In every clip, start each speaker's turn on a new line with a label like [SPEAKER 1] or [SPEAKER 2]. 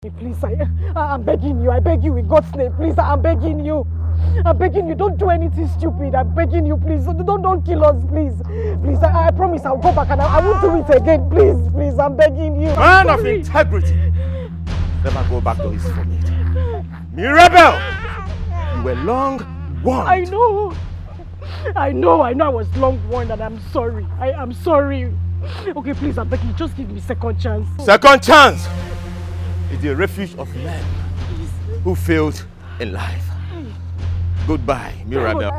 [SPEAKER 1] Please, I'm begging you. I beg you in God's name. Please, I'm begging you. I'm begging you. Don't do anything stupid. I'm begging you, please. Don't kill us, please. Please, I promise I'll go back and I won't do it again. Please, I'm begging you.
[SPEAKER 2] Man of integrity. Never go back to his vomit. Me rebel! You were long warned.
[SPEAKER 1] I know I was long warned and I'm sorry. I'm sorry. Okay, please, I'm begging you. Just give me second chance.
[SPEAKER 2] Second chance is the refuge of men who failed in life. Goodbye, Mirabel.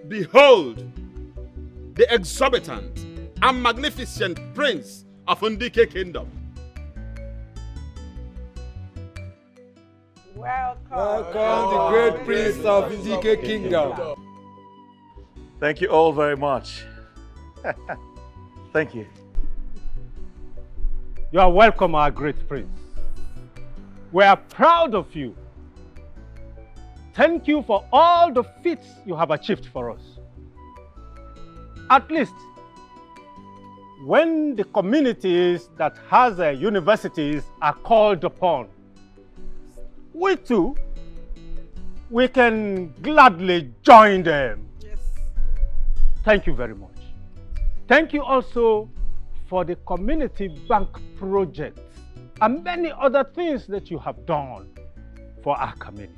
[SPEAKER 3] Behold, the exorbitant and magnificent prince of Ndike Kingdom.
[SPEAKER 4] Welcome the great prince of Ndike Kingdom.
[SPEAKER 5] Thank you all very much. Thank you.
[SPEAKER 6] You are welcome, our great prince. We are proud of you. Thank you for all the feats you have achieved for us. At least, when the communities that has universities are called upon, we too, we can gladly join them.
[SPEAKER 1] Yes.
[SPEAKER 6] Thank you very much. Thank you also for the community bank project and many other things that you have done for our community.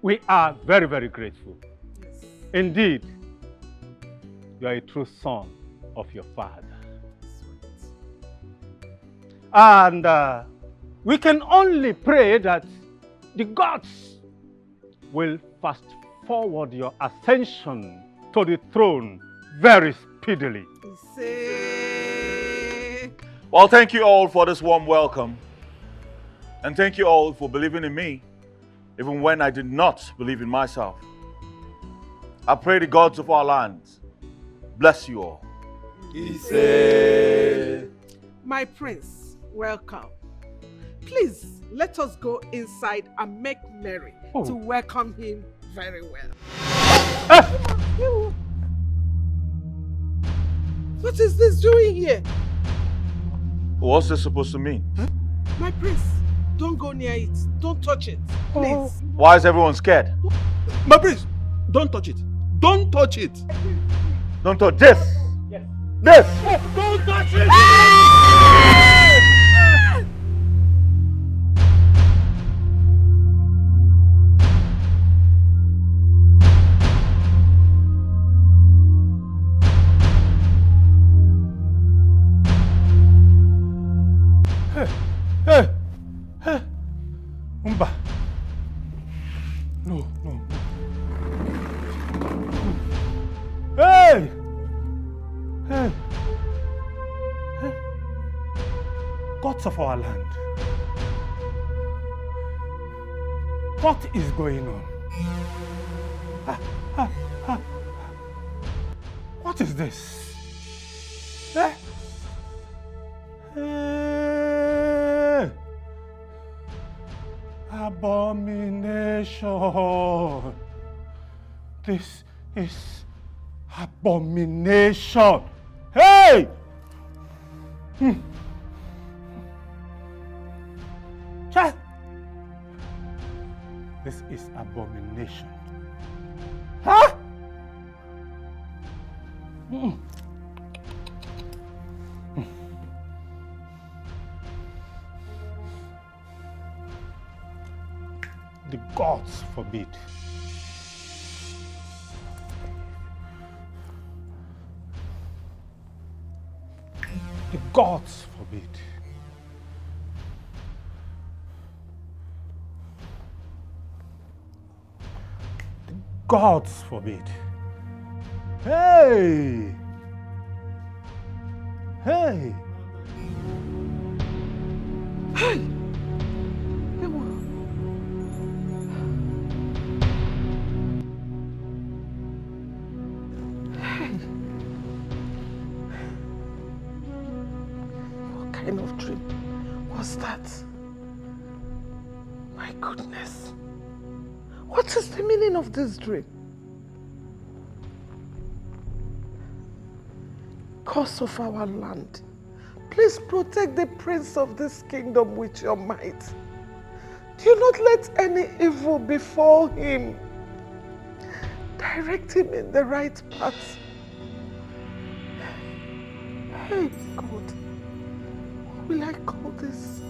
[SPEAKER 6] We are very, very grateful.
[SPEAKER 1] Yes.
[SPEAKER 6] Indeed, you are a true son of your father. And we can only pray that the gods will fast forward your ascension to the throne very speedily.
[SPEAKER 5] Well, thank you all for this warm welcome. And thank you all for believing in me, even when I did not believe in myself. I pray the gods of our land bless you all.
[SPEAKER 7] My prince, welcome. Please, let us go inside and make merry to welcome him very well. What is this doing here?
[SPEAKER 5] What's this supposed to mean?
[SPEAKER 7] My prince, don't go near it. Don't touch it. Please.
[SPEAKER 5] Why is everyone scared?
[SPEAKER 3] My prince, don't touch it. Don't touch it.
[SPEAKER 5] Don't touch this.
[SPEAKER 6] Yes.
[SPEAKER 5] This.
[SPEAKER 3] Don't touch it.
[SPEAKER 6] Umba. No. gods of our land, what is going on? What is this? Abomination. This is abomination. Hey! Child. This is abomination. Huh? The gods forbid. The gods forbid. The gods forbid. Hey! Hey!
[SPEAKER 7] Hey! What kind of dream was that? My goodness. What is the meaning of this dream? Curse of our land, please protect the prince of this kingdom with your might. Do not let any evil befall him. Direct him in the right path. Hey God, what will I call this?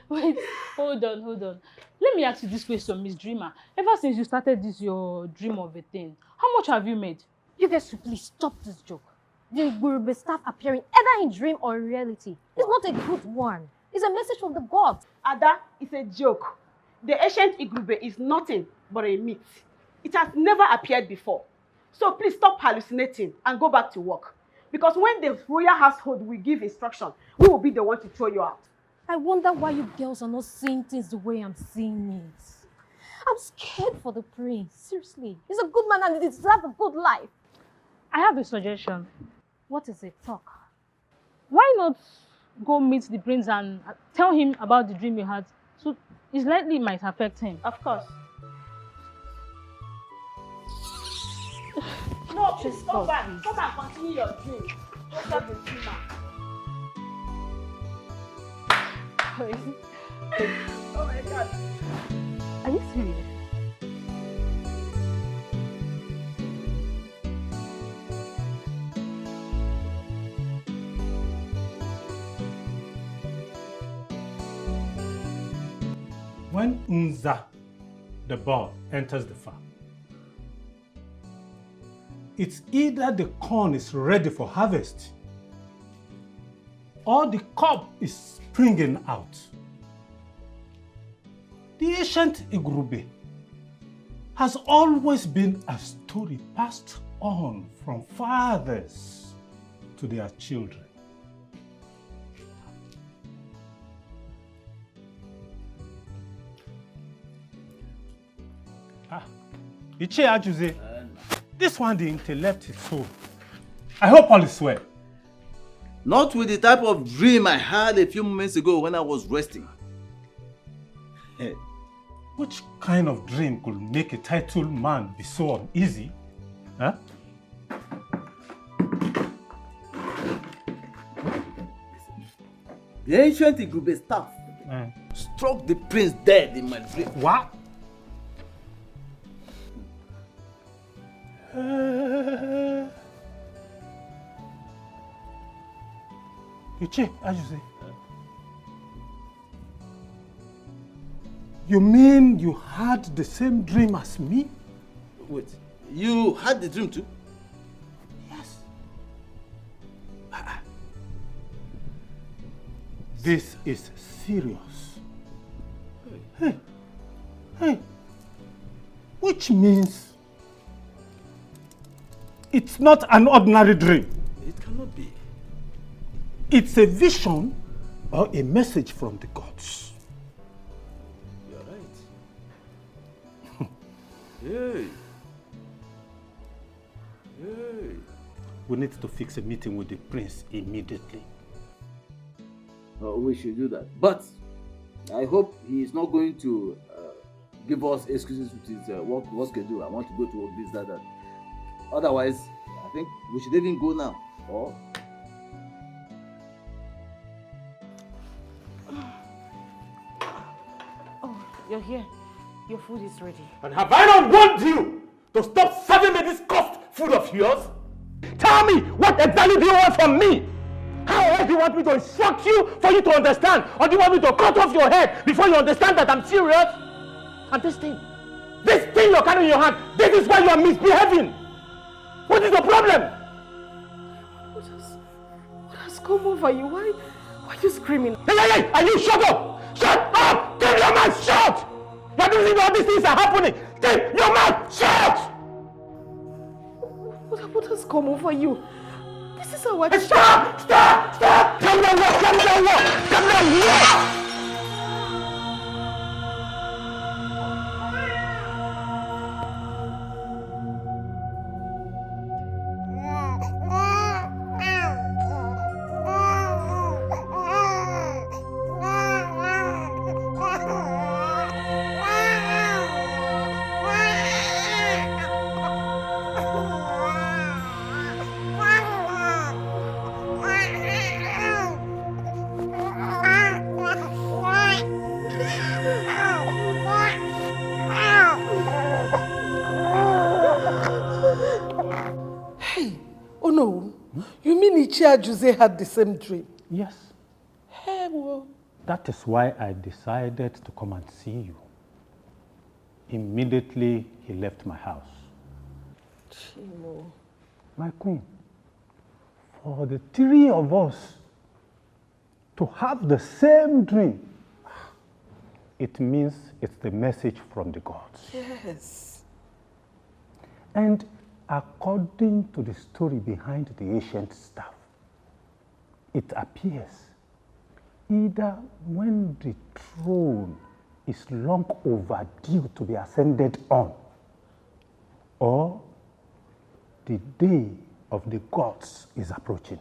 [SPEAKER 8] Wait, hold on. Let me ask you this question, Miss Dreamer. Ever since you started this your dream of a thing, how much have you made?
[SPEAKER 9] You guys should please stop this joke. The Igurube staff appearing either in dream or reality. It's not a good one. It's a message from the gods.
[SPEAKER 10] Ada, it's a joke. The ancient Igurube is nothing but a myth. It has never appeared before. So please stop hallucinating and go back to work. Because when the royal household will give instruction, we will be the one to throw you out.
[SPEAKER 9] I wonder why you girls are not seeing things the way I'm seeing it. I'm scared for the prince. Seriously. He's a good man and he deserves a good life.
[SPEAKER 8] I have a suggestion.
[SPEAKER 9] What is it? Talk.
[SPEAKER 8] Why not go meet the prince and tell him about the dream you had? So it's likely it might affect him.
[SPEAKER 10] Of course. No, please
[SPEAKER 8] Just
[SPEAKER 10] go back.
[SPEAKER 8] please.
[SPEAKER 10] Come and continue your dream. Don't stop the dream now. Oh my God.
[SPEAKER 8] Are you serious?
[SPEAKER 6] When Unza, the bird, enters the farm, it's either the corn is ready for harvest or the cob is springing out. The ancient Igurube has always been a story passed on from fathers to their children. Iche Ajuze, this one the intellect is so. I hope all is well.
[SPEAKER 11] Not with the type of dream I had a few moments ago when I was resting.
[SPEAKER 6] Which kind of dream could make a titled man be so uneasy? Huh?
[SPEAKER 11] The ancient Igube staff struck the prince dead in my dream.
[SPEAKER 6] What? Iche, as you say. You mean you had the same dream as me?
[SPEAKER 11] Wait, you had the dream too?
[SPEAKER 6] Yes. This is serious. Hey. Which means it's not an ordinary dream.
[SPEAKER 3] It cannot be.
[SPEAKER 6] It's a vision or a message from the gods.
[SPEAKER 3] You're right. Hey.
[SPEAKER 6] We need to fix a meeting with the prince immediately.
[SPEAKER 11] We should do that. But I hope he is not going to give us excuses with his work schedule. I want to go to work, this, that. Otherwise, I think we should even go now. Or
[SPEAKER 10] Oh, you're here. Your food is ready.
[SPEAKER 6] And have I not warned you to stop serving me this cursed food of yours? Tell me, what exactly do you want from me? How else do you want me to instruct you for you to understand? Or do you want me to cut off your head before you understand that I'm serious? And this thing you're carrying in your hand, this is why you are misbehaving. What is the problem?
[SPEAKER 10] What has come over you? Why are you screaming?
[SPEAKER 6] Hey, and you shut up! Shut up! Keep your mouth shut! You don't think all these things are happening. Keep your mouth shut!
[SPEAKER 10] What has come over you? This is our...
[SPEAKER 6] Stop! Come down, walk!
[SPEAKER 7] Jose had the same dream.
[SPEAKER 6] Yes.
[SPEAKER 7] Hey, well.
[SPEAKER 6] That is why I decided to come and see you. Immediately, he left my house.
[SPEAKER 7] Chimo.
[SPEAKER 6] My queen, for the three of us to have the same dream, it means it's the message from the gods.
[SPEAKER 7] Yes.
[SPEAKER 6] And according to the story behind the ancient staff, it appears either when the throne is long overdue to be ascended on, or the day of the gods is approaching.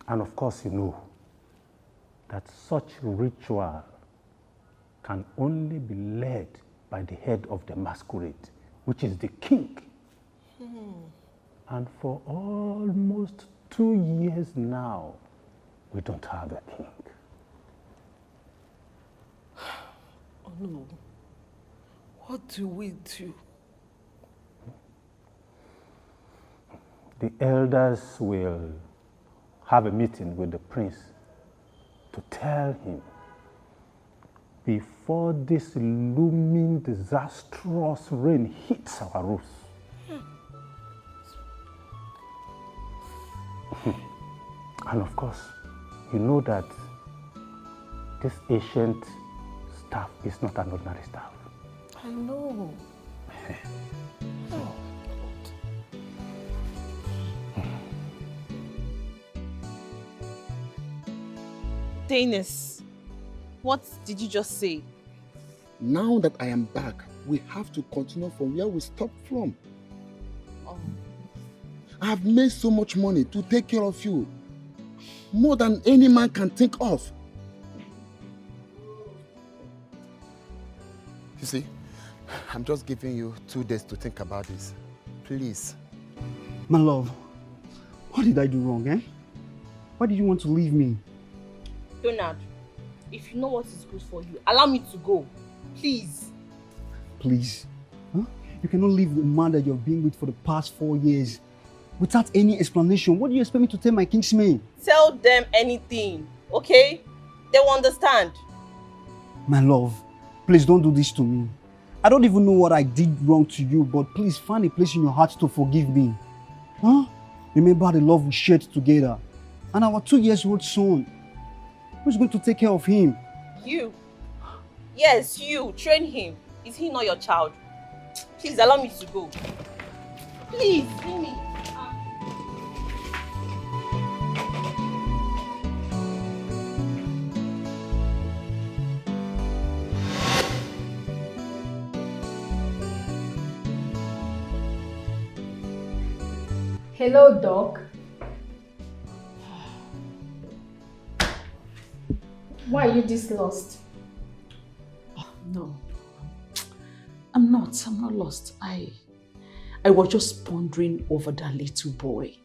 [SPEAKER 6] And of course, you know that such ritual can only be led by the head of the masquerade, which is the king. And for almost 2 years now, we don't have a king.
[SPEAKER 7] Oh no. What do we do?
[SPEAKER 6] The elders will have a meeting with the prince to tell him, before this looming disastrous rain hits our roofs, and of course, you know that this ancient staff is not an ordinary staff.
[SPEAKER 7] I know.
[SPEAKER 12] Dennis, what did you just say?
[SPEAKER 3] Now that I am back, we have to continue from where we stopped from.
[SPEAKER 12] Oh.
[SPEAKER 3] I have made so much money to take care of you. More than any man can think of. You see, I'm just giving you 2 days to think about this. Please.
[SPEAKER 13] My love, what did I do wrong, eh? Why did you want to leave me?
[SPEAKER 12] Leonard, if you know what is good for you, allow me to go. Please.
[SPEAKER 13] Please? Huh? You cannot leave the man that you've been with for the past 4 years without any explanation. What do you expect me to tell my kinsmen?
[SPEAKER 12] Tell them anything, okay? They will understand.
[SPEAKER 13] My love, please don't do this to me. I don't even know what I did wrong to you, but please find a place in your heart to forgive me. Huh? Remember the love we shared together. And our 2-year-old son. Who's going to take care of him?
[SPEAKER 12] You. Yes, you. Train him. Is he not your child? Please allow me to go. Please, leave me.
[SPEAKER 9] Hello, Doc. Why are you this lost?
[SPEAKER 7] No, I'm not lost. I was just pondering over that little boy.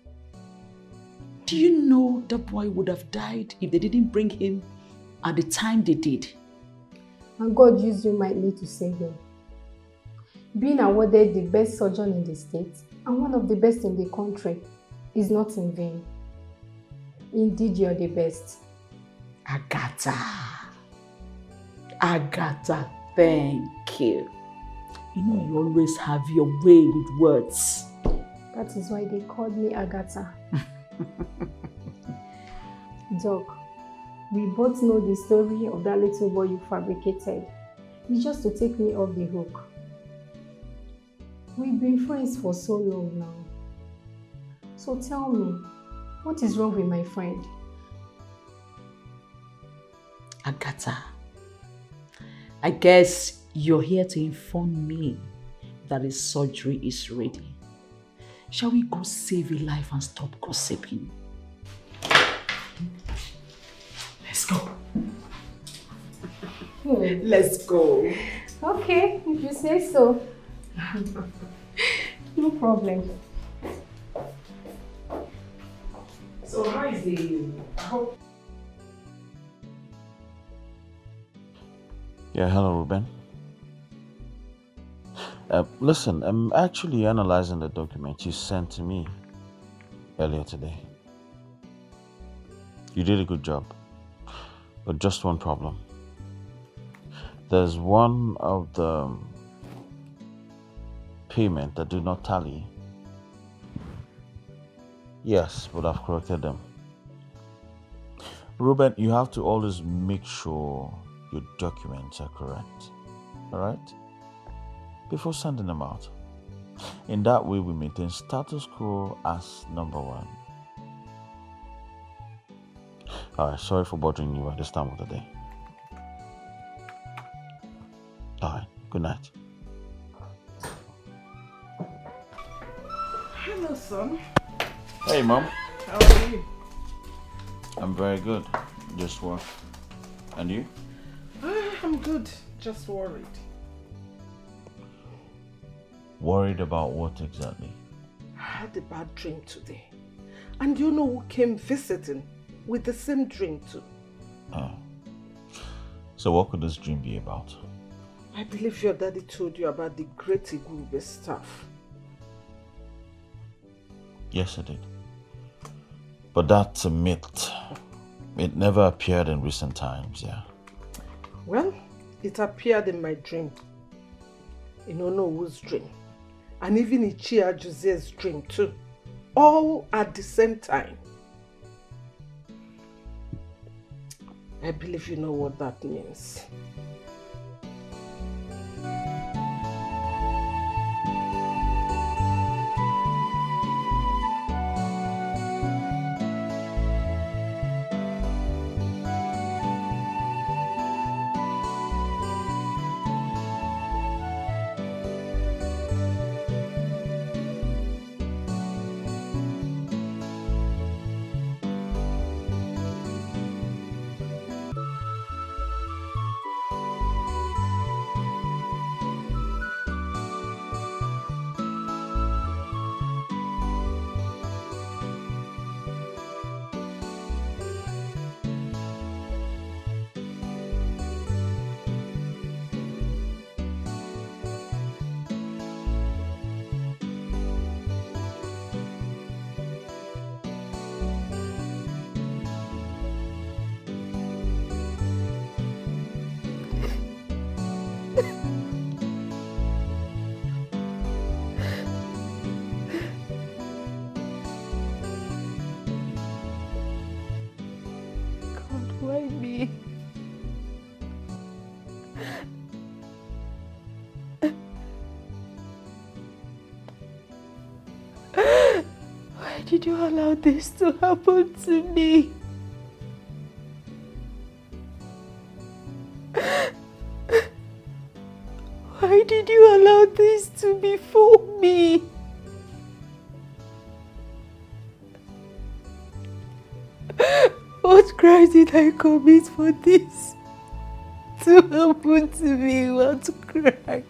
[SPEAKER 7] Do you know that boy would have died if they didn't bring him at the time they did?
[SPEAKER 9] And God used you mightily to save him. Being awarded the best surgeon in the state and one of the best in the country is not in vain. Indeed, you're the best.
[SPEAKER 7] Agatha, thank you. You know you always have your way with words.
[SPEAKER 9] That is why they called me Agatha. Doc, we both know the story of that little boy you fabricated. It's just to take me off the hook. We've been friends for so long now. So tell me, what is wrong with my friend?
[SPEAKER 7] Agatha, I guess you're here to inform me that his surgery is ready. Shall we go save a life and stop gossiping? Let's go. Let's go.
[SPEAKER 9] Okay, if you say so. No problem.
[SPEAKER 7] So how is the...
[SPEAKER 5] Yeah, hello, Ruben. Listen, I'm actually analyzing the document you sent to me earlier today. You did a good job, but just one problem. There's one of the payment that do not tally. Yes, but I've corrected them. Ruben, you have to always make sure your documents are correct, all right? Before sending them out. In that way, we maintain status quo as number one. All right, sorry for bothering you at this time of the day. All right, good night.
[SPEAKER 7] Hello, son.
[SPEAKER 5] Hey, Mom.
[SPEAKER 7] How are you?
[SPEAKER 5] I'm very good. Just work. And you?
[SPEAKER 7] I'm good. Just worried.
[SPEAKER 5] Worried about what exactly?
[SPEAKER 7] I had a bad dream today. And you know who came visiting with the same dream too?
[SPEAKER 5] Oh. So what could this dream be about?
[SPEAKER 7] I believe your daddy told you about the great Igube staff.
[SPEAKER 5] Yes, I did. But that's a myth. It never appeared in recent times, yeah.
[SPEAKER 7] Well, it appeared in my dream. In Onowu's dream. And even in Chia Jose's dream too. All at the same time. I believe you know what that means. did you allow this to happen to me? Why did you allow this to befall me? What crime did I commit for this to happen to me? What crime?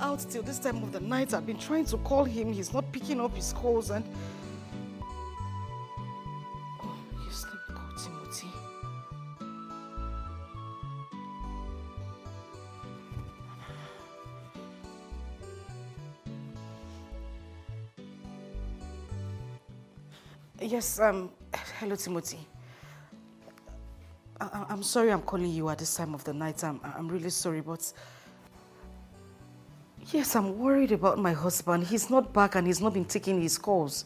[SPEAKER 7] Out till this time of the night. I've been trying to call him. He's not picking up his calls and... Oh, you sleep, God, Timothy. Yes, hello, Timothy. I'm sorry I'm calling you at this time of the night. I'm really sorry, but... Yes, I'm worried about my husband. He's not back and he's not been taking his calls.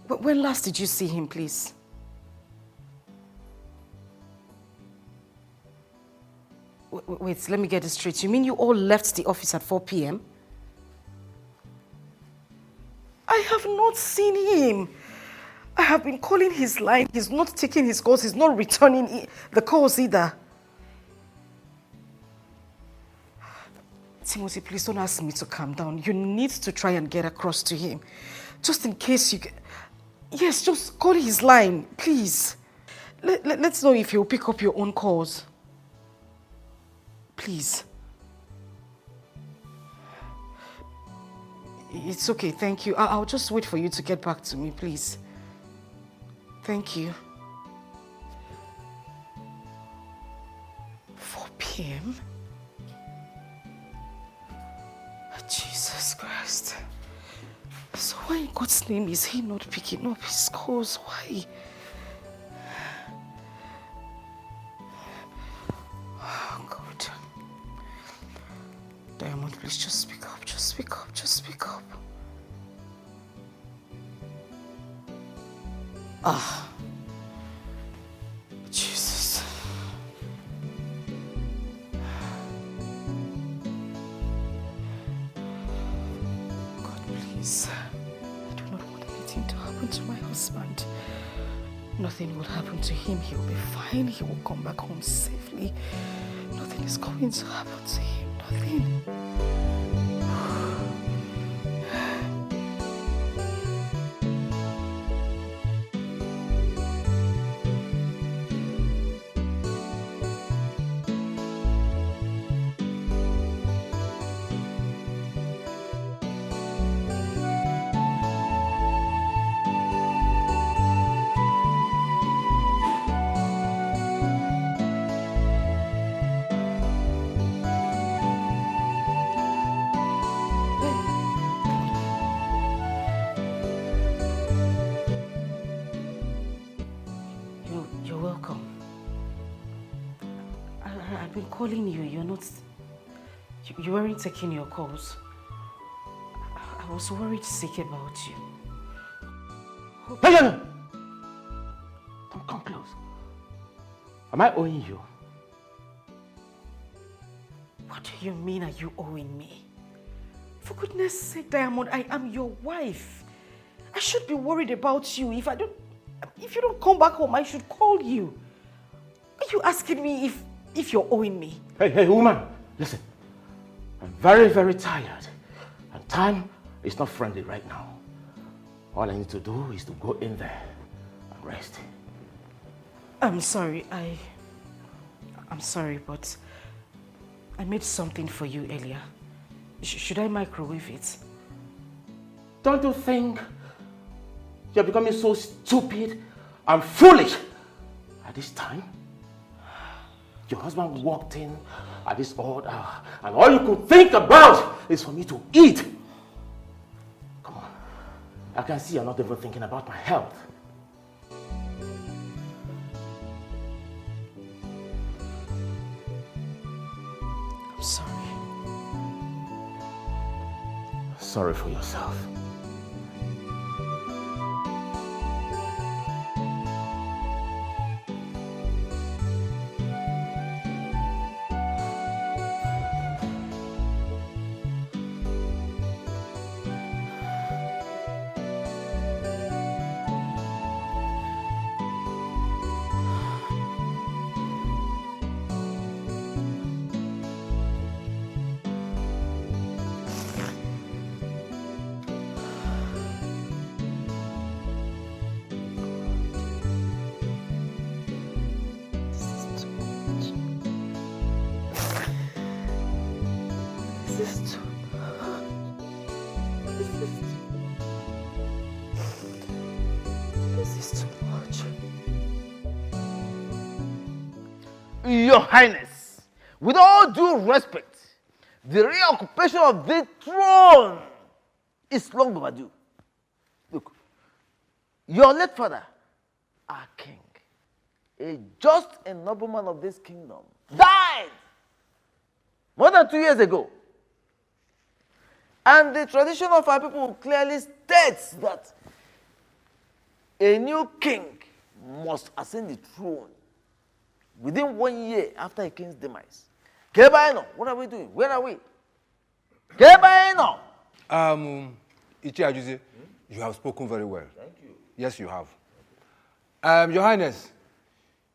[SPEAKER 7] But when last did you see him, please? Wait, let me get this straight. You mean you all left the office at 4 p.m.? I have not seen him. I have been calling his line. He's not taking his calls. He's not returning the calls either. Timothy, please don't ask me to calm down. You need to try and get across to him. Just in case you... Yes, just call his line, please. Let's know if he'll pick up your own calls. Please. It's okay, thank you. I'll just wait for you to get back to me, please. Thank you. 4 p.m.? Jesus Christ. So why in God's name is he not picking up his calls? Why? Oh God. Diamond, please just speak up, just speak up, just speak up. Ah. Jesus. Please, I do not want anything to happen to my husband. Nothing will happen to him. He'll be fine. He will come back home safely. Nothing is going to happen to him. Nothing. Calling you, you're not... You weren't taking your calls. I was worried sick about you.
[SPEAKER 14] Hey, no. Don't come close. Am I owing you?
[SPEAKER 7] What do you mean, are you owing me? For goodness sake, Diamond, I am your wife. I should be worried about you. If you don't come back home, I should call you. Are you asking me if you're owing me?
[SPEAKER 14] Hey, woman, listen. I'm very, very tired. And time is not friendly right now. All I need to do is to go in there and rest.
[SPEAKER 7] I'm sorry, I'm sorry, but I made something for you earlier. Should I microwave it?
[SPEAKER 14] Don't you think you're becoming so stupid and foolish at this time? Your husband walked in at this odd hour, and all you could think about is for me to eat. Come on. I can see you're not even thinking about my health.
[SPEAKER 7] I'm sorry.
[SPEAKER 14] Sorry for yourself.
[SPEAKER 15] Your Highness, with all due respect, the reoccupation of the throne is long overdue. Look, your late father, our king, a just and noble man of this kingdom, died more than 2 years ago. And the tradition of our people clearly states that a new king must ascend the throne within 1 year after a king's demise. Kebaino, what are we doing? Where are we? Kebaino!
[SPEAKER 4] Ichiajuze, you have spoken very well. Thank you. Yes, you have. Your Highness,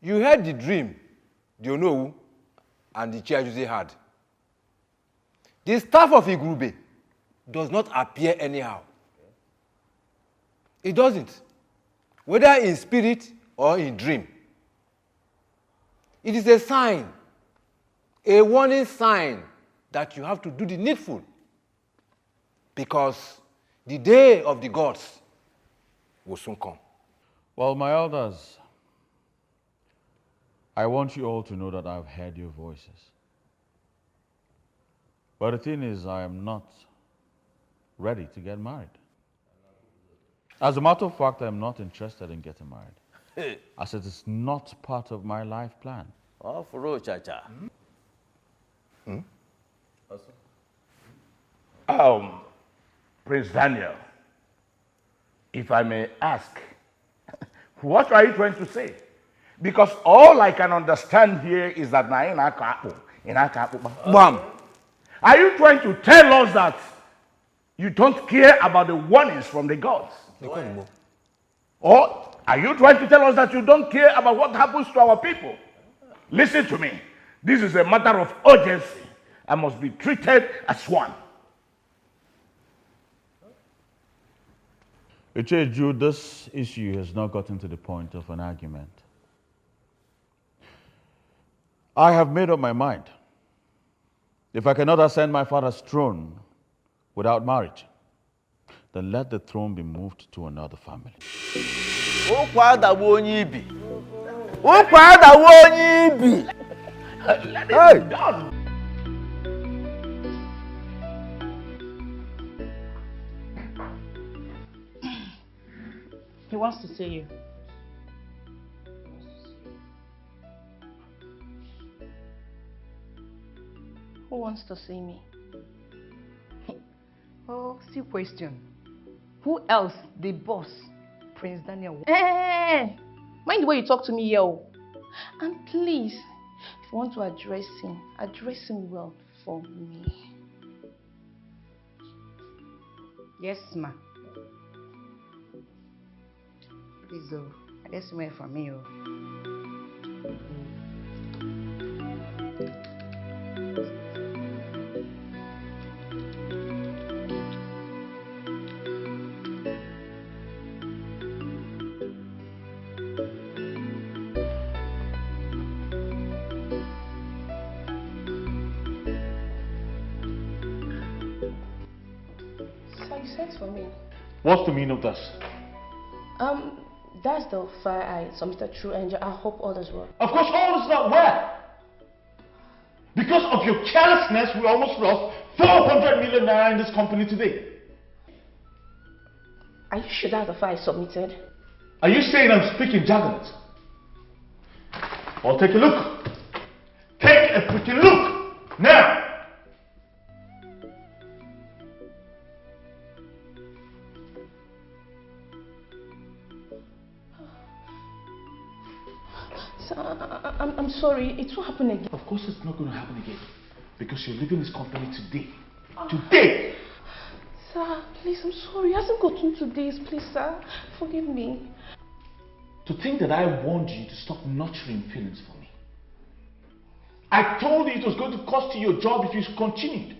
[SPEAKER 4] you heard the dream the Onowu and the Ichiajuze had. The staff of Igurube does not appear anyhow. It doesn't, whether in spirit or in dream. It is a sign, a warning sign that you have to do the needful, because the day of the gods will soon come.
[SPEAKER 5] Well, my elders, I want you all to know that I've heard your voices. But the thing is, I am not ready to get married. As a matter of fact, I'm not interested in getting married. I said it's not part of my life plan.
[SPEAKER 15] Oh, for Chacha.
[SPEAKER 14] Prince Daniel, if I may ask, what are you trying to say? Because all I can understand here is that Bam. Are you trying to tell us that you don't care about the warnings from the gods? Or are you trying to tell us that you don't care about what happens to our people? Listen to me. This is a matter of urgency. I must be treated as one.
[SPEAKER 5] Icheju, this issue has not gotten to the point of an argument. I have made up my mind. If I cannot ascend my father's throne without marriage, then let the throne be moved to another family.
[SPEAKER 15] Hey!
[SPEAKER 7] He wants to see you.
[SPEAKER 16] Who wants to see me? Oh, still question. Who else? The boss. Prince Daniel. Hey! Mind the way you talk to me, yo. And please, if you want to address him well for me.
[SPEAKER 17] Yes, ma. Please, address me for me,
[SPEAKER 16] So you sent for me.
[SPEAKER 5] What's the meaning of this?
[SPEAKER 16] That's the fire I submitted through Angel. I hope all is well.
[SPEAKER 5] Of course, all is not well. Because of your carelessness, we almost lost 400 million naira in this company today.
[SPEAKER 16] Are you sure that's the file I submitted?
[SPEAKER 5] Are you saying I'm speaking jargon? Well, take a look. Take a freaking look now.
[SPEAKER 16] Sir, I'm sorry. It won't happen again.
[SPEAKER 5] Of course it's not going to happen again. Because you're leaving this company today. Today!
[SPEAKER 16] Sir, please, I'm sorry. It hasn't gotten to this. Please, sir, forgive me.
[SPEAKER 5] To think that I warned you to stop nurturing feelings for me. I told you it was going to cost you your job if you continued.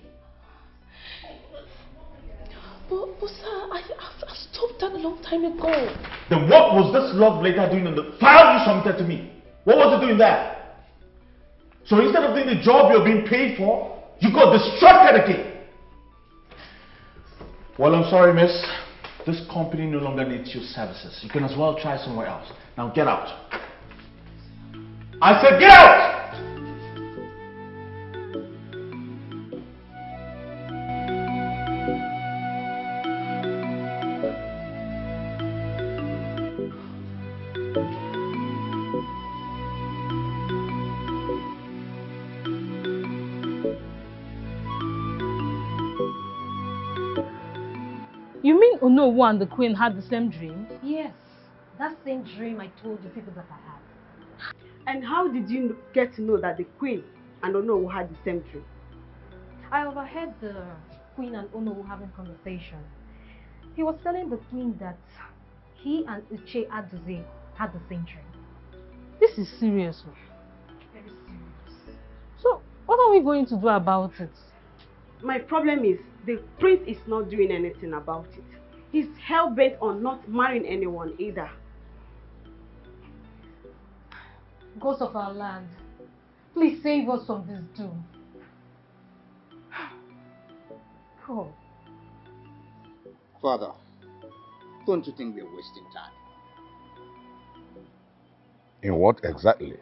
[SPEAKER 16] But sir, I stopped that a long time ago.
[SPEAKER 5] Then what was this love letter doing in the file you submitted to me? What was it doing there? So instead of doing the job you're being paid for, you got distracted again. Well, I'm sorry, miss. This company no longer needs your services. You can as well try somewhere else. Now get out. I said get out!
[SPEAKER 8] You mean Onowu and the Queen had the same dream?
[SPEAKER 18] Yes, that same dream I told you people that I had.
[SPEAKER 10] And how did you get to know that the Queen and Onowu had the same dream?
[SPEAKER 18] I overheard the Queen and Onowu having conversation. He was telling the Queen that he and Uche Aduze had the same dream.
[SPEAKER 8] This is serious.
[SPEAKER 18] Very serious.
[SPEAKER 8] So, what are we going to do about it?
[SPEAKER 10] My problem is, the prince is not doing anything about it. He's hell-bent on not marrying anyone either.
[SPEAKER 18] Ghost of our land, please save us from this doom. Oh.
[SPEAKER 19] Father, don't you think we're wasting time?
[SPEAKER 20] In what exactly?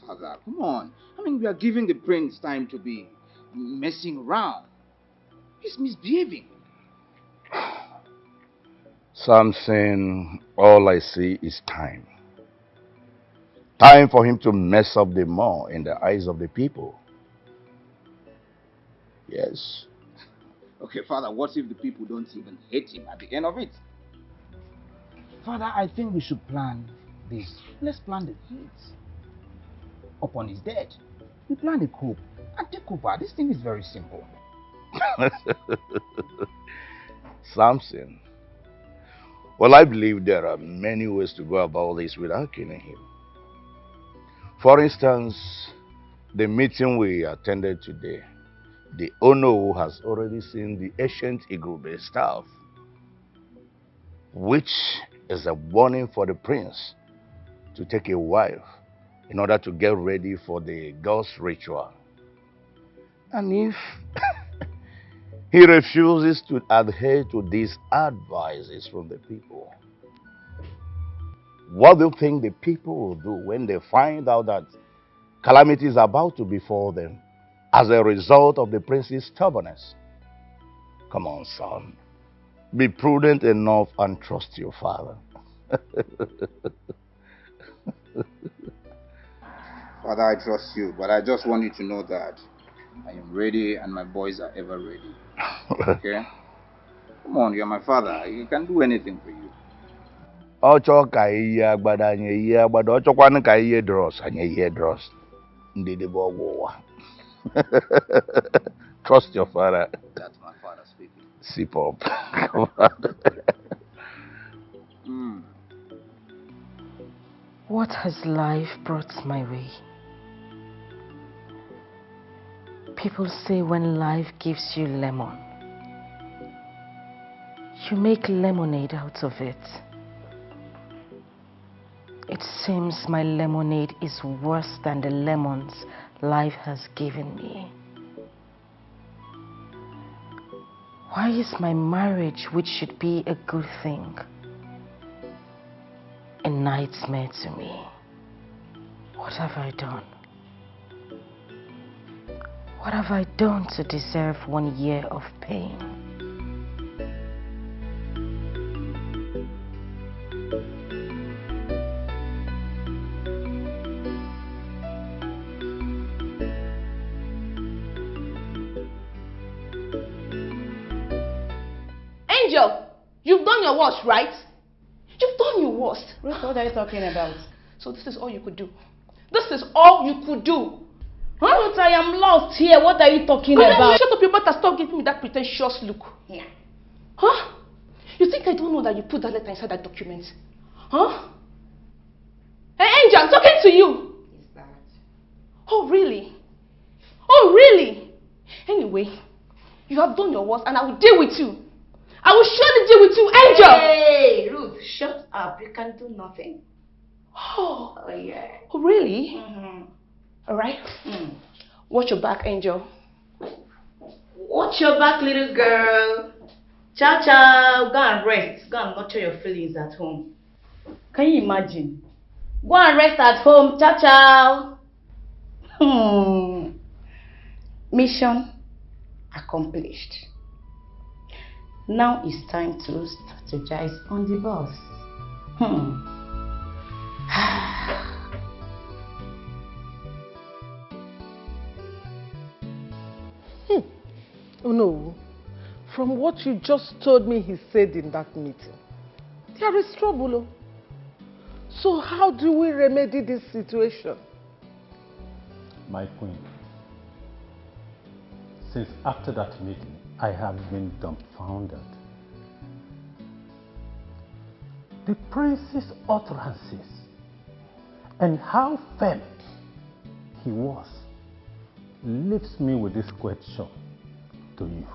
[SPEAKER 19] Father, come on. I mean, we are giving the prince time to be messing around. He's misbehaving.
[SPEAKER 20] Something, all I see is time. Time for him to mess up the more in the eyes of the people. Yes.
[SPEAKER 19] Okay, Father, what if the people don't even hate him at the end of it? Father, I think we should plan this. Let's plan the heat. Upon his death, we plan a coup and take over. This thing is very simple.
[SPEAKER 20] Something. Well, I believe there are many ways to go about this without killing him. For instance, the meeting we attended today, the Ono has already seen the ancient Igube staff, which is a warning for the prince to take a wife in order to get ready for the girl's ritual. And if he refuses to adhere to these advices from the people, what do you think the people will do when they find out that calamity is about to befall them as a result of the prince's stubbornness? Come on, son. Be prudent enough and trust your father.
[SPEAKER 19] Father, I trust you, but I just want you to know that I am ready and my boys are ever ready. Okay? Come on, you're my father. I can do anything for you.
[SPEAKER 20] Ocho ka iye agbada anye iye agbada ocho kwanu ka iye dross anye iye dross. Ndidi bogo. Trust your father.
[SPEAKER 11] That's my father speaking.
[SPEAKER 20] Sip up.
[SPEAKER 7] What has life brought my way? People say when life gives you lemon, you make lemonade out of it. It seems my lemonade is worse than the lemons life has given me. Why is my marriage, which should be a good thing, a nightmare to me? What have I done? What have I done to deserve 1 year of pain?
[SPEAKER 16] Angel, you've done your worst, right? You've done your worst.
[SPEAKER 17] Ruth, what are you talking about?
[SPEAKER 16] So this is all you could do. This is all you could do. Huh?
[SPEAKER 17] Ruth, I am lost here. What are you talking about?
[SPEAKER 16] Shut up your mouth and stop giving me that pretentious look.
[SPEAKER 17] Yeah.
[SPEAKER 16] Huh? You think I don't know that you put that letter inside that document? Huh? Hey, Angel, I'm talking to you.
[SPEAKER 17] Is that?
[SPEAKER 16] Oh, really? Oh, really? Anyway, you have done your worst and I will deal with you. I will surely deal with you, Angel.
[SPEAKER 17] Hey, Ruth, shut up. You can do nothing.
[SPEAKER 16] Oh,
[SPEAKER 17] yeah.
[SPEAKER 16] Oh, really?
[SPEAKER 17] Mm-hmm.
[SPEAKER 16] All right. Watch your back, Angel.
[SPEAKER 17] Watch your back, little girl. Ciao, ciao. Go and rest. Go and nurture your feelings at home. Can you imagine? Go and rest at home. Ciao, ciao. Mission accomplished. Now it's time to strategize on the boss.
[SPEAKER 1] Oh no. From what you just told me he said in that meeting, there is trouble. Oh. So how do we remedy this situation?
[SPEAKER 6] My queen, since after that meeting, I have been dumbfounded. The prince's utterances and how firm he was leaves me with this question to you.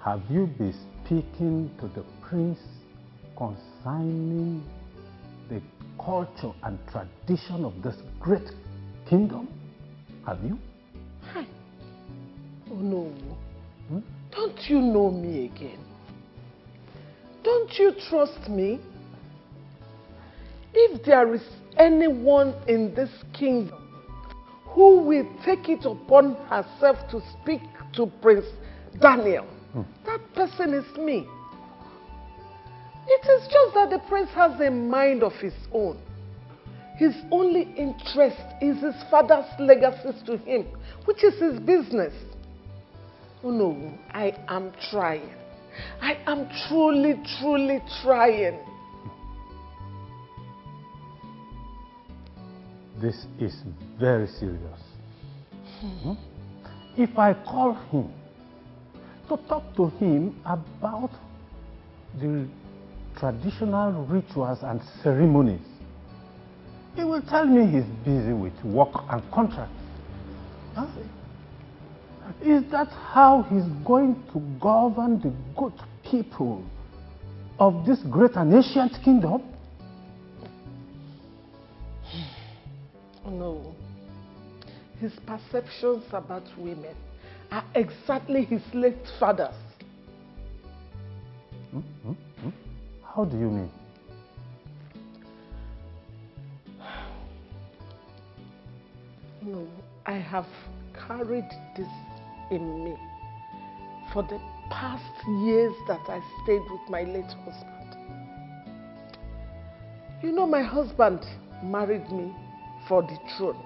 [SPEAKER 6] Have you been speaking to the prince concerning the culture and tradition of this great kingdom? Have you?
[SPEAKER 1] Hi. Oh no. Don't you know me again? Don't you trust me? If there is anyone in this kingdom who will take it upon herself to speak to Prince Daniel, that person is me. It is just that the prince has a mind of his own. His only interest is his father's legacies to him, which is his business. Oh no, I am trying. I am truly, truly trying.
[SPEAKER 6] This is very serious. If I call him to talk to him about the traditional rituals and ceremonies, he will tell me he's busy with work and contracts. Huh? Is that how he's going to govern the good people of this great and ancient kingdom?
[SPEAKER 1] No. His perceptions about women are exactly his late father's.
[SPEAKER 6] How do you mean?
[SPEAKER 1] No, I have carried this in me for the past years that I stayed with my late husband. You know, my husband married me for the throne.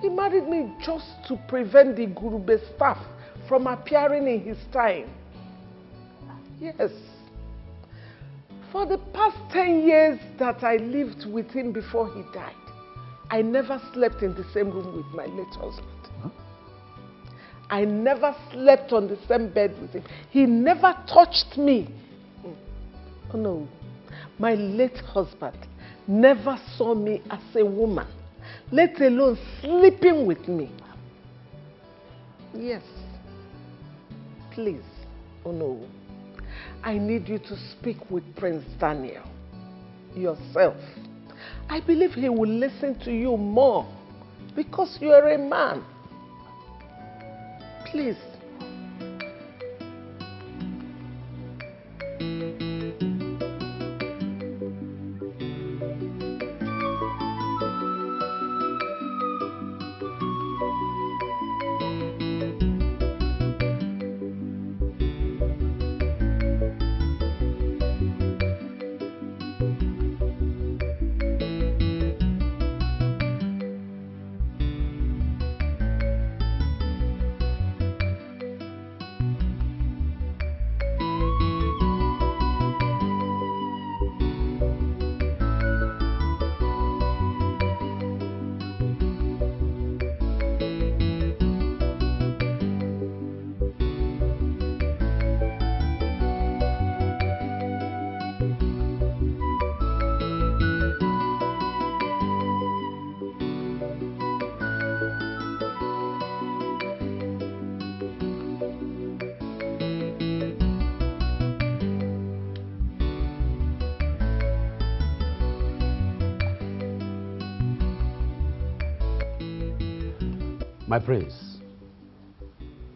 [SPEAKER 1] He married me just to prevent the Gurube staff from appearing in his time.
[SPEAKER 21] Yes. For the past 10 years that I lived with him before he died, I never slept in the same room with my late husband. Huh? I never slept on the same bed with him. He never touched me. Oh no. My late husband never saw me as a woman, let alone sleeping with me. Yes. Please, oh no. I need you to speak with Prince Daniel yourself. I believe he will listen to you more because you are a man. Please.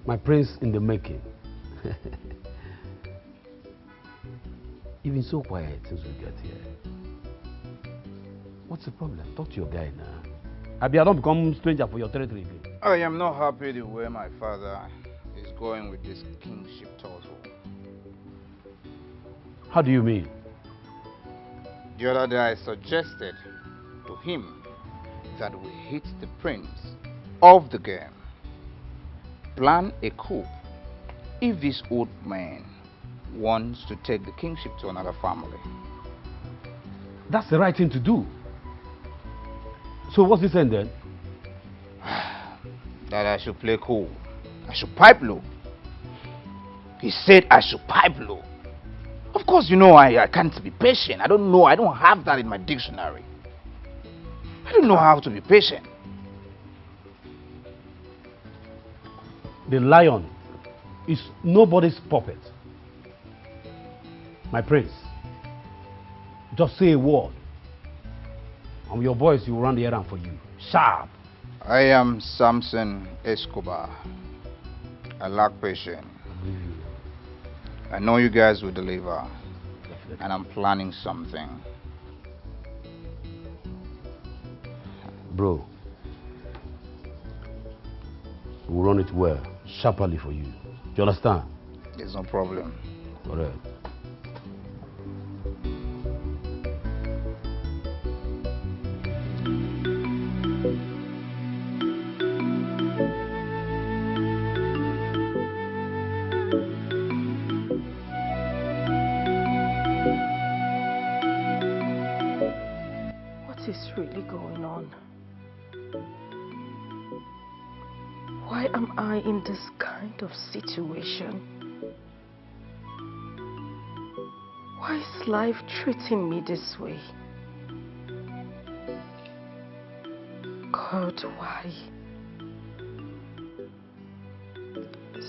[SPEAKER 22] My prince in the making. You've been so quiet since we got here. What's the problem? Talk to your guy now. I don't become stranger for your territory again.
[SPEAKER 19] I am not happy the way my father is going with this kingship tussle.
[SPEAKER 22] How do you mean?
[SPEAKER 19] The other day I suggested to him that we hit the prince of the game, plan a coup if this old man wants to take the kingship to another family.
[SPEAKER 22] That's the right thing to do. So what's he saying then?
[SPEAKER 19] That I should play cool. I should pipe low. He said I should pipe low. Of course, you know I can't be patient. I don't know. I don't have that in my dictionary. I don't know how to be patient.
[SPEAKER 22] The lion is nobody's puppet. My prince, just say a word, and your voice will run the errand for you. Sharp.
[SPEAKER 19] I am Samson Escobar. I lack patience. I know you guys will deliver, and I'm planning something.
[SPEAKER 22] Bro, we'll run it well, sharply for you. Do you understand?
[SPEAKER 19] There's no problem.
[SPEAKER 22] All right.
[SPEAKER 21] What is really going on? Why am I in this kind of situation? Why is life treating me this way? God, why?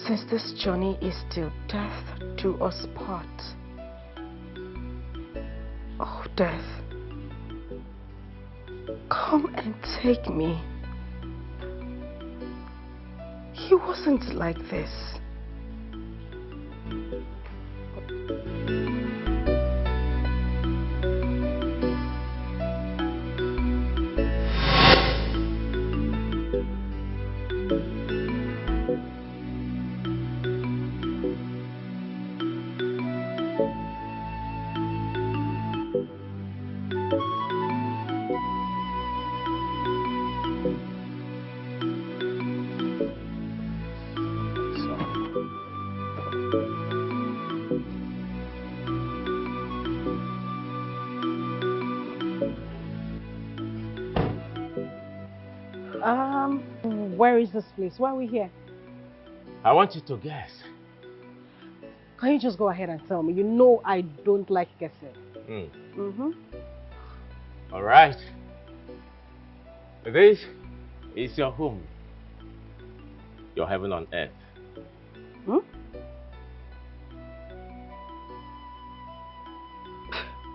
[SPEAKER 21] Since this journey is till death do us part. Oh, death, come and take me. He wasn't like this.
[SPEAKER 18] Where is this place? Why are we here?
[SPEAKER 14] I want you to guess.
[SPEAKER 18] Can you just go ahead and tell me? You know I don't like guessing.
[SPEAKER 14] All right. This is your home. Your heaven on earth.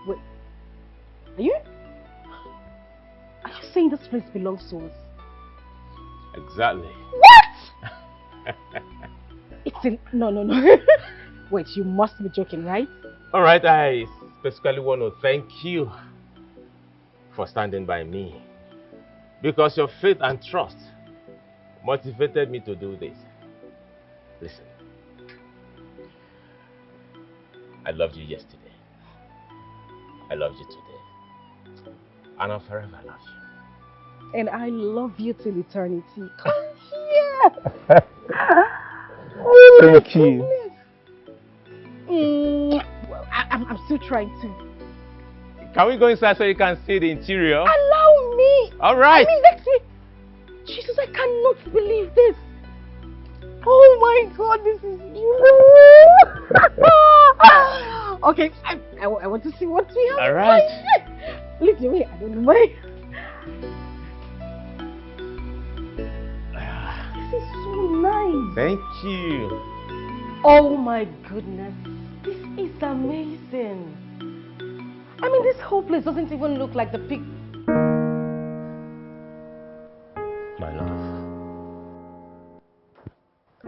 [SPEAKER 18] Wait. Are you saying this place belongs to us?
[SPEAKER 14] Exactly.
[SPEAKER 18] What? It's in... No. Wait, you must be joking, right?
[SPEAKER 14] All right, I specifically want to thank you for standing by me, because your faith and trust motivated me to do this. Listen, I loved you yesterday, I loved you today, and I'll forever love you.
[SPEAKER 18] And I love you till eternity. Come here.
[SPEAKER 14] Thank you.
[SPEAKER 18] I'm still trying to.
[SPEAKER 14] Can we go inside so you can see the interior?
[SPEAKER 18] Allow me.
[SPEAKER 14] All right.
[SPEAKER 18] I mean, let's see. Jesus, I cannot believe this. Oh my God, this is you. Okay, I want to see what we have.
[SPEAKER 14] All right.
[SPEAKER 18] Leave me away. I don't know why. This is so nice.
[SPEAKER 14] Thank you.
[SPEAKER 18] Oh my goodness. This is amazing. I mean, this whole place doesn't even look like the pig.
[SPEAKER 14] My love,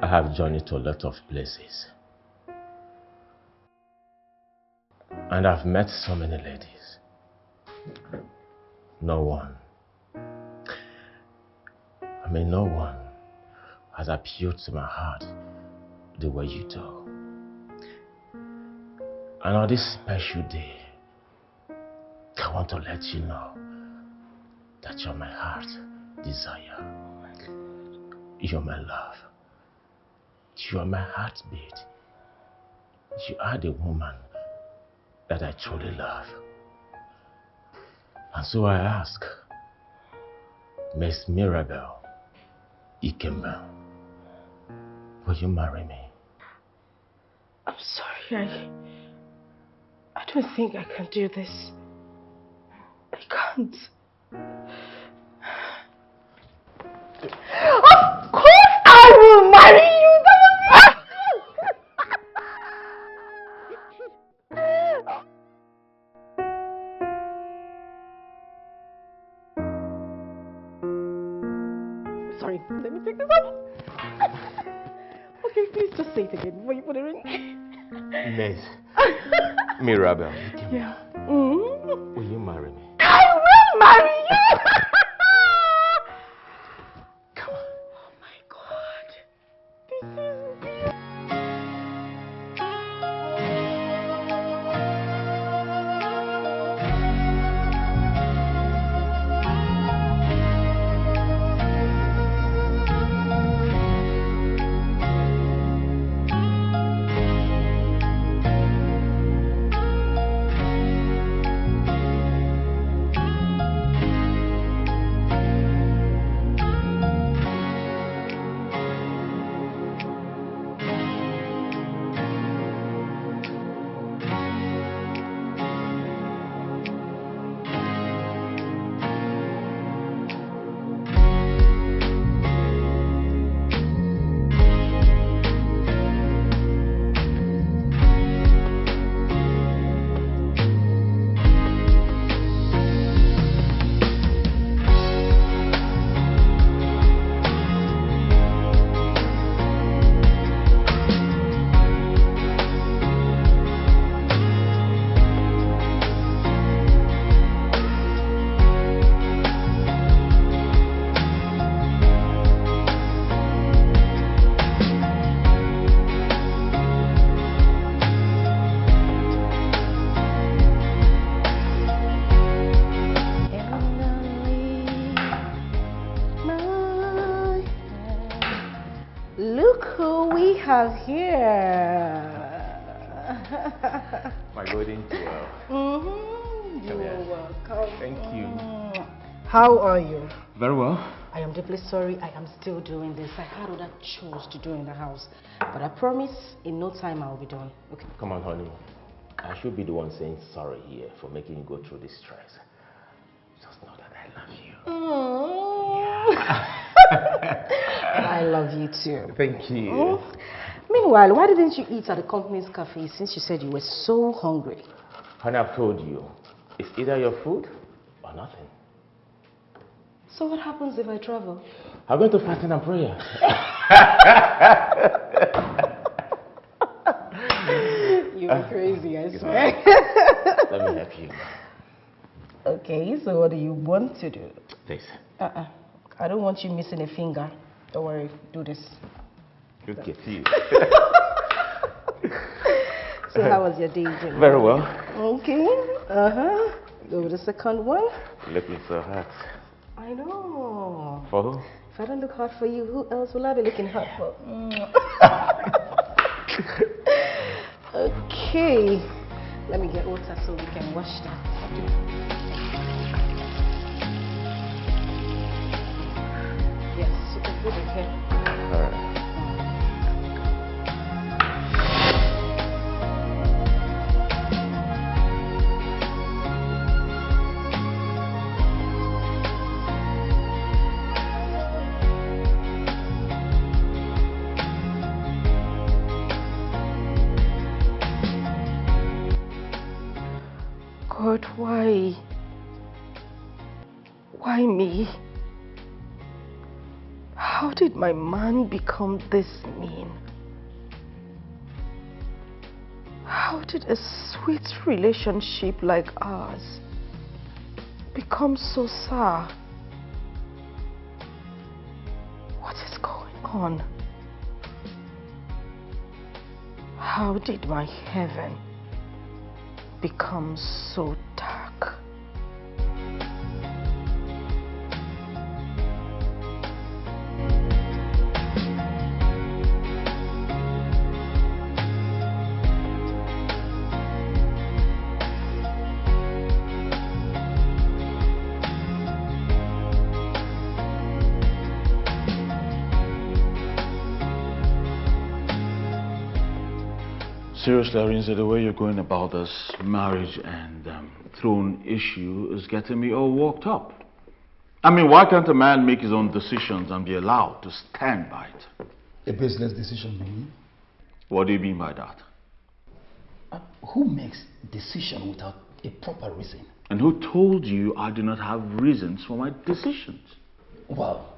[SPEAKER 14] I have journeyed to a lot of places, and I've met so many ladies. No one has appealed to my heart the way you do. And on this special day, I want to let you know that you're my heart desire. You're my love. You are my heartbeat. You are the woman that I truly love. And so I ask, Miss Mirabel Ikemba, will you marry me?
[SPEAKER 18] I'm sorry, I don't think I can do this. I can't. Of course I will marry you! Sorry, let me take this off. Okay, please just say it again before you put it in.
[SPEAKER 14] Miss Mirabel Ikemba,
[SPEAKER 18] Yeah.
[SPEAKER 14] will you marry me?
[SPEAKER 18] I will marry you!
[SPEAKER 14] Come on.
[SPEAKER 18] Oh my God. This is beautiful. Look who we have here.
[SPEAKER 14] My golden jewel.
[SPEAKER 18] You're
[SPEAKER 14] here.
[SPEAKER 18] welcome.
[SPEAKER 14] Thank you.
[SPEAKER 18] How are you?
[SPEAKER 14] Very well.
[SPEAKER 2] I am deeply sorry I am still doing this. I had other chores to do in the house. But I promise in no time I'll be done. Okay.
[SPEAKER 14] Come on, honey. I should be the one saying sorry here for making you go through this stress. Just know that I love you.
[SPEAKER 2] I love you too.
[SPEAKER 14] Thank you.
[SPEAKER 2] Meanwhile, why didn't you eat at the company's cafe since you said you were so hungry?
[SPEAKER 14] Honey, I've told you, it's either your food or nothing.
[SPEAKER 2] So what happens if I travel?
[SPEAKER 14] I'm going to fasting and prayer.
[SPEAKER 2] You're crazy, I swear.
[SPEAKER 14] Let me help you.
[SPEAKER 2] Okay, so what do you want to do?
[SPEAKER 14] This.
[SPEAKER 2] I don't want you missing a finger. Don't worry, do this.
[SPEAKER 14] Look at you.
[SPEAKER 2] So how was your day, Jimmy?
[SPEAKER 14] Very well.
[SPEAKER 2] Okay. Go with the second one.
[SPEAKER 14] Looking so hot.
[SPEAKER 2] I know.
[SPEAKER 14] For who?
[SPEAKER 2] If I don't look hot for you, who else will I be looking hot for? Okay. Let me get water so we can wash that. Yes, you can put it here.
[SPEAKER 14] All right.
[SPEAKER 2] God, why? Why me? How did my man become this mean? How did a sweet relationship like ours become so sour? What is going on? How did my heaven become so dark?
[SPEAKER 5] Seriously, Arinze, the way you're going about this marriage and throne issue is getting me all worked up. I mean, why can't a man make his own decisions and be allowed to stand by it?
[SPEAKER 3] A business decision, you mean?
[SPEAKER 5] What do you mean by that?
[SPEAKER 3] Who makes decision without a proper reason?
[SPEAKER 5] And who told you I do not have reasons for my decisions?
[SPEAKER 3] Well,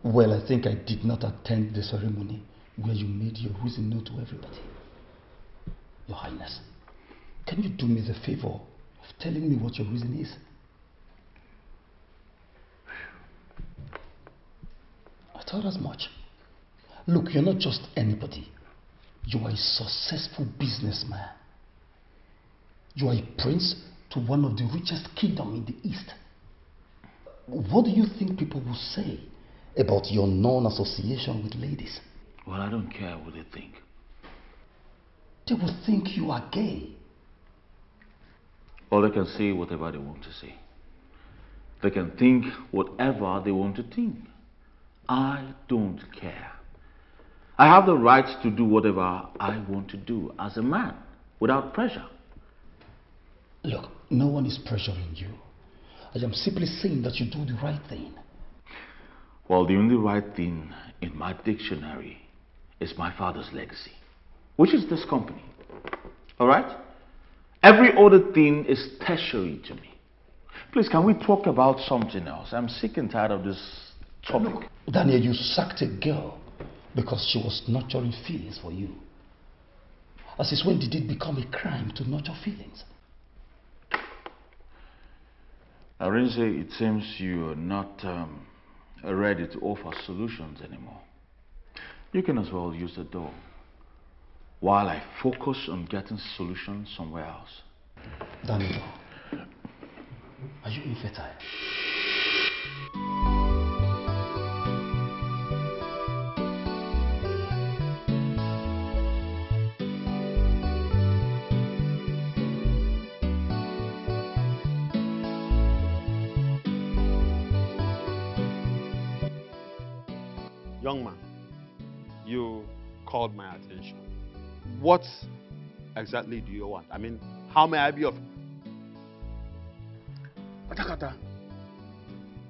[SPEAKER 3] I think I did not attend the ceremony where you made your reason known to everybody. Your Highness, can you do me the favor of telling me what your reason is? I thought as much. Look, you're not just anybody. You are a successful businessman. You are a prince to one of the richest kingdoms in the East. What do you think people will say about your non-association with ladies?
[SPEAKER 5] Well, I don't care what they think.
[SPEAKER 3] They will think you are gay.
[SPEAKER 5] Or they can say whatever they want to say. They can think whatever they want to think. I don't care. I have the right to do whatever I want to do as a man, without pressure.
[SPEAKER 3] Look, no one is pressuring you. I am simply saying that you do the right thing.
[SPEAKER 5] Well, the only right thing in my dictionary is my father's legacy, which is this company. All right? Every other thing is tertiary to me. Please, can we talk about something else? I'm sick and tired of this topic.
[SPEAKER 3] Look, Daniel, you sacked a girl because she was nurturing feelings for you. As is, when did it become a crime to nurture feelings?
[SPEAKER 5] Arinze, it seems you are not ready to offer solutions anymore. You can as well use the door while I focus on getting solutions somewhere else.
[SPEAKER 3] Daniel, are you infertile?
[SPEAKER 22] Young man, you called my attention. What exactly do you want? I mean, how may I be of...
[SPEAKER 19] Atakata,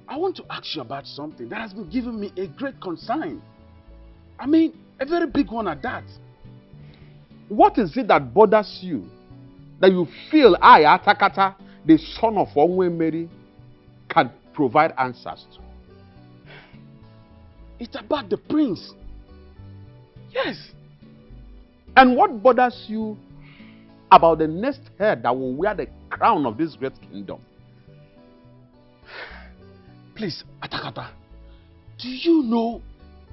[SPEAKER 19] I want to ask you about something that has been giving me a great concern. I mean, a very big one at that.
[SPEAKER 22] What is it that bothers you that you feel I, Atakata, the son of Onwe Mary, can provide answers to?
[SPEAKER 19] It's about the prince. Yes.
[SPEAKER 22] And what bothers you about the next head that will wear the crown of this great kingdom?
[SPEAKER 19] Please, Atakata, do you know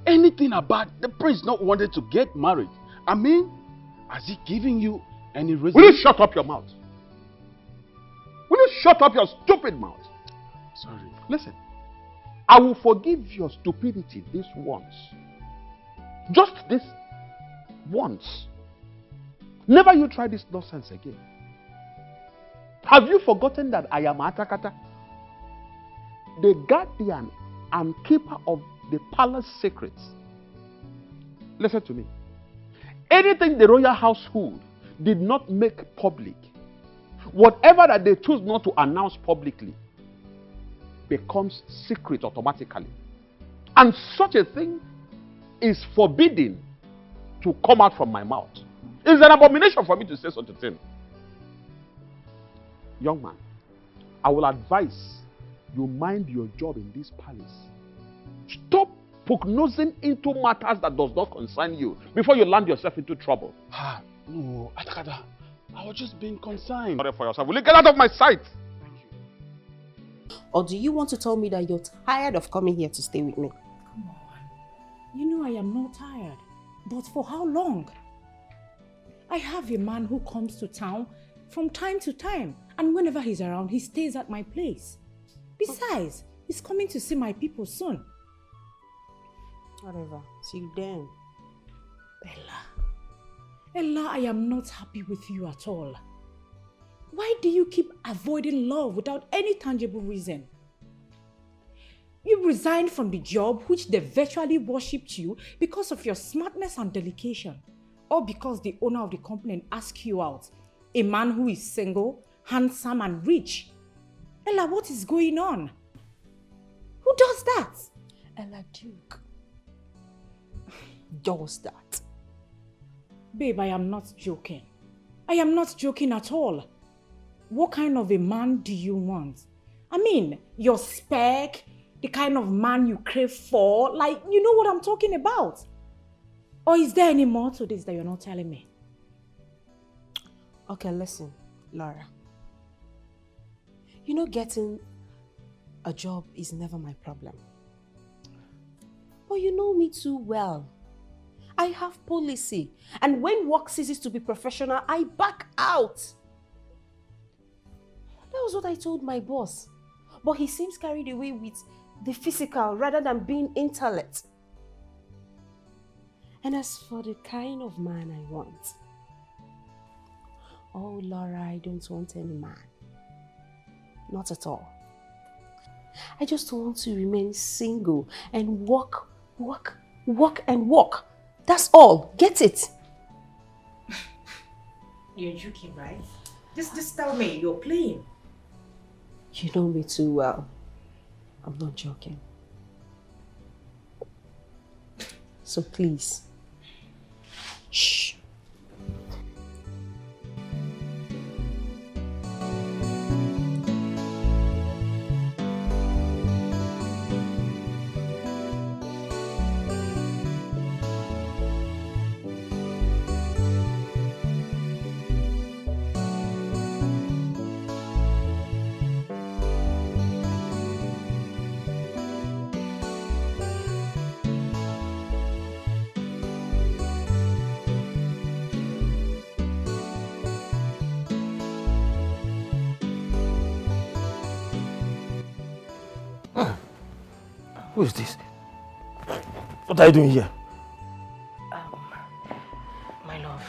[SPEAKER 19] anything about the prince not wanting to get married? I mean, has he given you any reason?
[SPEAKER 22] Will you shut up your mouth? Will you shut up your stupid mouth?
[SPEAKER 19] Sorry.
[SPEAKER 22] Listen, I will forgive your stupidity this once. Just this once. Never you try this nonsense again. Have you forgotten that I am Atakata, the guardian and keeper of the palace secrets? Listen to me. Anything the royal household did not make public, whatever that they choose not to announce publicly, becomes secret automatically. And such a thing is forbidden to come out from my mouth. It's an abomination for me to say such a thing. Young man, I will advise you mind your job in this palace. Stop prognosing into matters that does not concern you before you land yourself into trouble.
[SPEAKER 19] No, Atakata, I was just being concerned.
[SPEAKER 22] Sorry for yourself. Will you get out of my sight?
[SPEAKER 2] Or do you want to tell me that you're tired of coming here to stay with me?
[SPEAKER 7] Come on. You know I am not tired. But for how long? I have a man who comes to town from time to time. And whenever he's around, he stays at my place. Besides, he's coming to see my people soon.
[SPEAKER 2] Whatever. Till then.
[SPEAKER 7] Ella, I am not happy with you at all. Why do you keep avoiding love without any tangible reason? You resigned from the job which they virtually worshipped you because of your smartness and delegation, or because the owner of the company asked you out, a man who is single, handsome and rich. Ella, what is going on? Who does that?
[SPEAKER 2] Ella Duke does that.
[SPEAKER 7] Babe, I am not joking. I am not joking at all. What kind of a man do you want? I mean, your spec, the kind of man you crave for, like, you know what I'm talking about. Or is there any more to this that you're not telling me?
[SPEAKER 2] Okay, listen, Laura. You know, getting a job is never my problem. But you know me too well. I have policy. And when work ceases to be professional, I back out. That was what I told my boss. But he seems carried away with the physical rather than being intellect. And as for the kind of man I want, oh Laura, I don't want any man. Not at all. I just want to remain single and work. That's all. Get it?
[SPEAKER 7] You're joking, right? Just tell me you're playing.
[SPEAKER 2] You know me too well. I'm not joking. So please, shh.
[SPEAKER 14] Who is this? What are you doing here?
[SPEAKER 2] My love.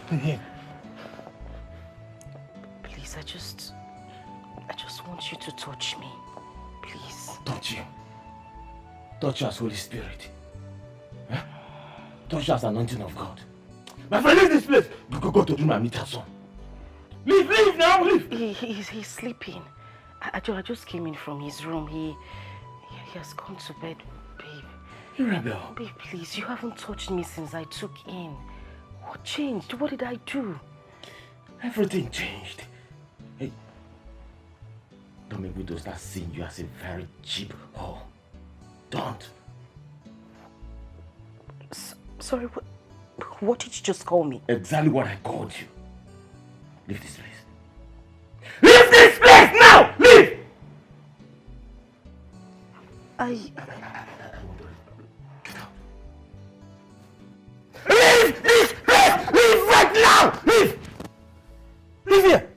[SPEAKER 14] Here.
[SPEAKER 2] Please, I just want you to touch me. Please.
[SPEAKER 14] Touch you. Touch us, Holy Spirit. touch us anointing of God. My friend, leave this place. Go to the room and meet her son. Leave now, leave.
[SPEAKER 12] He's sleeping. I just came in from his room. He has gone to bed, babe.
[SPEAKER 14] You rebel.
[SPEAKER 12] Babe, please, you haven't touched me since I took in. What changed? What did I do?
[SPEAKER 14] Everything changed. Hey, don't make widows that seeing you as a very cheap whore. Don't.
[SPEAKER 12] Sorry, what did you just call me?
[SPEAKER 14] Exactly what I called you. Leave this place. Leave this place now! Leave! Leave this place! Leave right now! Leave! Leave here!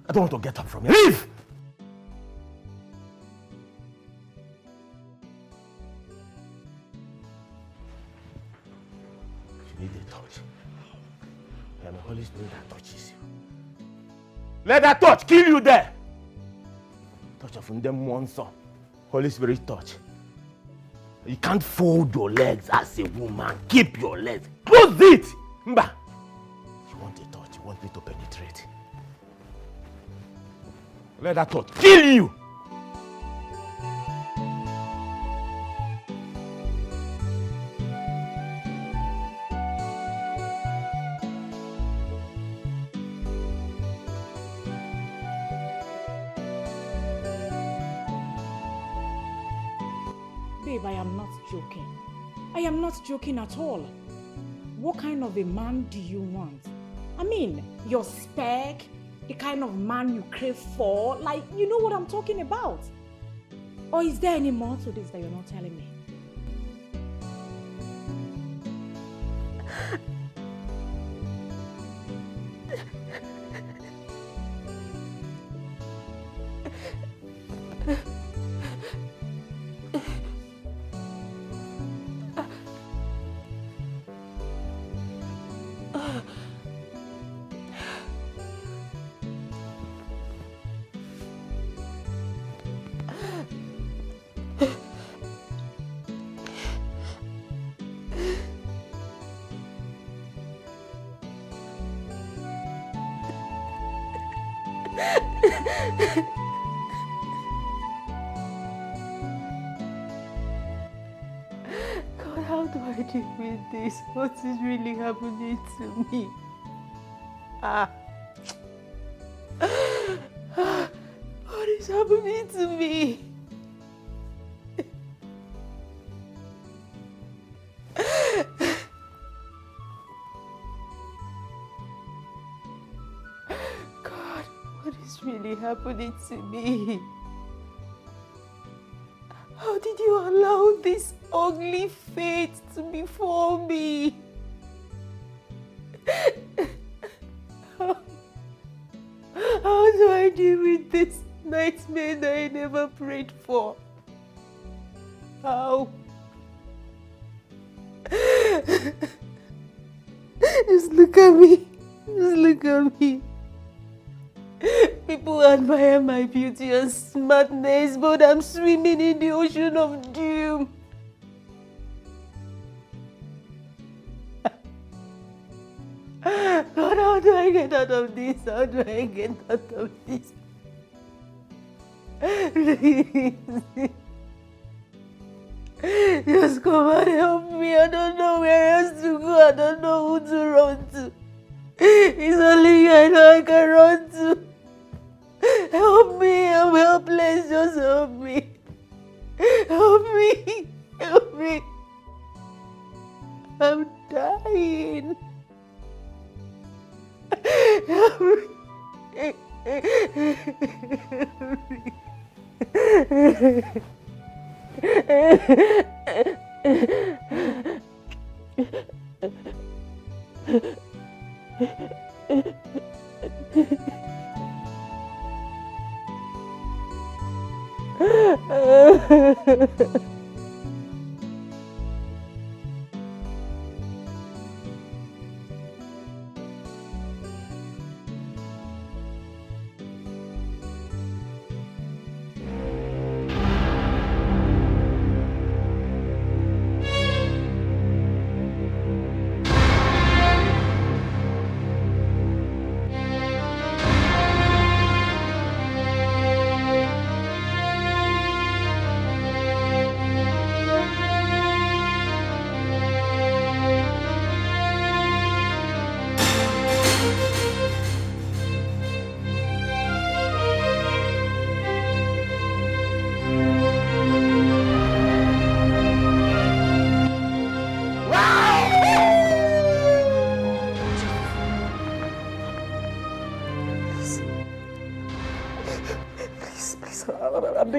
[SPEAKER 14] I don't want to get up from here. Leave! You need a touch. I am a Holy Spirit that touches you. Let that touch kill you there! Touch of them one son. Holy Spirit touch. You can't fold your legs as a woman. Keep your legs. Close it! Mba! You want a touch. You want me to penetrate. Let that touch kill you!
[SPEAKER 7] Babe, I am not joking. I am not joking at all. What kind of a man do you want? I mean, your spec, the kind of man you crave for, like, you know what I'm talking about. Or is there any more to this that you're not telling me?
[SPEAKER 12] God, how do I deal with this? What is really happening to me? What is happening to me? God, what is really happening to me? How did you allow this ugly fate to befall me? How do I deal with this nightmare that I never prayed for? How? Just look at me. Just look at me. People admire my beauty and smartness, but I'm swimming in the ocean of doom. God, how do I get out of this? How do I get out of this? Please. Just come and help me. I don't know where else to go. I don't know who to run to. It's only you I know I can run to. Help me. I'm helpless. Just help me. Help me. Help me. I'm dying. Help me.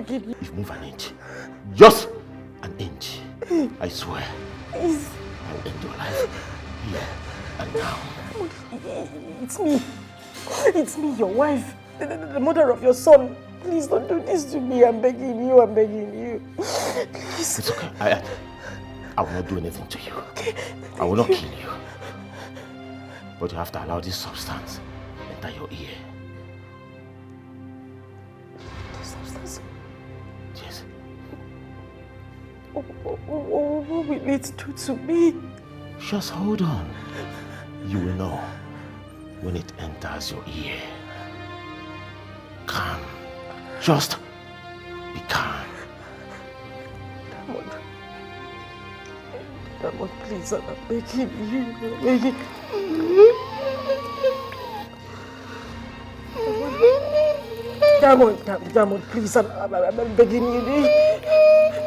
[SPEAKER 1] begging you.
[SPEAKER 14] If you move an inch, just an inch, I swear,
[SPEAKER 1] Please.
[SPEAKER 14] I'll end your life here and now.
[SPEAKER 1] It's me. It's me, your wife. The mother of your son. Please don't do this to me. I'm begging you. I'm begging you. Please.
[SPEAKER 14] It's okay. I will not do anything to you. Okay. I will not kill you. But you have to allow this substance enter your ear.
[SPEAKER 1] Substance?
[SPEAKER 14] Yes.
[SPEAKER 1] What will it do to me?
[SPEAKER 14] Just hold on. You will know when it enters your ear. Calm. Just be calm.
[SPEAKER 1] Diamond, please, I'm begging you. I'm begging. Diamond, please, I'm begging you.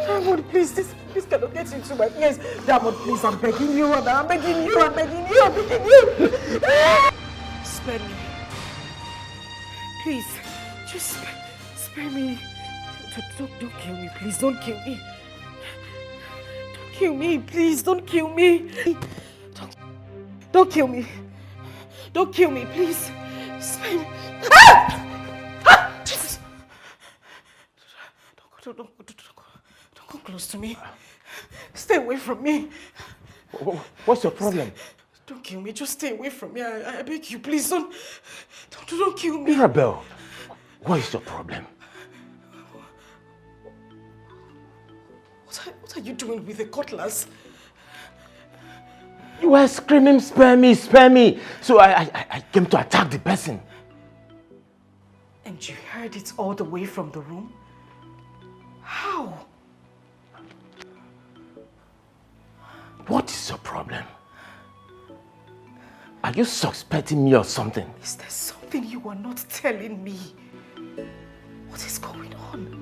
[SPEAKER 1] Diamond, please, this cannot get into my ears. Diamond, please, I'm begging you. I'm begging you. I'm begging you. I'm begging you. Spare me. Please, just spare me. Don't kill me, please. Don't kill me. Don't kill me, please. Don't kill me. Don't kill me. Don't kill me, please. Spare me. Jesus. Don't go close to me. Stay away from me.
[SPEAKER 14] What's your problem?
[SPEAKER 1] Don't kill me. Just stay away from me. I beg you, please. Don't kill me.
[SPEAKER 14] Mirabel, what is your problem?
[SPEAKER 1] What are you doing with the cutlass?
[SPEAKER 14] You were screaming, spare me, spare me. So I came to attack the person.
[SPEAKER 1] And you heard it all the way from the room? How?
[SPEAKER 14] What is your problem? Are you suspecting me or something?
[SPEAKER 1] Is there something you are not telling me? What is going on?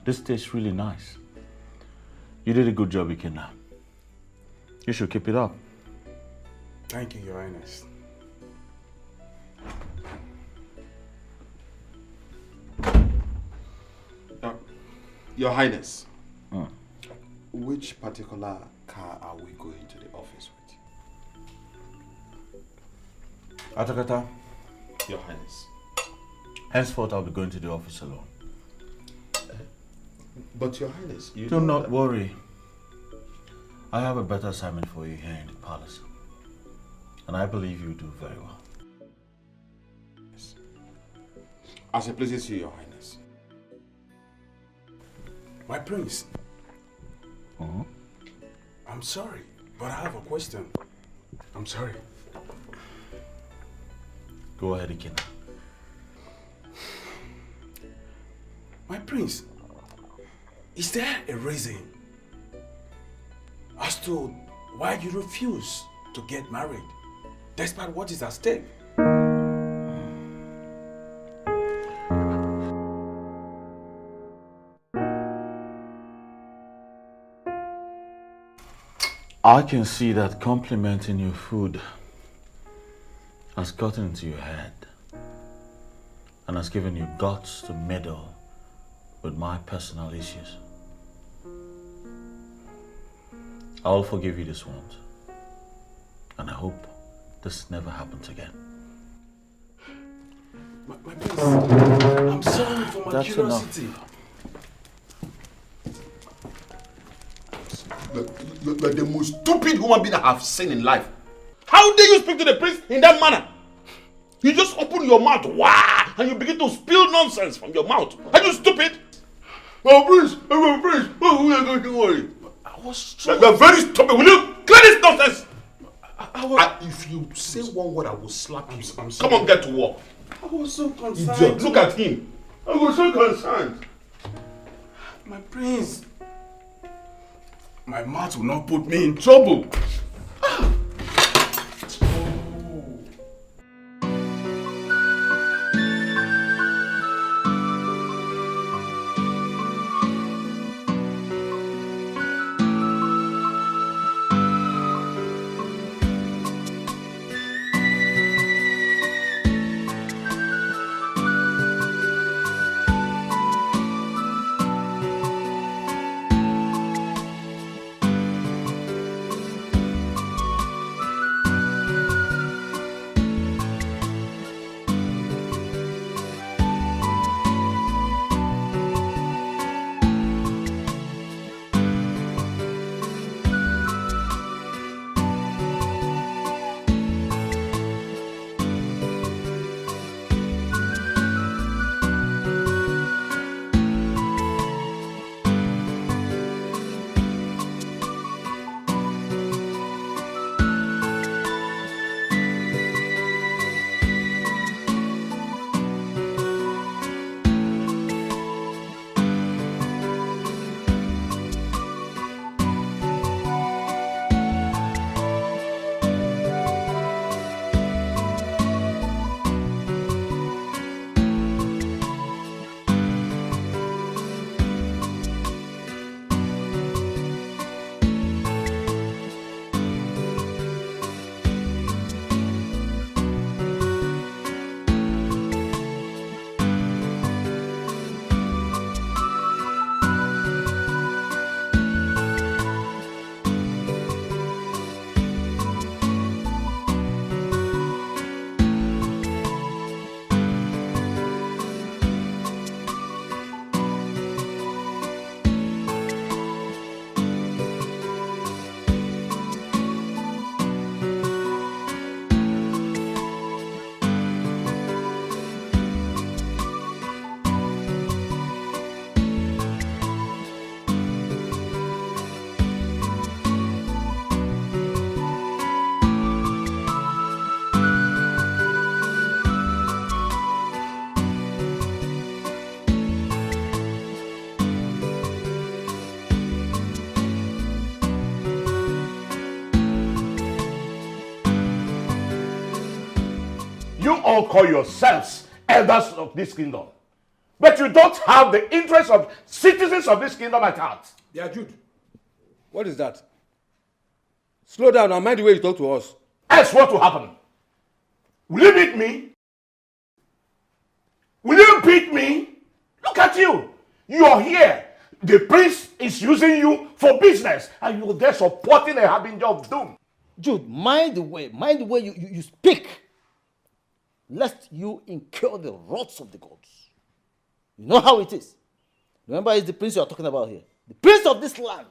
[SPEAKER 5] This tastes really nice. You did a good job, Ikenna. You should keep it up.
[SPEAKER 9] Thank you, Your Highness. Your Highness, which particular car are we going to the office with?
[SPEAKER 5] Atakata,
[SPEAKER 9] Your Highness.
[SPEAKER 5] henceforth I'll be going to the office alone.
[SPEAKER 9] But Your Highness, you
[SPEAKER 5] Do
[SPEAKER 9] know
[SPEAKER 5] not
[SPEAKER 9] that...
[SPEAKER 5] worry. I have a better assignment for you here in the palace. And I believe you do very well.
[SPEAKER 9] Yes. As it pleases you, Your Highness. My prince. I'm sorry, but I have a question. I'm sorry.
[SPEAKER 5] Go ahead, Ikenna.
[SPEAKER 9] My prince, is there a reason as to why you refuse to get married, despite what is at stake?
[SPEAKER 5] I can see that complimenting your food has gotten into your head and has given you guts to meddle with my personal issues. I'll forgive you this once, and I hope this never happens again.
[SPEAKER 9] My prince, I'm sorry for my
[SPEAKER 5] That's
[SPEAKER 9] curiosity.
[SPEAKER 5] enough.
[SPEAKER 9] You're the most stupid human being I have seen in life. How dare you speak to the prince in that manner? You just open your mouth, wah, and you begin to spill nonsense from your mouth. Are you stupid? Oh, prince, oh, don't worry. I was trying. You're very stupid. Will you clear this nonsense? If you say one word, I will slap you. I'm sorry. Come on, get to work. I was so concerned. Idiot, look at him. I was so concerned. My prince. My mouth will not put me in trouble. You all call yourselves elders of this kingdom, but you don't have the interests of citizens of this kingdom at heart.
[SPEAKER 4] Yeah, Jude. What is that? Slow down and mind the way you talk to us.
[SPEAKER 9] Else what will happen? Will you beat me? Will you beat me? Look at you. You are here. The prince is using you for business, and you're there supporting a harbinger of doom.
[SPEAKER 11] Jude, mind the way you speak, lest you incur the wrath of the gods. You know how it is. Remember, it's the prince you are talking about here. The prince of this land.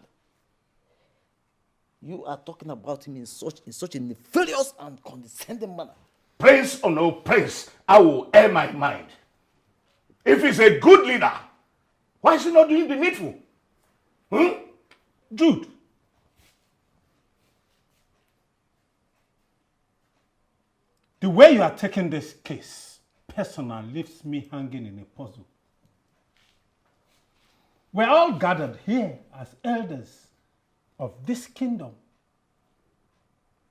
[SPEAKER 11] You are talking about him in such a nefarious and condescending manner.
[SPEAKER 9] Prince or no prince, I will air my mind. If he's a good leader, why is he not doing the needful?
[SPEAKER 6] Jude. The way you are taking this case personal leaves me hanging in a puzzle. We're all gathered here as elders of this kingdom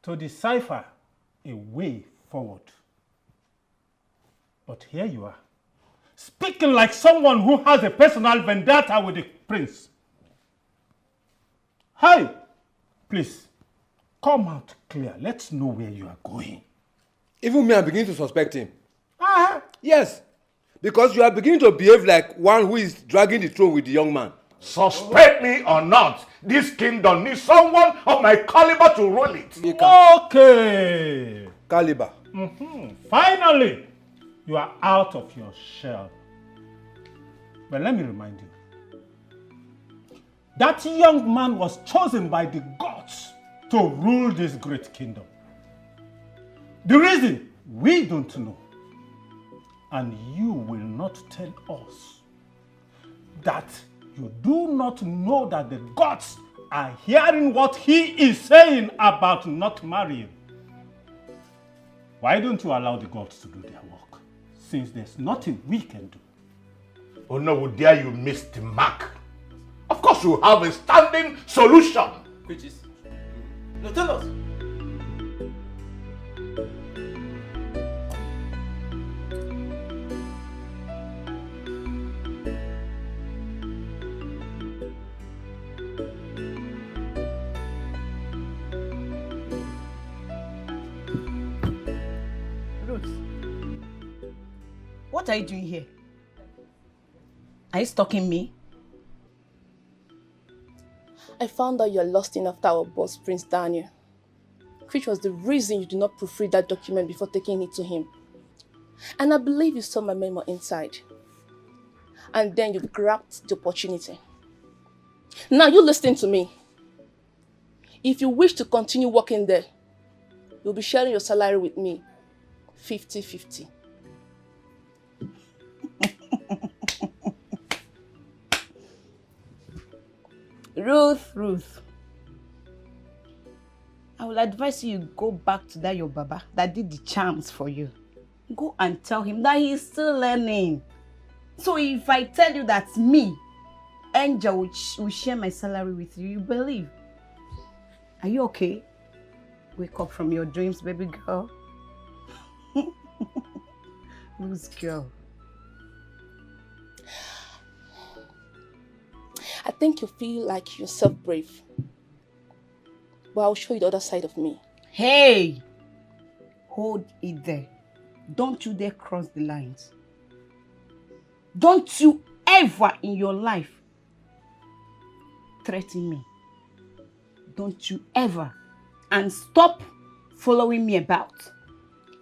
[SPEAKER 6] to decipher a way forward. But here you are, speaking like someone who has a personal vendetta with the prince. Hi, please, come out clear. Let's know where you are going.
[SPEAKER 4] Even me, I'm beginning to suspect him. Yes, because you are beginning to behave like one who is dragging the throne with the young man.
[SPEAKER 9] Suspect me or not, this kingdom needs someone of my caliber to rule it.
[SPEAKER 6] Okay.
[SPEAKER 4] Caliber.
[SPEAKER 6] Finally, you are out of your shell. But let me remind you, that young man was chosen by the gods to rule this great kingdom. The reason we don't know, and you will not tell us, that you do not know that the gods are hearing what he is saying about not marrying. Why don't you allow the gods to do their work, since there's nothing we can do?
[SPEAKER 9] Oh no, how dare you miss the mark? Of course you have a standing solution.
[SPEAKER 11] Which is? No, tell us.
[SPEAKER 2] What are you doing here? Are you stalking me?
[SPEAKER 16] I found out you're lost in after our boss, Prince Daniel, which was the reason you did not proofread that document before taking it to him. And I believe you saw my memo inside. And then you grabbed the opportunity. Now you listen to me. If you wish to continue working there, you'll be sharing your salary with me, 50-50.
[SPEAKER 2] Ruth, I will advise you go back to that your baba that did the charms for you. Go and tell him that he is still learning. So if I tell you that me, Angel, will share my salary with you, you believe. Are you okay? Wake up from your dreams, baby girl. Who's girl?
[SPEAKER 16] I think you feel like you're self-brave. But I'll show you the other side of me.
[SPEAKER 2] Hey! Hold it there. Don't you dare cross the lines. Don't you ever in your life threaten me. Don't you ever. And stop following me about.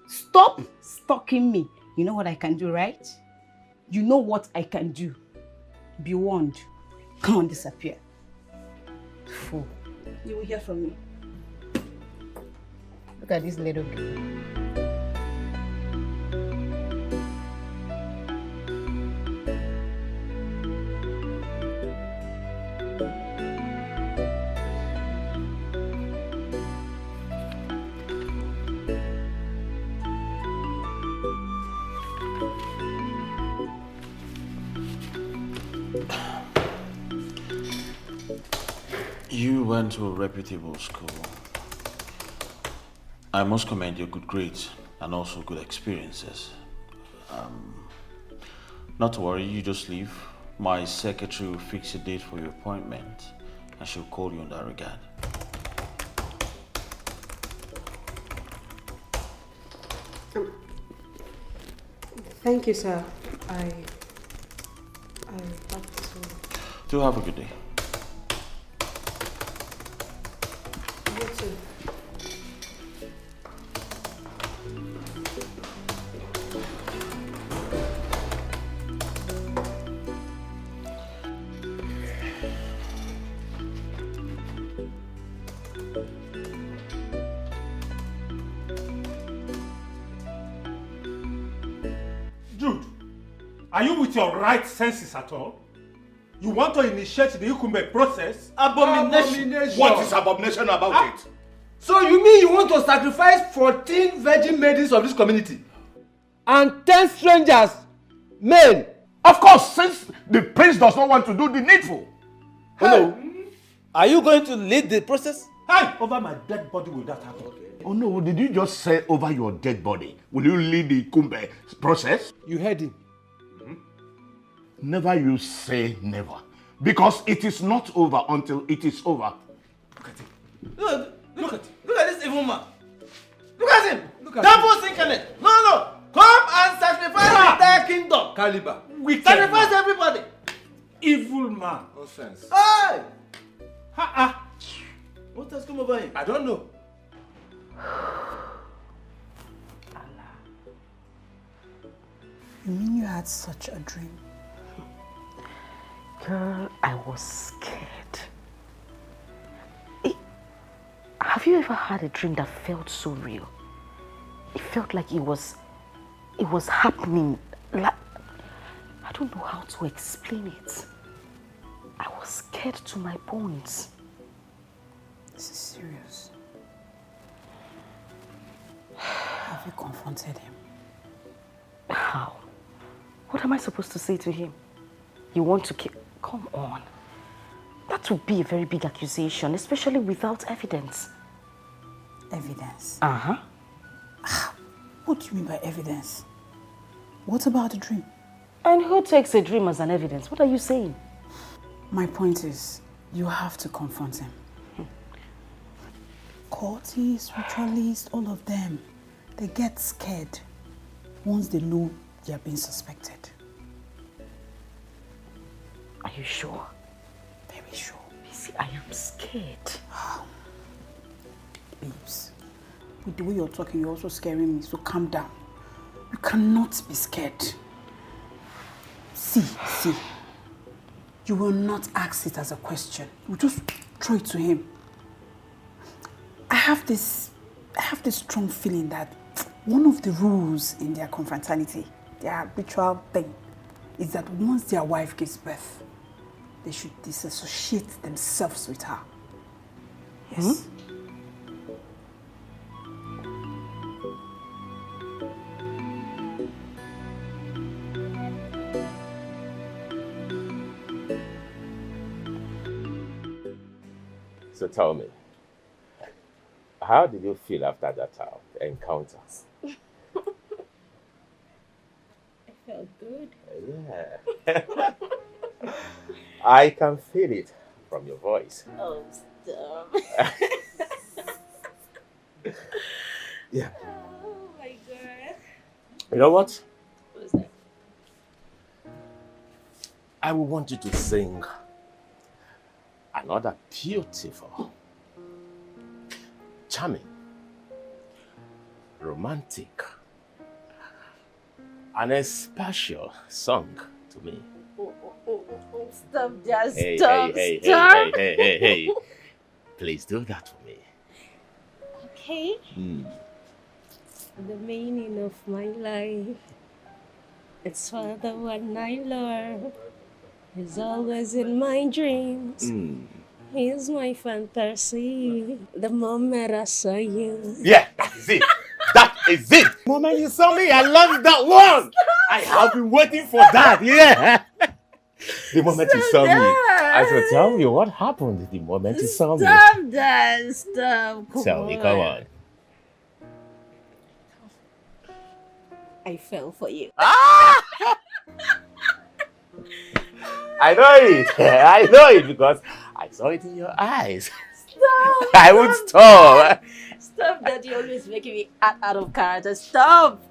[SPEAKER 2] Stop stalking me. You know what I can do, right? You know what I can do. Be warned. Come on, disappear. Fool.
[SPEAKER 16] You will hear from me.
[SPEAKER 2] Look at this little girl.
[SPEAKER 5] You went to a reputable school. I must commend your good grades and also good experiences. Not to worry, you just leave. My secretary will fix a date for your appointment and she'll call you in that regard.
[SPEAKER 2] Thank you, sir. I have to...
[SPEAKER 5] Do have a good day.
[SPEAKER 2] You too.
[SPEAKER 6] Jude, are you with your right senses at all? You want to initiate the Ikume process?
[SPEAKER 4] Abomination.
[SPEAKER 9] What is abomination about it?
[SPEAKER 4] So you mean you want to sacrifice 14 virgin maidens of this community? And 10 strangers, men?
[SPEAKER 9] Of course, since the prince does not want to do the needful.
[SPEAKER 4] Hello. Are you going to lead the process?
[SPEAKER 6] Hey, over my dead body will that happen?
[SPEAKER 9] Oh no, did you just say over your dead body? Will you lead the Kumbe process?
[SPEAKER 4] You heard him.
[SPEAKER 9] Never you say never. Because it is not over until it is over.
[SPEAKER 4] Look at him. Look at this evil man. Look at him. Double thinking it. No. Come and sacrifice the entire kingdom. Caliber. Sacrifice everybody.
[SPEAKER 6] Evil man.
[SPEAKER 4] Nonsense.
[SPEAKER 6] Hey!
[SPEAKER 4] What has come over him? I don't know.
[SPEAKER 7] You mean you had such a dream?
[SPEAKER 2] Girl, I was scared. Have you ever had a dream that felt so real? It felt like it was happening. Like, I don't know how to explain it. I was scared to my bones.
[SPEAKER 7] This is serious. Have you confronted him?
[SPEAKER 2] How? What am I supposed to say to him? You want to kill? Come on. That would be a very big accusation, especially without evidence.
[SPEAKER 7] Evidence?
[SPEAKER 2] Uh-huh.
[SPEAKER 7] What do you mean by evidence? What about the dream?
[SPEAKER 2] And who takes a dream as an evidence? What are you saying?
[SPEAKER 7] My point is, you have to confront him. Cultists, ritualists, all of them, they get scared once they know they are being suspected.
[SPEAKER 2] Are you sure?
[SPEAKER 7] Very sure.
[SPEAKER 2] You see, I am scared.
[SPEAKER 7] Babes, with the way you're talking, you're also scaring me, so calm down. You cannot be scared. See. You will not ask it as a question. You just throw it to him. I have this strong feeling that one of the rules in their confrontality, their ritual thing, is that once their wife gives birth, they should disassociate themselves with her. Yes.
[SPEAKER 14] So tell me, how did you feel after that encounter?
[SPEAKER 17] I felt good.
[SPEAKER 14] Yeah. I can feel it from your voice.
[SPEAKER 17] Oh, stop.
[SPEAKER 14] Yeah.
[SPEAKER 17] Oh my God.
[SPEAKER 14] You know what?
[SPEAKER 17] What is that?
[SPEAKER 14] I will want you to sing another beautiful, charming, romantic, and a special song to me.
[SPEAKER 17] Stop, just
[SPEAKER 14] Hey,
[SPEAKER 17] stop,
[SPEAKER 14] hey,
[SPEAKER 17] stop.
[SPEAKER 14] hey. Please do that for me.
[SPEAKER 17] Okay. The meaning of my life, it's for the one I love. He's always in my dreams. He's my fantasy. The moment I saw you.
[SPEAKER 14] Yeah, that is it. That is it. The moment you saw me, I love that one. I have been waiting for that. Yeah. The moment you saw me. I said, tell me what happened the moment you saw me.
[SPEAKER 17] Stop that. Stop.
[SPEAKER 14] Tell me, come on.
[SPEAKER 2] I fell for you.
[SPEAKER 14] I know it. I know it because I saw it in your eyes.
[SPEAKER 2] Stop!
[SPEAKER 14] I won't stop.
[SPEAKER 2] Stop that, you're always making me act out of character. Stop!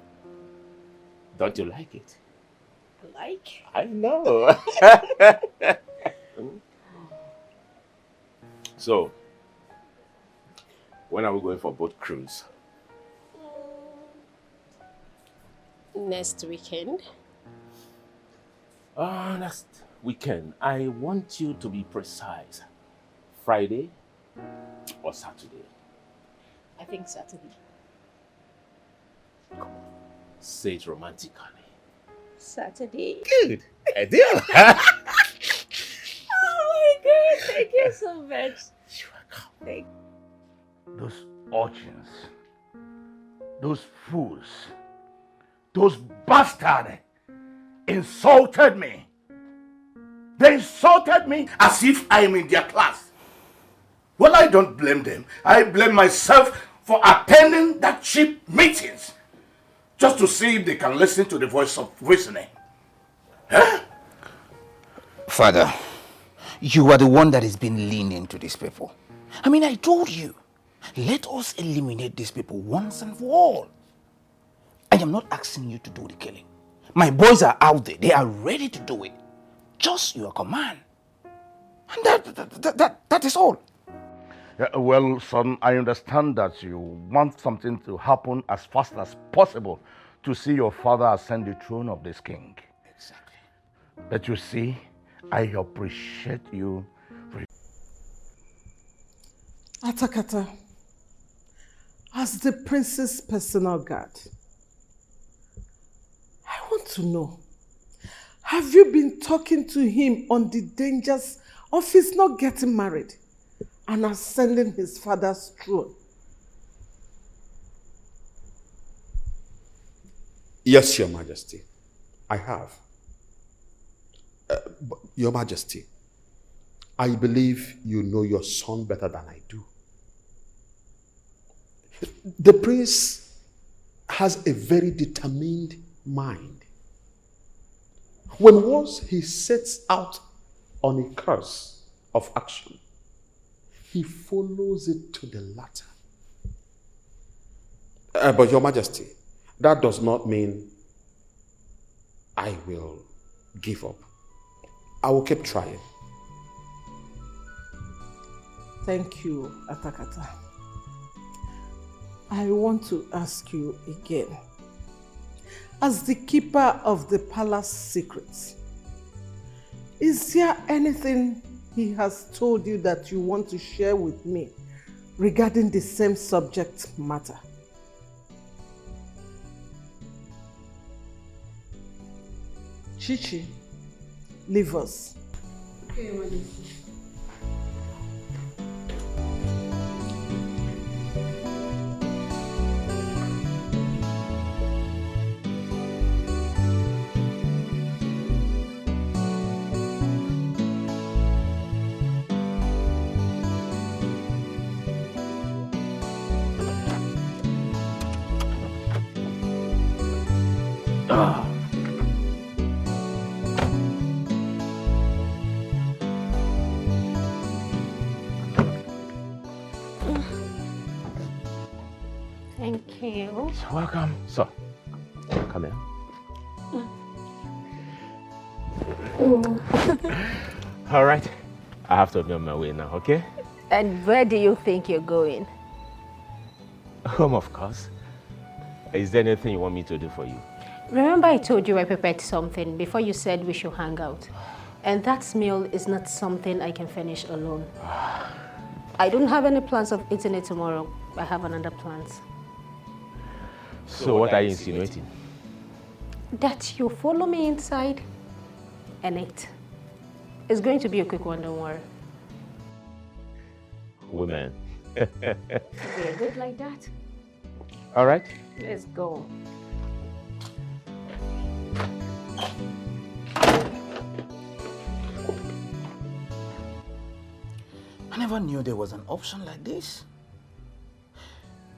[SPEAKER 14] Don't you like it?
[SPEAKER 2] Like?
[SPEAKER 14] I know. So, when are we going for boat cruise?
[SPEAKER 2] Next weekend.
[SPEAKER 14] Next weekend. I want you to be precise. Friday or Saturday?
[SPEAKER 2] I think Saturday.
[SPEAKER 14] Say it romantically.
[SPEAKER 2] Saturday.
[SPEAKER 14] Good. A deal.
[SPEAKER 2] Oh my God, thank you so much. Thank
[SPEAKER 6] Those urchins, those fools, those bastards insulted me. They insulted me as if I am in their class. Well, I don't blame them. I blame myself for attending that cheap meetings just to see if they can listen to the voice of reasoning. Huh?
[SPEAKER 19] Father, you are the one that has been leaning to these people. I mean, I told you, let us eliminate these people once and for all. I am not asking you to do the killing. My boys are out there. They are ready to do it. Just your command. And that is all.
[SPEAKER 6] Yeah, well, son, I understand that you want something to happen as fast as possible to see your father ascend the throne of this king.
[SPEAKER 19] Exactly.
[SPEAKER 6] But you see, I appreciate you.
[SPEAKER 21] Atakata, as the prince's personal guard, I want to know, have you been talking to him on the dangers of his not getting married and ascending his father's throne?
[SPEAKER 9] Yes, Your Majesty, I have. Your Majesty, I believe you know your son better than I do. The prince has a very determined mind. When once he sets out on a course of action, he follows it to the latter. But Your Majesty, that does not mean I will give up. I will keep trying.
[SPEAKER 21] Thank you, Atakata. I want to ask you again, as the keeper of the palace secrets, is there anything he has told you that you want to share with me regarding the same subject matter? Chichi, leave us.
[SPEAKER 2] Okay, Majesty.
[SPEAKER 18] Thank you.
[SPEAKER 14] Welcome. So, come here. All right. I have to be on my way now, okay?
[SPEAKER 18] And where do you think you're going?
[SPEAKER 14] Home, of course. Is there anything you want me to do for you?
[SPEAKER 18] Remember I told you I prepared something before you said we should hang out. And that meal is not something I can finish alone. I don't have any plans of eating it tomorrow. I have another plans.
[SPEAKER 14] So what are you insinuating?
[SPEAKER 18] That you follow me inside and eat. It's going to be a quick one, don't worry.
[SPEAKER 14] Women.
[SPEAKER 18] You're good like that?
[SPEAKER 14] All right.
[SPEAKER 18] Let's go.
[SPEAKER 19] I never knew there was an option like this.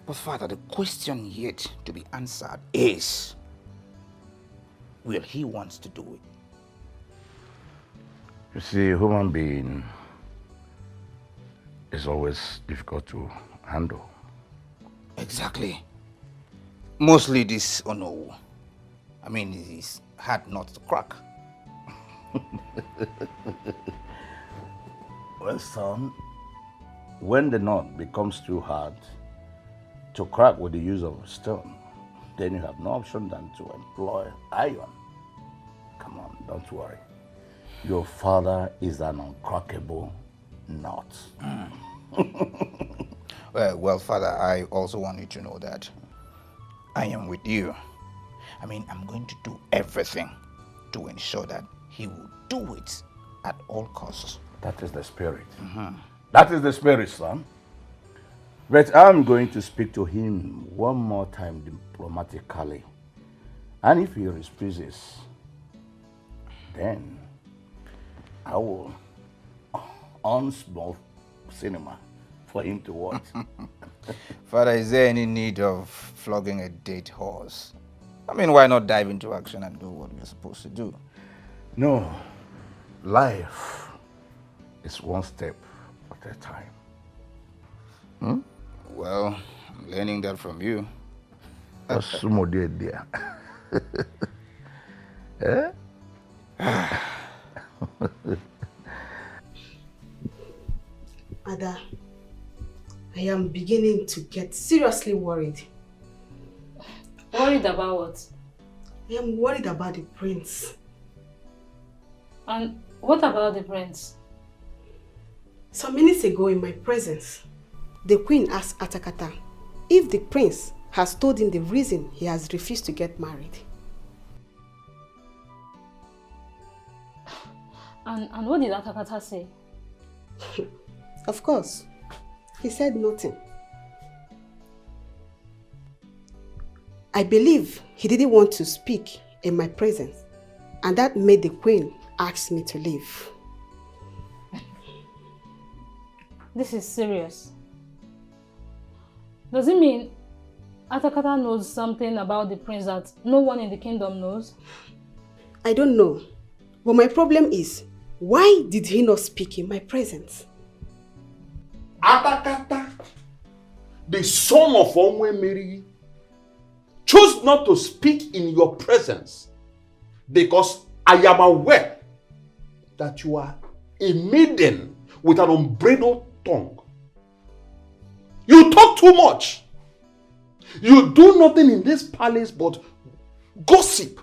[SPEAKER 19] But Father, the question yet to be answered is, will he want to do it?
[SPEAKER 20] You see, a human being is always difficult to handle.
[SPEAKER 19] Exactly. Mostly this Ono. I mean, it is hard not to crack.
[SPEAKER 20] Well, son, when the knot becomes too hard to crack with the use of a stone, then you have no option than to employ iron. Come on, don't worry. Your father is an uncrackable knot.
[SPEAKER 19] Well, Father, I also want you to know that I am with you. I mean, I'm going to do everything to ensure that he will do it at all costs.
[SPEAKER 20] That is the spirit. That is the spirit, son. But I'm going to speak to him one more time diplomatically. And if he refuses, then I will on small cinema for him to watch.
[SPEAKER 19] Father, is there any need of flogging a dead horse? I mean, why not dive into action and do what we're supposed to do?
[SPEAKER 20] No. Life is one step at a time.
[SPEAKER 19] Well, I'm learning that from you.
[SPEAKER 20] Sumo dear. Eh?
[SPEAKER 2] Ada, I am beginning to get seriously worried.
[SPEAKER 8] Worried about what?
[SPEAKER 2] I am worried about the prince.
[SPEAKER 8] And what about the prince?
[SPEAKER 2] Some minutes ago in my presence, the queen asked Atakata if the prince has told him the reason he has refused to get married.
[SPEAKER 8] And what did Atakata say?
[SPEAKER 2] Of course, he said nothing. I believe he didn't want to speak in my presence, and that made the queen ask me to leave.
[SPEAKER 8] This is serious. Does it mean Atakata knows something about the prince that no one in the kingdom knows?
[SPEAKER 2] I don't know, but my problem is, why did he not speak in my presence?
[SPEAKER 9] Atakata, the son of Onwemiri, chose not to speak in your presence because I am aware that you are a maiden with an unbridled tongue. You talk too much. You do nothing in this palace but gossip.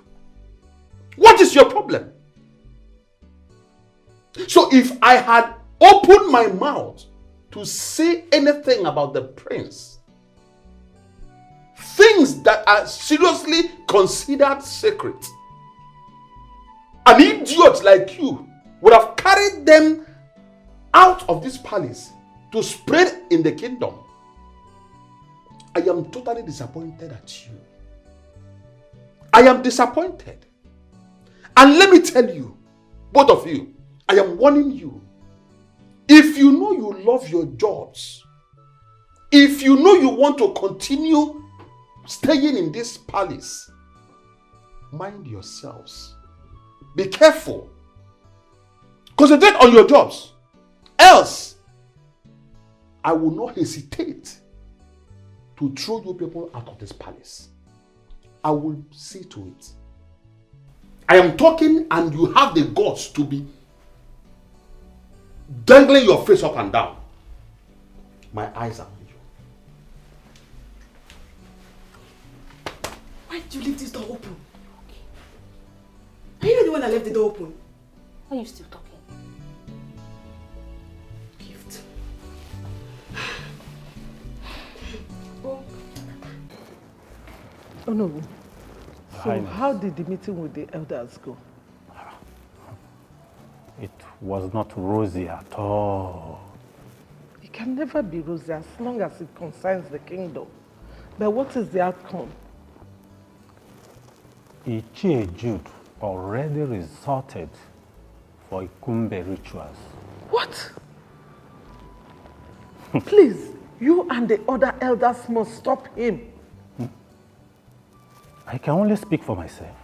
[SPEAKER 9] What is your problem? So if I had opened my mouth to say anything about the prince, things that are seriously considered sacred, an idiot like you would have carried them out of this palace to spread in the kingdom. I am totally disappointed at you. I am disappointed. And let me tell you, both of you, I am warning you. If you know you love your jobs, if you know you want to continue staying in this palace, mind yourselves. Be careful. Concentrate on your jobs. Else, I will not hesitate to throw you people out of this palace. I will see to it. I am talking and you have the guts to be dangling your face up and down. My eyes are on you.
[SPEAKER 2] Why did you leave this door open? Are you the one that left the door open?
[SPEAKER 8] Why are you still talking?
[SPEAKER 2] Gift.
[SPEAKER 21] Oh no. So
[SPEAKER 6] Highness.
[SPEAKER 21] how did the meeting with the elders go?
[SPEAKER 6] It was not rosy at all.
[SPEAKER 21] It can never be rosy as long as it concerns the kingdom. But what is the outcome?
[SPEAKER 6] Ichie Jude already resorted for Ikumbe rituals.
[SPEAKER 21] What? Please, you and the other elders must stop him.
[SPEAKER 6] I can only speak for myself.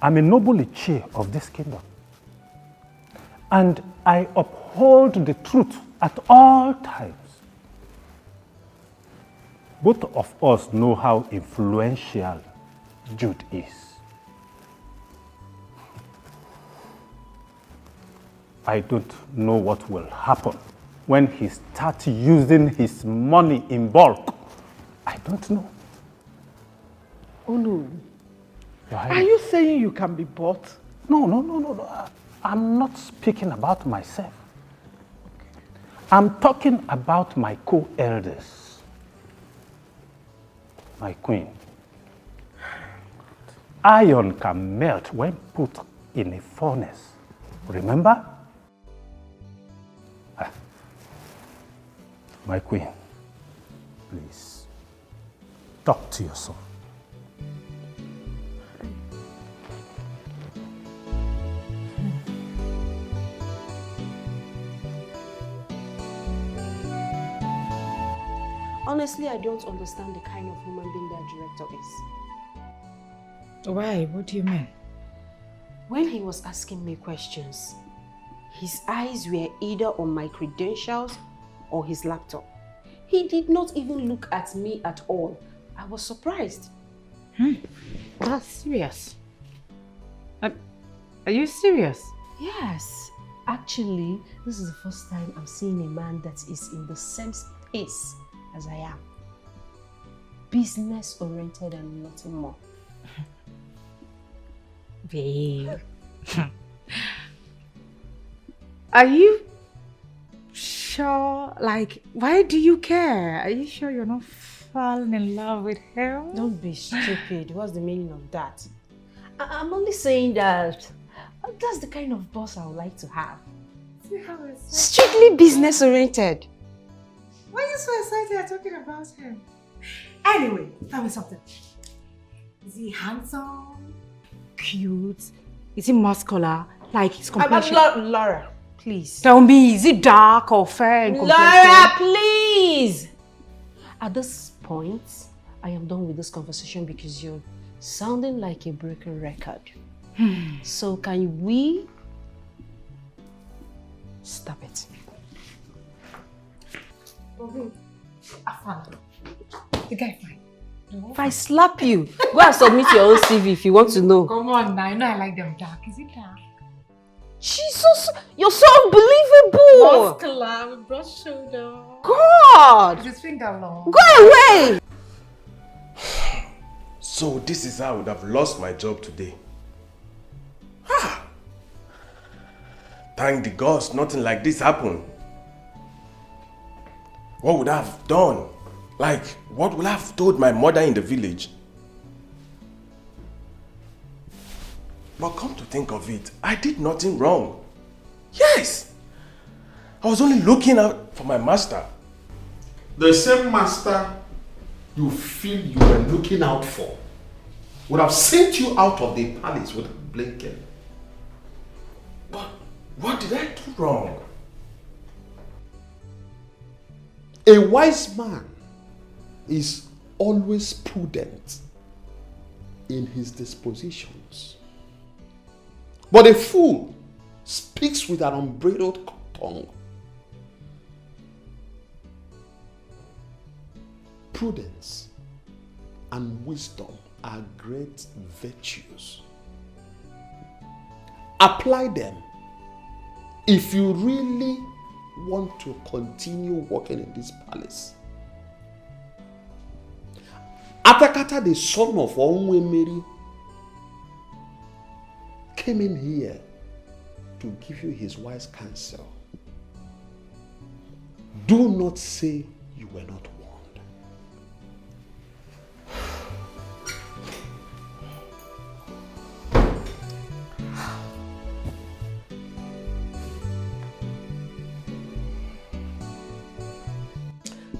[SPEAKER 6] I'm a noble LUCHY of this kingdom. And I uphold the truth at all times. Both of us know how influential Jude is. I don't know what will happen when he starts using his money in bulk. I don't know.
[SPEAKER 21] Olu, are you saying you can be bought?
[SPEAKER 6] No. I'm not speaking about myself. I'm talking about my co-elders. My queen. Iron can melt when put in a furnace. Remember? My queen, please, talk to your son.
[SPEAKER 2] Honestly, I don't understand the kind of human being that director is.
[SPEAKER 13] Why? What do you mean?
[SPEAKER 2] When he was asking me questions, his eyes were either on my credentials or his laptop. He did not even look at me at all. I was surprised.
[SPEAKER 13] That's serious. Are you serious?
[SPEAKER 2] Yes. Actually, this is the first time I'm seeing a man that is in the same space as I am. Business-oriented and nothing more.
[SPEAKER 13] Babe. Are you sure? Like, why do you care? Are you sure you're not falling in love with him?
[SPEAKER 2] Don't be stupid. What's the meaning of that? I'm only saying that that's the kind of boss I would like to have. Strictly business-oriented.
[SPEAKER 13] Why are you so excited you're talking about him? Anyway, tell me something. Is he handsome? Cute? Is he muscular? Like his complexion?
[SPEAKER 2] Laura, please.
[SPEAKER 13] Tell me, is he dark or fair in complexion?
[SPEAKER 2] Laura, please! At this point, I am done with this conversation because you're sounding like a broken record. So can we stop it?
[SPEAKER 13] The guy fine.
[SPEAKER 2] If I slap you, go and submit your own CV if you want to know.
[SPEAKER 13] Come on now, you know I like them dark. Is it dark?
[SPEAKER 2] Jesus, you're so unbelievable!
[SPEAKER 13] Muscular with broad shoulder.
[SPEAKER 2] God!
[SPEAKER 13] Is his finger long?
[SPEAKER 2] Go away!
[SPEAKER 14] So this is how I would have lost my job today. Thank the gods, nothing like this happened. What would I have done? Like, what would I have told my mother in the village? But come to think of it, I did nothing wrong. Yes! I was only looking out for my master.
[SPEAKER 22] The same master you feel you were looking out for would have sent you out of the palace without blinking.
[SPEAKER 14] But what did I do wrong?
[SPEAKER 22] A wise man is always prudent in his dispositions. But a fool speaks with an unbridled tongue. Prudence and wisdom are great virtues. Apply them if you really want to continue working in this palace. Atakata, the son of Onwemeri, came in here to give you his wise counsel. Do not say you were not warned.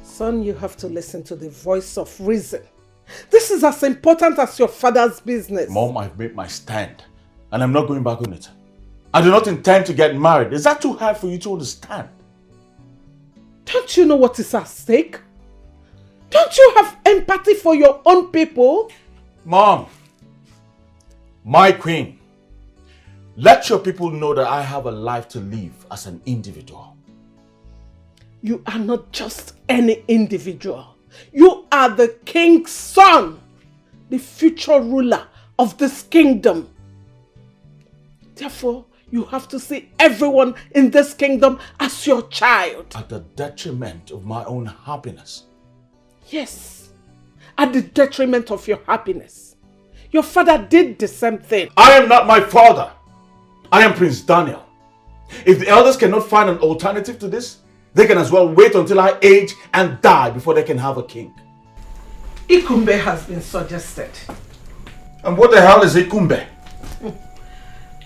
[SPEAKER 21] Son, you have to listen to the voice of reason. This is as important as your father's business.
[SPEAKER 5] Mom, I've made my stand and I'm not going back on it. I do not intend to get married. Is that too hard for you to understand?
[SPEAKER 21] Don't you know what is at stake? Don't you have empathy for your own people?
[SPEAKER 5] Mom, My queen, let your people know that I have a life to live as an individual.
[SPEAKER 21] You are not just any individual. You are the king's son, the future ruler of this kingdom. Therefore, you have to see everyone in this kingdom as your child.
[SPEAKER 5] At the detriment of my own happiness.
[SPEAKER 21] Yes, at the detriment of your happiness. Your father did the same thing.
[SPEAKER 5] I am not my father. I am Prince Daniel. If the elders cannot find an alternative to this, they can as well wait until I age and die before they can have a king.
[SPEAKER 21] Ikumbe has been suggested.
[SPEAKER 5] And what the hell is Ikumbe?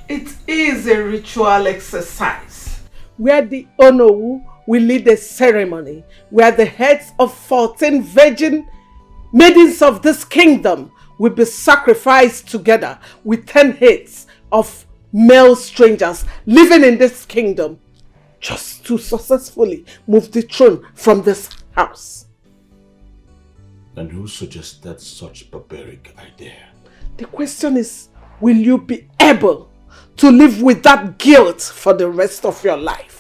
[SPEAKER 21] It is a ritual exercise where the Onowu will lead a ceremony where the heads of 14 virgin maidens of this kingdom will be sacrificed together with 10 heads of male strangers living in this kingdom just to successfully move the throne from this house.
[SPEAKER 5] And who suggested such barbaric idea?
[SPEAKER 21] The question is, will you be able to live with that guilt for the rest of your life?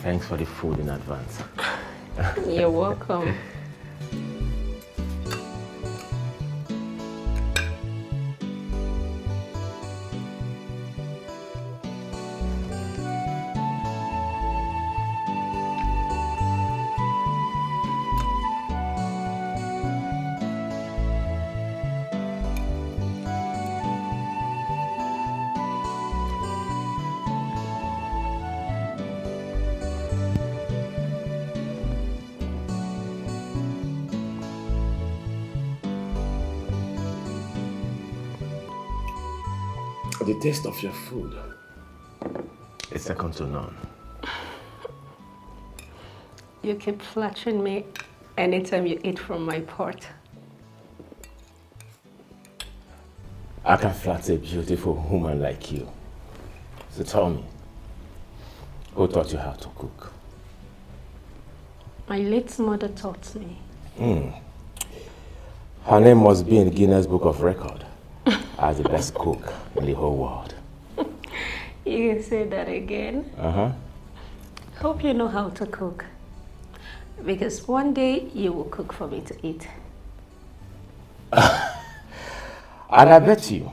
[SPEAKER 14] Thanks for the food in advance.
[SPEAKER 18] You're welcome.
[SPEAKER 14] The taste of your food is second to none.
[SPEAKER 18] You keep flattering me anytime you eat from my pot.
[SPEAKER 14] I can flatter a beautiful woman like you. So tell me, who taught you how to cook?
[SPEAKER 18] My late mother taught me.
[SPEAKER 14] Her name must be in the Guinness Book of Record as the best cook in the whole world.
[SPEAKER 18] You can say that again. Hope you know how to cook. Because one day you will cook for me to eat.
[SPEAKER 14] And I bet you,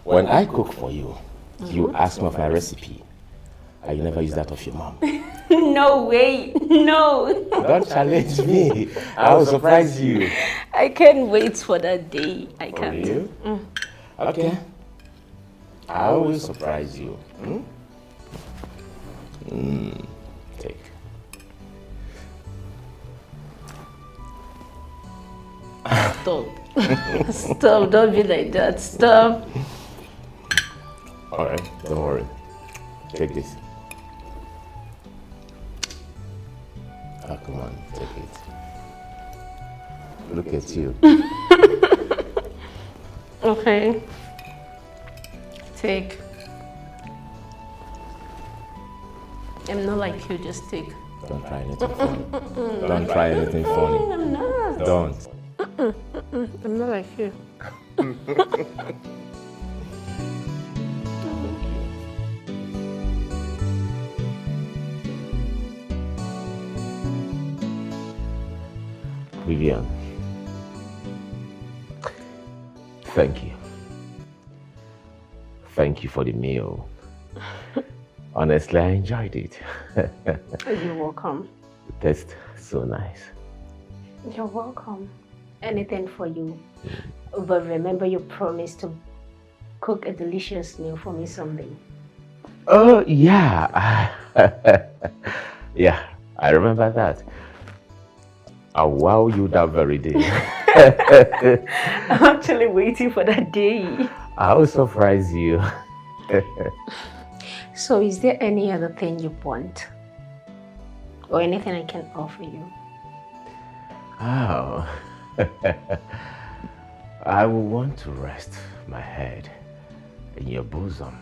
[SPEAKER 14] when I cook for you, you ask me for my recipe, and you never use that of your mom.
[SPEAKER 18] No way, no.
[SPEAKER 14] Don't challenge me. I will surprise you.
[SPEAKER 18] I can't wait for that day. I can't.
[SPEAKER 14] You? Okay. I will surprise you. Take.
[SPEAKER 18] Stop. Stop, don't be like that. Stop.
[SPEAKER 14] Alright, don't worry. Take this. Oh, come on, take it. Look at you.
[SPEAKER 18] Okay. Take. I'm not like you, just take.
[SPEAKER 14] Don't try anything funny. Don't try anything funny.
[SPEAKER 18] I'm not.
[SPEAKER 14] Don't.
[SPEAKER 18] I'm not like you.
[SPEAKER 14] Vivian, thank you. Thank you for the meal. Honestly, I enjoyed it.
[SPEAKER 18] You're welcome.
[SPEAKER 14] It tastes so nice.
[SPEAKER 18] You're welcome. Anything for you. But remember you promised to cook a delicious meal for me someday.
[SPEAKER 14] Oh, yeah. Yeah, I remember that. I'll wow you that very day.
[SPEAKER 18] I'm actually waiting for that day.
[SPEAKER 14] I'll surprise you.
[SPEAKER 18] So is there any other thing you want? Or anything I can offer you?
[SPEAKER 14] Oh. I will want to rest my head in your bosom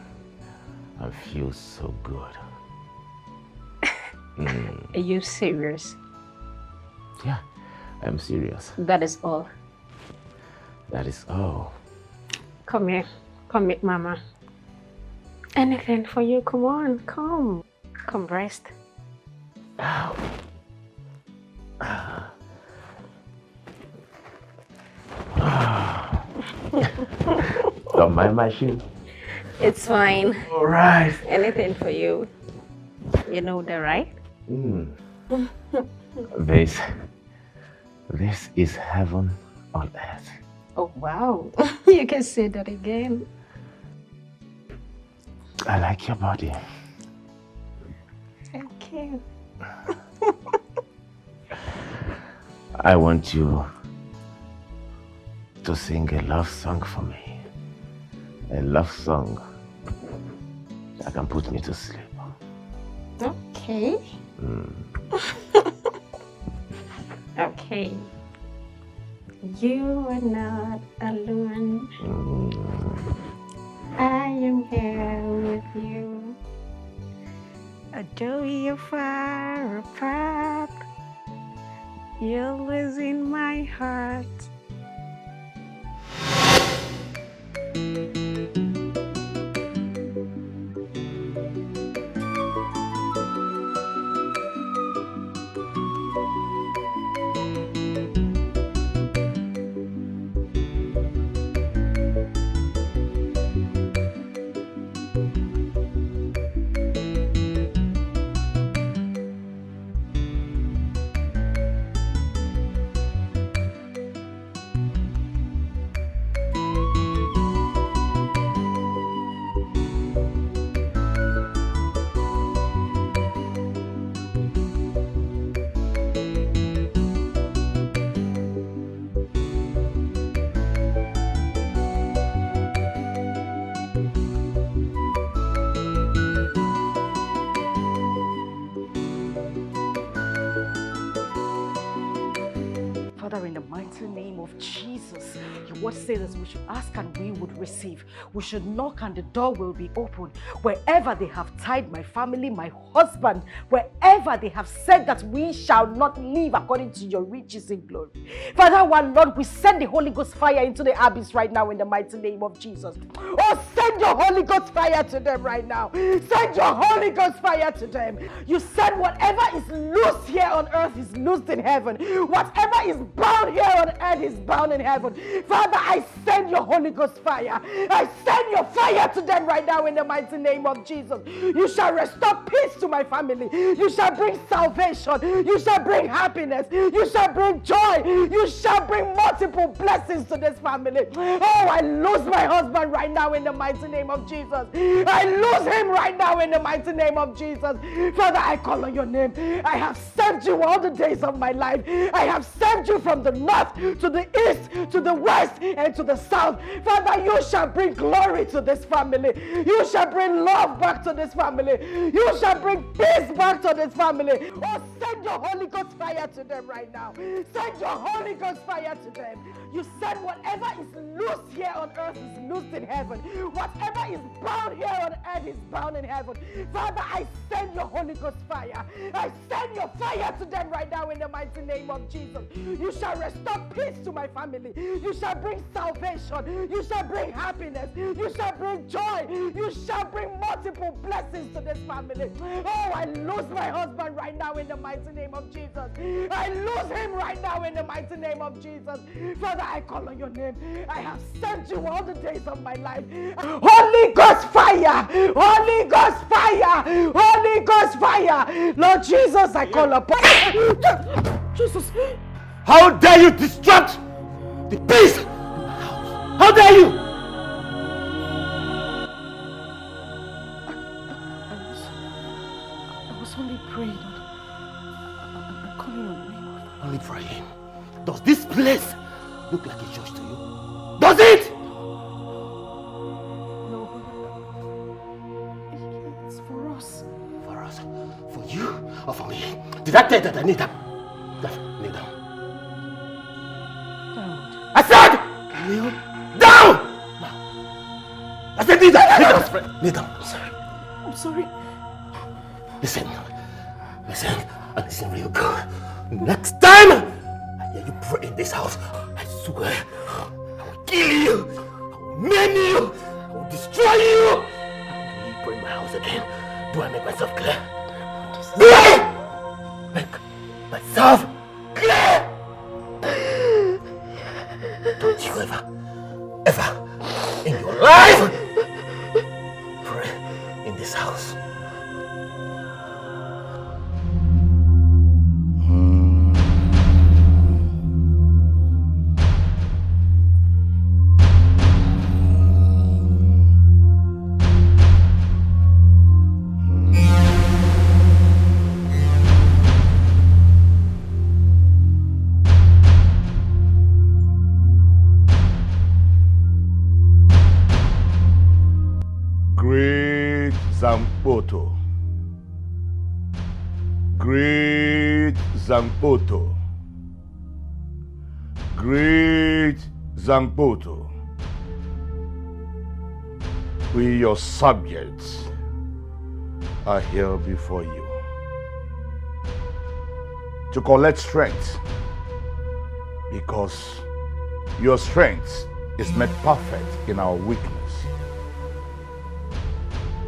[SPEAKER 14] and feel so good.
[SPEAKER 18] Are you serious?
[SPEAKER 14] Yeah, I'm serious.
[SPEAKER 18] That is all.
[SPEAKER 14] That is all.
[SPEAKER 18] Come here, Mama. Anything for you, come on, come. Come rest.
[SPEAKER 14] Don't mind my shoe.
[SPEAKER 18] It's fine.
[SPEAKER 14] All right.
[SPEAKER 18] Anything for you. You know that, right?
[SPEAKER 14] This is heaven on earth.
[SPEAKER 18] Oh, wow. You can say that again.
[SPEAKER 14] I like your body.
[SPEAKER 18] Thank you.
[SPEAKER 14] I want you to sing a love song for me. A love song that can put me to sleep.
[SPEAKER 18] Okay. Okay. You are not alone. I am here with you. Although you're far apart, you're always in my heart.
[SPEAKER 1] Father, in the mighty name of Jesus, your word says we should ask and we would receive. We should knock and the door will be opened. Wherever they have tied my family, my husband, wherever they have said that we shall not live according to your riches in glory. Father, one Lord, we send the Holy Ghost fire into the abyss right now in the mighty name of Jesus. Oh, send your Holy Ghost fire to them right now. Send your Holy Ghost fire to them. You said whatever is loose here on earth is loosed in heaven. Whatever is bound here on earth is bound in heaven. Father, I send your Holy Ghost fire. I send your fire to them right now in the mighty name of Jesus. You shall restore peace to my family. You shall bring salvation. You shall bring happiness. You shall bring joy. You shall bring multiple blessings to this family. Oh, I lose my husband right now in the mighty name of Jesus. I lose him right now in the mighty name of Jesus. Father, I call on your name. I have served you all the days of my life. I have served you from the north to the east, to the west, and to the south. Father, you shall bring glory to this family. You shall bring love back to this family. You shall bring peace back to this family. Oh, send your Holy Ghost fire to them right now. Send your Holy Ghost fire to them. You said whatever is loose here on earth is loosed in heaven. Whatever is bound here on earth is bound in heaven. Father, I send your Holy Ghost fire. I send your fire to them right now in the mighty name of Jesus. You shall restore peace to my family. You shall bring salvation. You shall bring happiness. You shall bring joy. You shall bring multiple blessings to this family. Oh, I lose my husband right now in the mighty name of Jesus. I lose him right now in the mighty name of Jesus. Father, I call on your name. I have sent you all the days of my life. Holy Ghost fire! Holy Ghost fire! Holy Ghost fire! Lord Jesus, I call upon Jesus.
[SPEAKER 14] How dare you disrupt the peace? How dare you?
[SPEAKER 1] I was only praying. I'm calling on the name of...
[SPEAKER 14] Only praying. Does this place look like a church to you? Does it?
[SPEAKER 1] No. It's for us.
[SPEAKER 14] For us? For you or for me? Did I tell you that I need them? Kneel down.
[SPEAKER 1] Down.
[SPEAKER 14] I said! Kneel down! I said kneel down! Kneel down.
[SPEAKER 1] I'm sorry.
[SPEAKER 14] Listen, and listen real good. Next time I hear you pray in this house, I swear I will kill you, I will maim you, I will destroy you. When you pray in my house again, do I make myself clear? Do I make myself clear? Don't you ever in your life pray in this house.
[SPEAKER 20] Zampoto. Great Zampoto. Great Zampoto. We, your subjects, are here before you to collect strength, because your strength is made perfect in our weakness.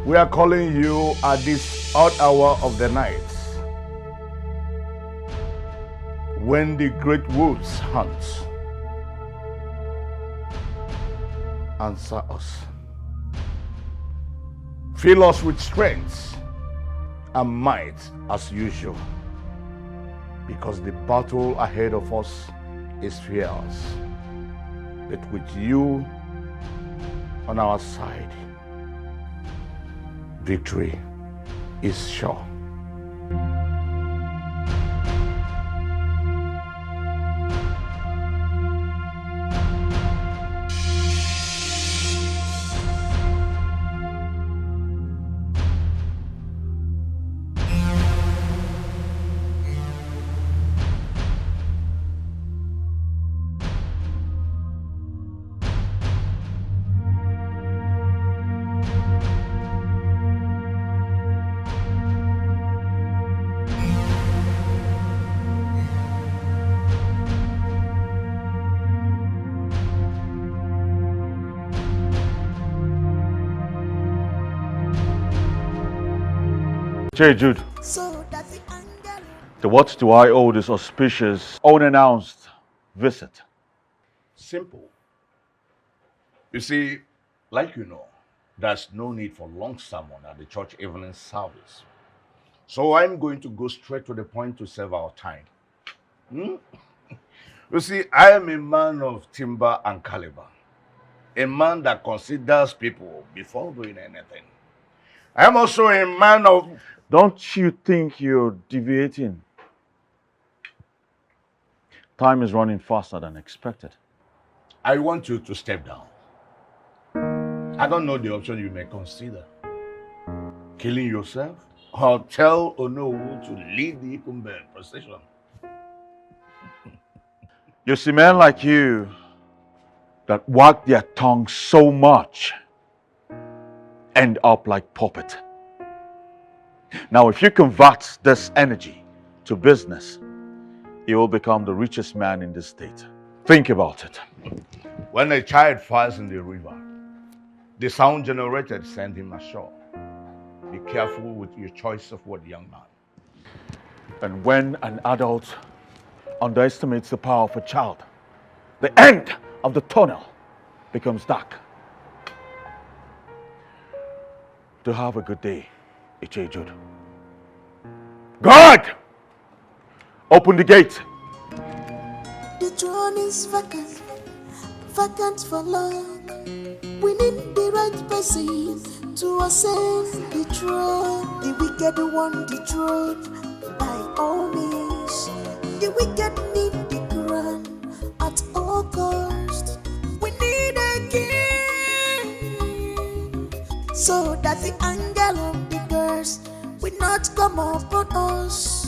[SPEAKER 20] We are calling you at this odd hour of the night, when the great wolves hunt. Answer us. Fill us with strength and might as usual, because the battle ahead of us is fierce, but with you on our side, victory is sure.
[SPEAKER 5] J. Jude, to what do I owe this auspicious, unannounced visit?
[SPEAKER 20] Simple. You see, like you know, there's no need for long sermon at the church evening service. So I'm going to go straight to the point to save our time. You see, I am a man of timber and caliber. A man that considers people before doing anything. I am also a man of...
[SPEAKER 5] Don't you think you're deviating? Time is running faster than expected.
[SPEAKER 20] I want you to step down. I don't know the option you may consider. Killing yourself or tell NOLLWOOD to lead the Ikumbe procession.
[SPEAKER 5] You see men like you that wag their tongue so much end up like puppet. Now, if you convert this energy to business, you will become the richest man in this state. Think about it.
[SPEAKER 20] When a child falls in the river, the sound generated sends him ashore. Be careful with your choice of word, young man.
[SPEAKER 5] And when an adult underestimates the power of a child, the end of the tunnel becomes dark. To have a good day, Iche Jude. God! Open the gate.
[SPEAKER 10] The throne is vacant, vacant for long. We need the right person to ascend the throne. The wicked want the throne by all means. The wicked need the crown at all cost. We need a king so that the angel of the curse will not come upon us.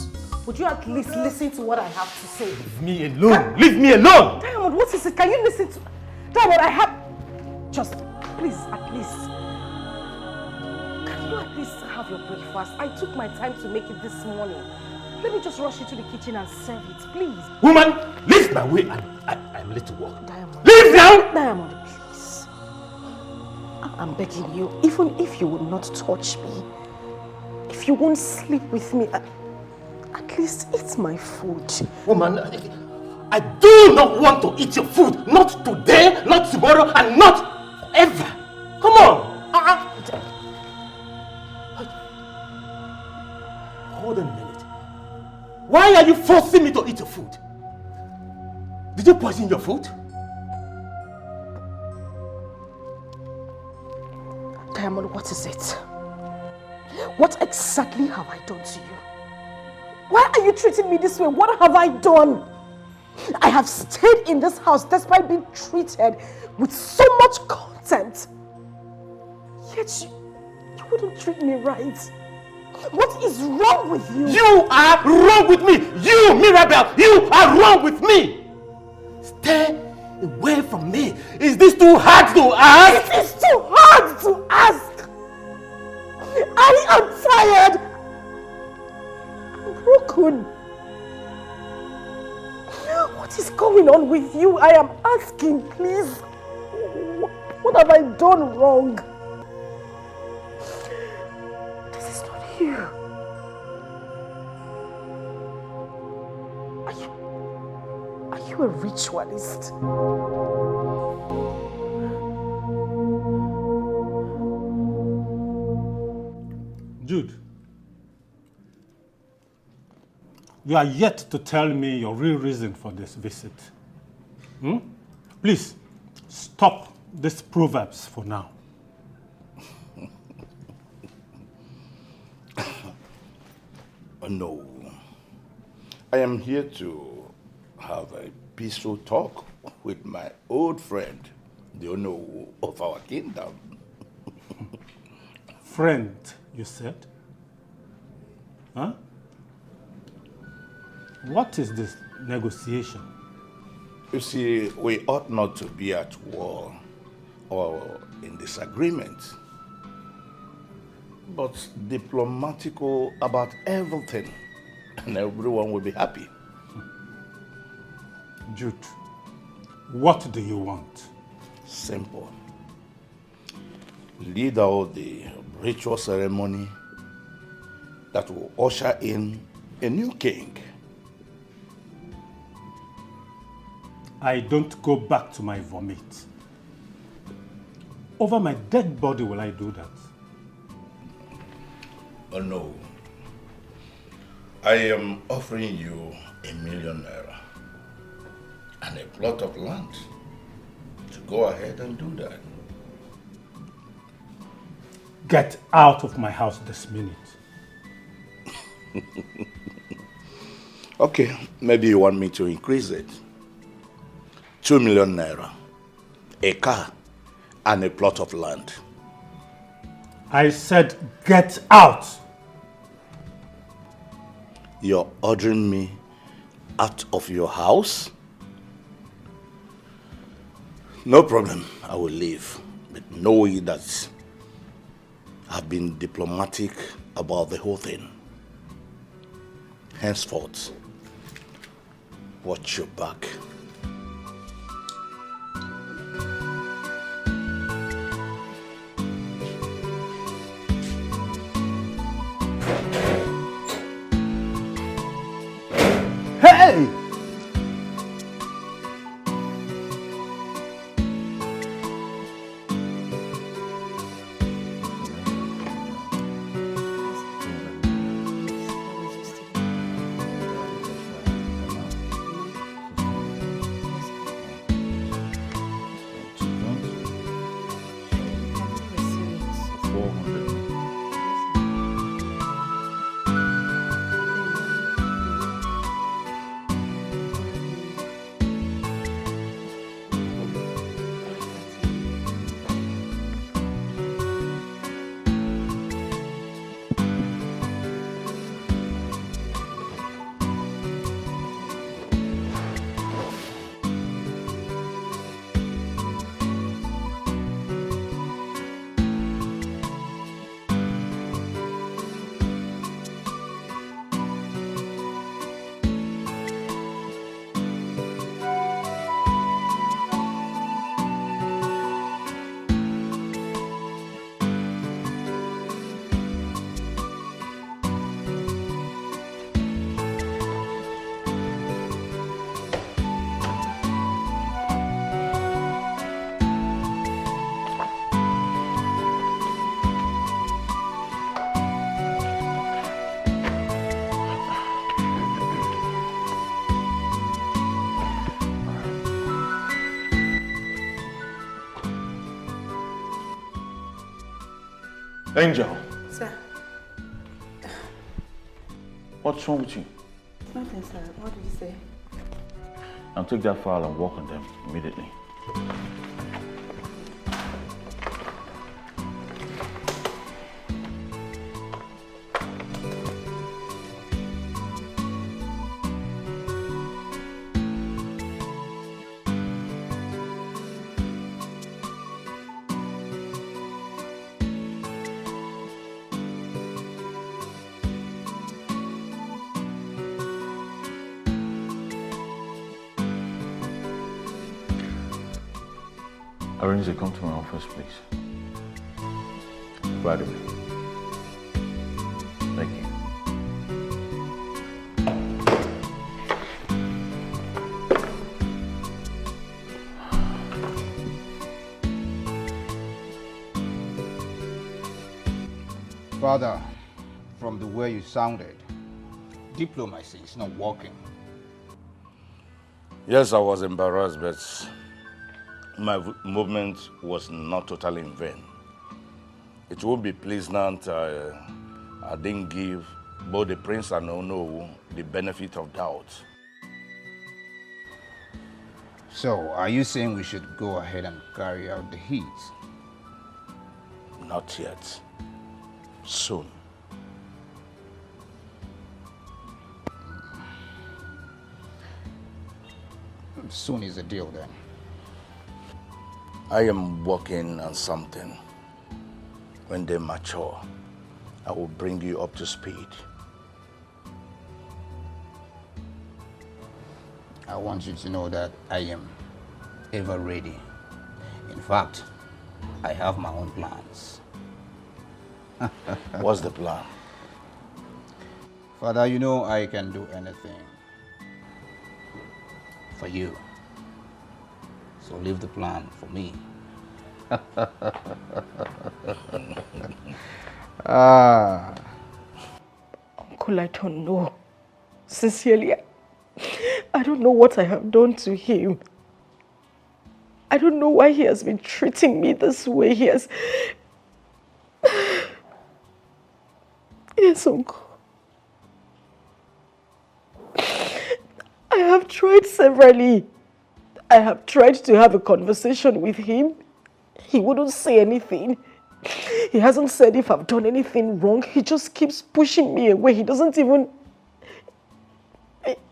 [SPEAKER 1] Would you at least listen to what I have to say?
[SPEAKER 14] Leave me alone! Leave me alone!
[SPEAKER 1] Diamond, what is it? Can you listen to... Diamond, I have... Just, please, at least... Can you at least have your breakfast? I took my time to make it this morning. Let me just rush into the kitchen and serve it, please.
[SPEAKER 14] Woman, leave my way and I'm ready to walk.
[SPEAKER 1] Diamond.
[SPEAKER 14] Leave now!
[SPEAKER 1] Diamond, please. I'm begging you, even if you would not touch me, if you won't sleep with me, at least eat my food.
[SPEAKER 14] Woman, I do not want to eat your food. Not today, not tomorrow, and not ever. Come on. Hold on a minute. Why are you forcing me to eat your food? Did you poison your food?
[SPEAKER 1] Diamond, what is it? What exactly have I done to you? Why are you treating me this way? What have I done? I have stayed in this house despite being treated with so much contempt. Yet you wouldn't treat me right. What is wrong with you?
[SPEAKER 14] You are wrong with me. You, Mirabel, you are wrong with me. Stay away from me. Is this too hard to ask?
[SPEAKER 1] It is too hard to ask. I am tired. I'm broken. What is going on with you? I am asking, please. What have I done wrong? This is not you. Are you a ritualist?
[SPEAKER 6] Jude, you are yet to tell me your real reason for this visit. Please, stop these proverbs for now.
[SPEAKER 20] No. I am here to have a peaceful talk with my old friend, the owner of our kingdom.
[SPEAKER 6] Friend, you said? Huh? What is this negotiation?
[SPEAKER 20] You see, we ought not to be at war or in disagreement, but diplomatical about everything, and everyone will be happy.
[SPEAKER 6] Jude, what do you want?
[SPEAKER 20] Simple. Lead out the ritual ceremony that will usher in a new king.
[SPEAKER 6] I don't go back to my vomit. Over my dead body will I do that?
[SPEAKER 20] Oh no. I am offering you ₦1 million and a plot of land to go ahead and do that.
[SPEAKER 6] Get out of my house this minute.
[SPEAKER 20] Okay, maybe you want me to increase it. ₦2 million, a car, and a plot of land.
[SPEAKER 6] I said get out.
[SPEAKER 20] You're ordering me out of your house? No problem, I will leave. But know that I've been diplomatic about the whole thing. Henceforth, watch your back.
[SPEAKER 19] Hey!
[SPEAKER 5] Angel,
[SPEAKER 13] Sir.
[SPEAKER 5] what's wrong with you?
[SPEAKER 13] Nothing, sir. What did you say?
[SPEAKER 5] Now take that file and work on them immediately. Arrange to come to my office, please. Right away. Thank you.
[SPEAKER 19] Father, from the way you sounded, diplomacy is not working.
[SPEAKER 20] Yes, I was embarrassed, but my movement was not totally in vain. It would be pleasant I didn't give both the prince and Ono the benefit of doubt.
[SPEAKER 19] So, are you saying we should go ahead and carry out the heat?
[SPEAKER 20] Not yet. Soon.
[SPEAKER 19] Soon is the deal then.
[SPEAKER 20] I am working on something. When they mature, I will bring you up to speed.
[SPEAKER 19] I want you to know that I am ever ready. In fact, I have my own plans.
[SPEAKER 20] What's the plan?
[SPEAKER 19] Father, you know I can do anything for you. So leave the plan for me.
[SPEAKER 1] Uncle, I don't know. Sincerely, I don't know what I have done to him. I don't know why he has been treating me this way. Yes, Uncle. I have tried severally. I have tried to have a conversation with him. He wouldn't say anything. He hasn't said if I've done anything wrong. He just keeps pushing me away. He doesn't even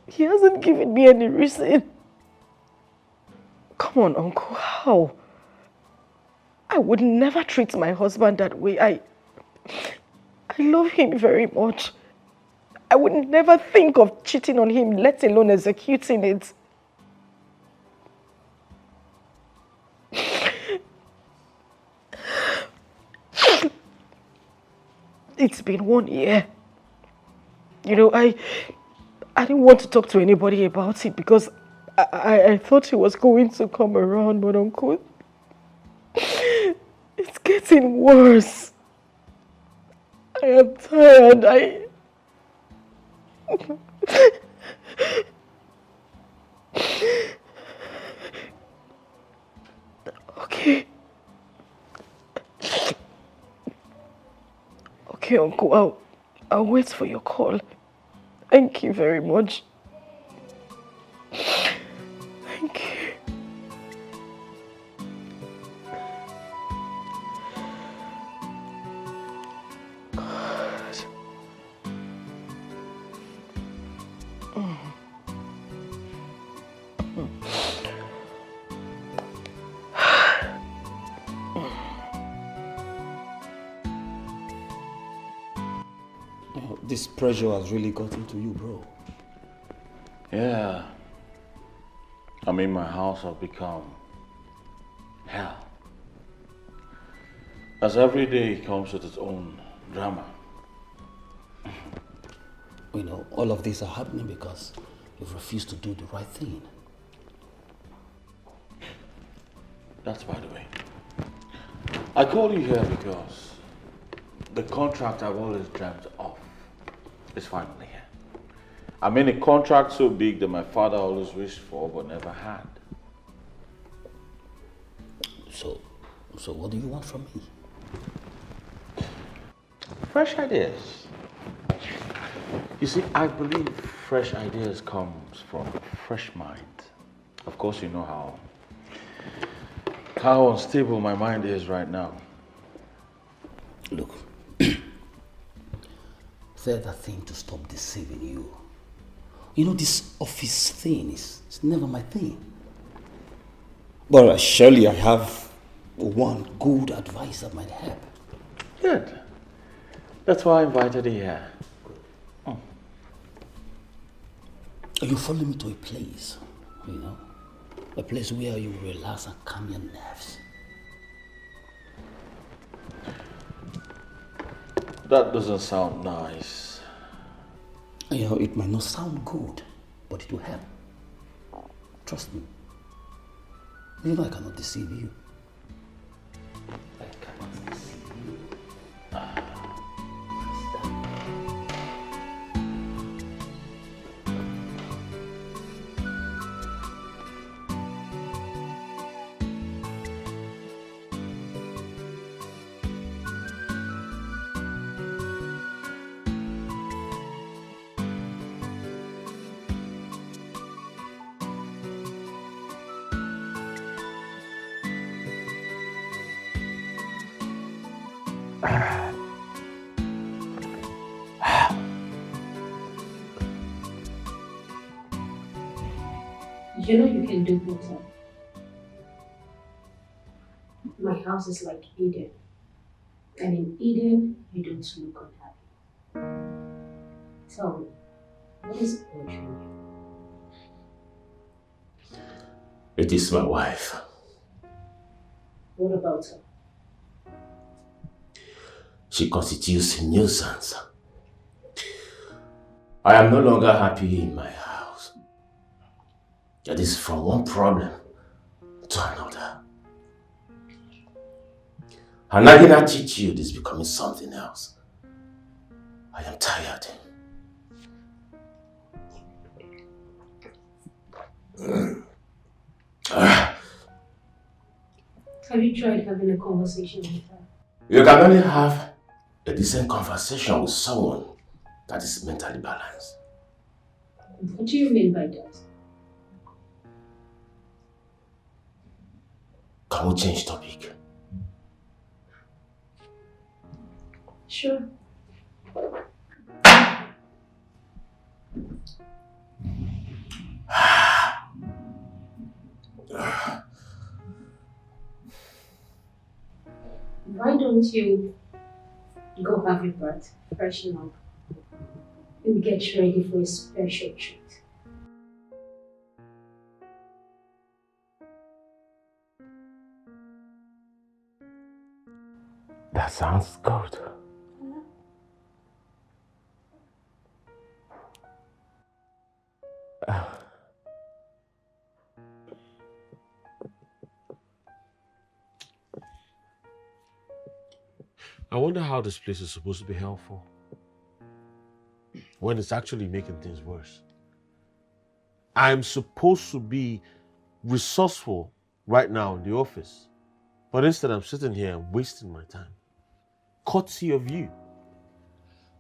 [SPEAKER 1] He hasn't given me any reason. Come on, Uncle, how? I would never treat my husband that way. I love him very much. I would never think of cheating on him, let alone executing it. It's been 1 year. You know, I didn't want to talk to anybody about it because I thought he was going to come around, but Uncle, it's getting worse. I am tired. Okay. Okay, Uncle, I'll wait for your call. Thank you very much. Thank you. God.
[SPEAKER 3] This pressure has really gotten to you, bro.
[SPEAKER 5] Yeah. I mean, my house has become hell. As every day comes with its own drama.
[SPEAKER 3] You know, all of these are happening because you've refused to do the right thing.
[SPEAKER 5] That's by the way. I call you here because the contract I've always dreamt of is finally here. I mean, a contract so big that my father always wished for but never had.
[SPEAKER 3] So what do you want from me?
[SPEAKER 5] Fresh ideas. You see, I believe fresh ideas comes from a fresh mind. Of course, you know how unstable my mind is right now.
[SPEAKER 3] Look, say that thing to stop deceiving you. You know, this office thing is never my thing. But surely I have one good advice that might help.
[SPEAKER 5] Good. That's why I invited you here. Oh.
[SPEAKER 3] You follow me to a place, you know, a place where you relax and calm your nerves.
[SPEAKER 5] That doesn't sound nice.
[SPEAKER 3] You know, it might not sound good, but it will help. Trust me. You know I cannot deceive you. I cannot deceive you.
[SPEAKER 18] You know you can do better. My house is like Eden. And in Eden, you don't look unhappy. Tell me, what is bothering you?
[SPEAKER 14] It is my wife.
[SPEAKER 18] What about her?
[SPEAKER 14] She constitutes a nuisance. I am no longer happy in my house. That is from one problem to another. Her nagging attitude is becoming something else. I am tired.
[SPEAKER 18] Have you tried having a conversation with her?
[SPEAKER 14] You can only have a decent conversation with someone that is mentally balanced.
[SPEAKER 18] What do you mean by that?
[SPEAKER 14] Can we change topic?
[SPEAKER 18] Sure. Why don't you go have your bath, freshen up, and get ready for a special treat?
[SPEAKER 14] That sounds good.
[SPEAKER 12] I wonder how this place is supposed to be helpful when it's actually making things worse. I'm supposed to be resourceful right now in the office, but instead I'm sitting here and wasting my time. Courtesy of you.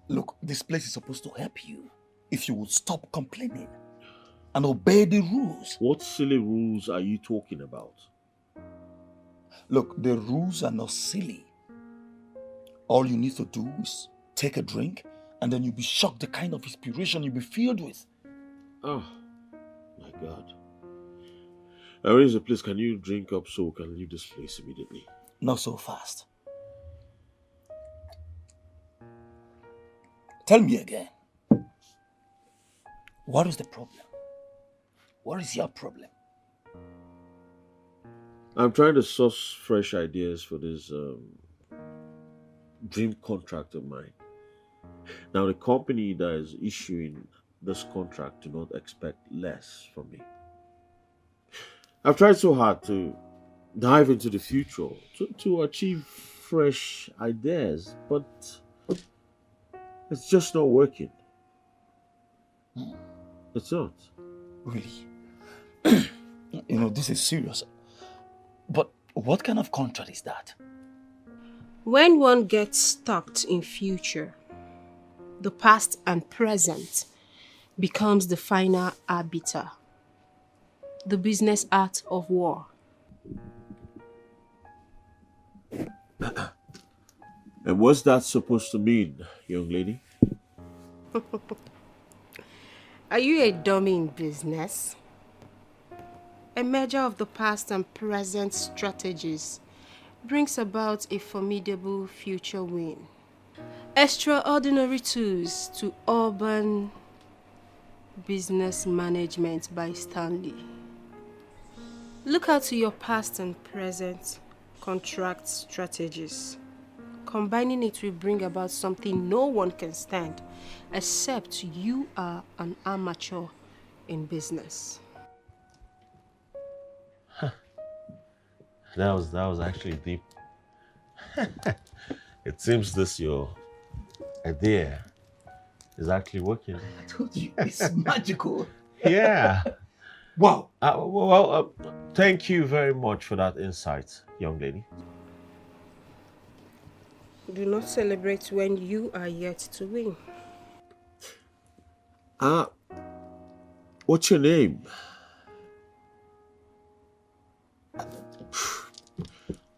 [SPEAKER 3] Look, this place is supposed to help you if you would stop complaining and obey the rules.
[SPEAKER 12] What silly rules are you talking about?
[SPEAKER 3] Look, the rules are not silly. All you need to do is take a drink and then you'll be shocked the kind of inspiration you'll be filled with.
[SPEAKER 12] Oh, my God. Arrange the place. Can you drink up so we can leave this place immediately?
[SPEAKER 3] Not so fast. Tell me again. What is the problem? What is your problem?
[SPEAKER 12] I'm trying to source fresh ideas for this dream contract of mine. Now, the company that is issuing this contract do not expect less from me. I've tried so hard to dive into the future, to achieve fresh ideas, but it's just not working. It's not.
[SPEAKER 3] Really? This is serious. But what kind of contract is that?
[SPEAKER 2] When one gets stuck in future, the past and present becomes the final arbiter. The business art of war.
[SPEAKER 12] And what's that supposed to mean, young lady?
[SPEAKER 2] Are you a dummy in business? A merger of the past and present strategies brings about a formidable future win. Extraordinary tools to urban business management by Stanley. Look out to your past and present contract strategies. Combining it will bring about something no one can stand, except you are an amateur in business.
[SPEAKER 12] That was actually deep. It seems this your idea is actually working.
[SPEAKER 3] I told you, it's magical.
[SPEAKER 12] Yeah.
[SPEAKER 3] Wow.
[SPEAKER 12] Thank you very much for that insight, young lady.
[SPEAKER 2] Do not celebrate when you are yet to win.
[SPEAKER 12] What's your name?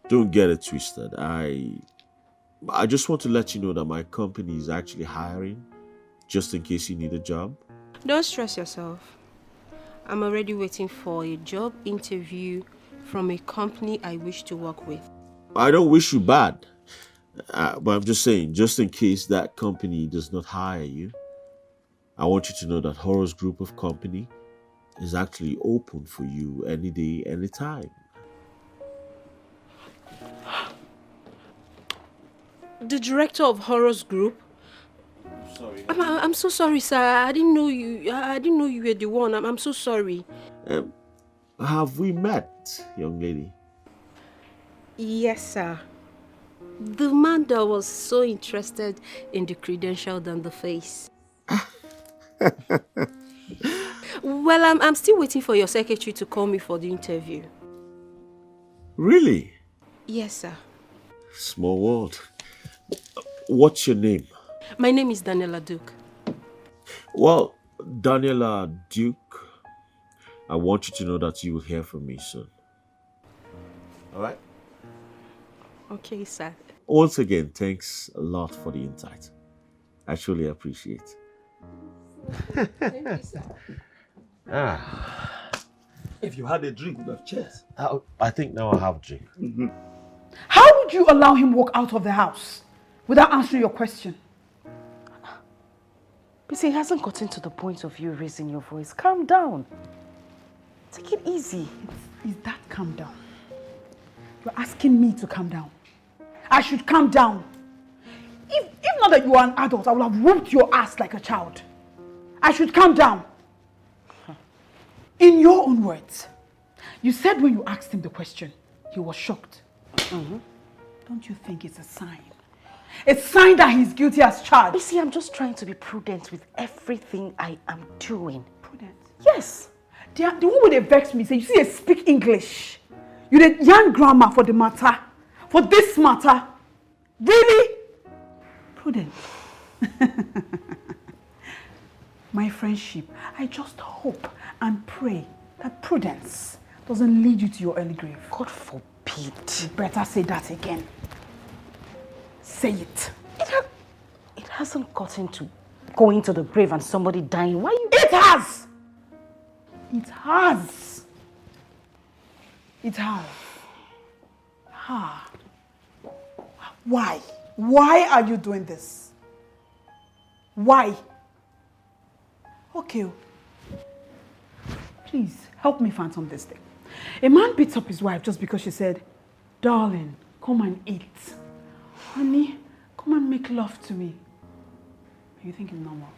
[SPEAKER 12] Don't get it twisted. I just want to let you know that my company is actually hiring, just in case you need a job.
[SPEAKER 2] Don't stress yourself. I'm already waiting for a job interview from a company I wish to work with.
[SPEAKER 12] I don't wish you bad, but I'm just saying, just in case that company does not hire you, I want you to know that Horror's group of company is actually open for you any day, anytime.
[SPEAKER 2] The director of Horror's group?
[SPEAKER 12] Sorry.
[SPEAKER 2] I'm so sorry, sir. I didn't know you were the one. I'm so sorry.
[SPEAKER 12] Have we met, young lady?
[SPEAKER 2] Yes, sir. The man that was so interested in the credential than the face. Well, I'm still waiting for your secretary to call me for the interview.
[SPEAKER 12] Really?
[SPEAKER 2] Yes, sir.
[SPEAKER 12] Small world. What's your name?
[SPEAKER 2] My name is Daniela Duke.
[SPEAKER 12] Well, Daniela Duke, I want you to know that you will hear from me soon. All right?
[SPEAKER 2] Okay, sir.
[SPEAKER 12] Once again, thanks a lot for the insight. I truly appreciate it.
[SPEAKER 2] Thank you, sir.
[SPEAKER 3] If you had a drink, you would have cheers.
[SPEAKER 12] I think now I have a drink.
[SPEAKER 21] How
[SPEAKER 1] would you allow him walk out of the house without answering your question?
[SPEAKER 7] But see, it hasn't gotten to the point of you raising your voice. Calm down. Take it easy.
[SPEAKER 1] Is that calm down? You're asking me to calm down. I should calm down. If not that you are an adult, I would have whooped your ass like a child. I should calm down. In your own words, you said when you asked him the question, he was shocked. Don't you think it's a sign? A sign that he's guilty as charged.
[SPEAKER 7] You see, I'm just trying to be prudent with everything I am doing.
[SPEAKER 1] Prudent?
[SPEAKER 7] Yes.
[SPEAKER 1] The one with the vex me say, you see, they speak English. You the young grammar for the matter. For this matter. Really? Prudent. My friendship, I just hope and pray that prudence doesn't lead you to your early grave.
[SPEAKER 7] God forbid.
[SPEAKER 1] You better say that again. Say it.
[SPEAKER 7] It hasn't gotten to going to the grave and somebody dying. Why you...
[SPEAKER 1] It has! It has. It has. Ha. Why? Why are you doing this? Why? Okay. Please, help me phantom this thing. A man beats up his wife just because she said, darling, come and eat. Honey, come and make love to me. You think it's normal?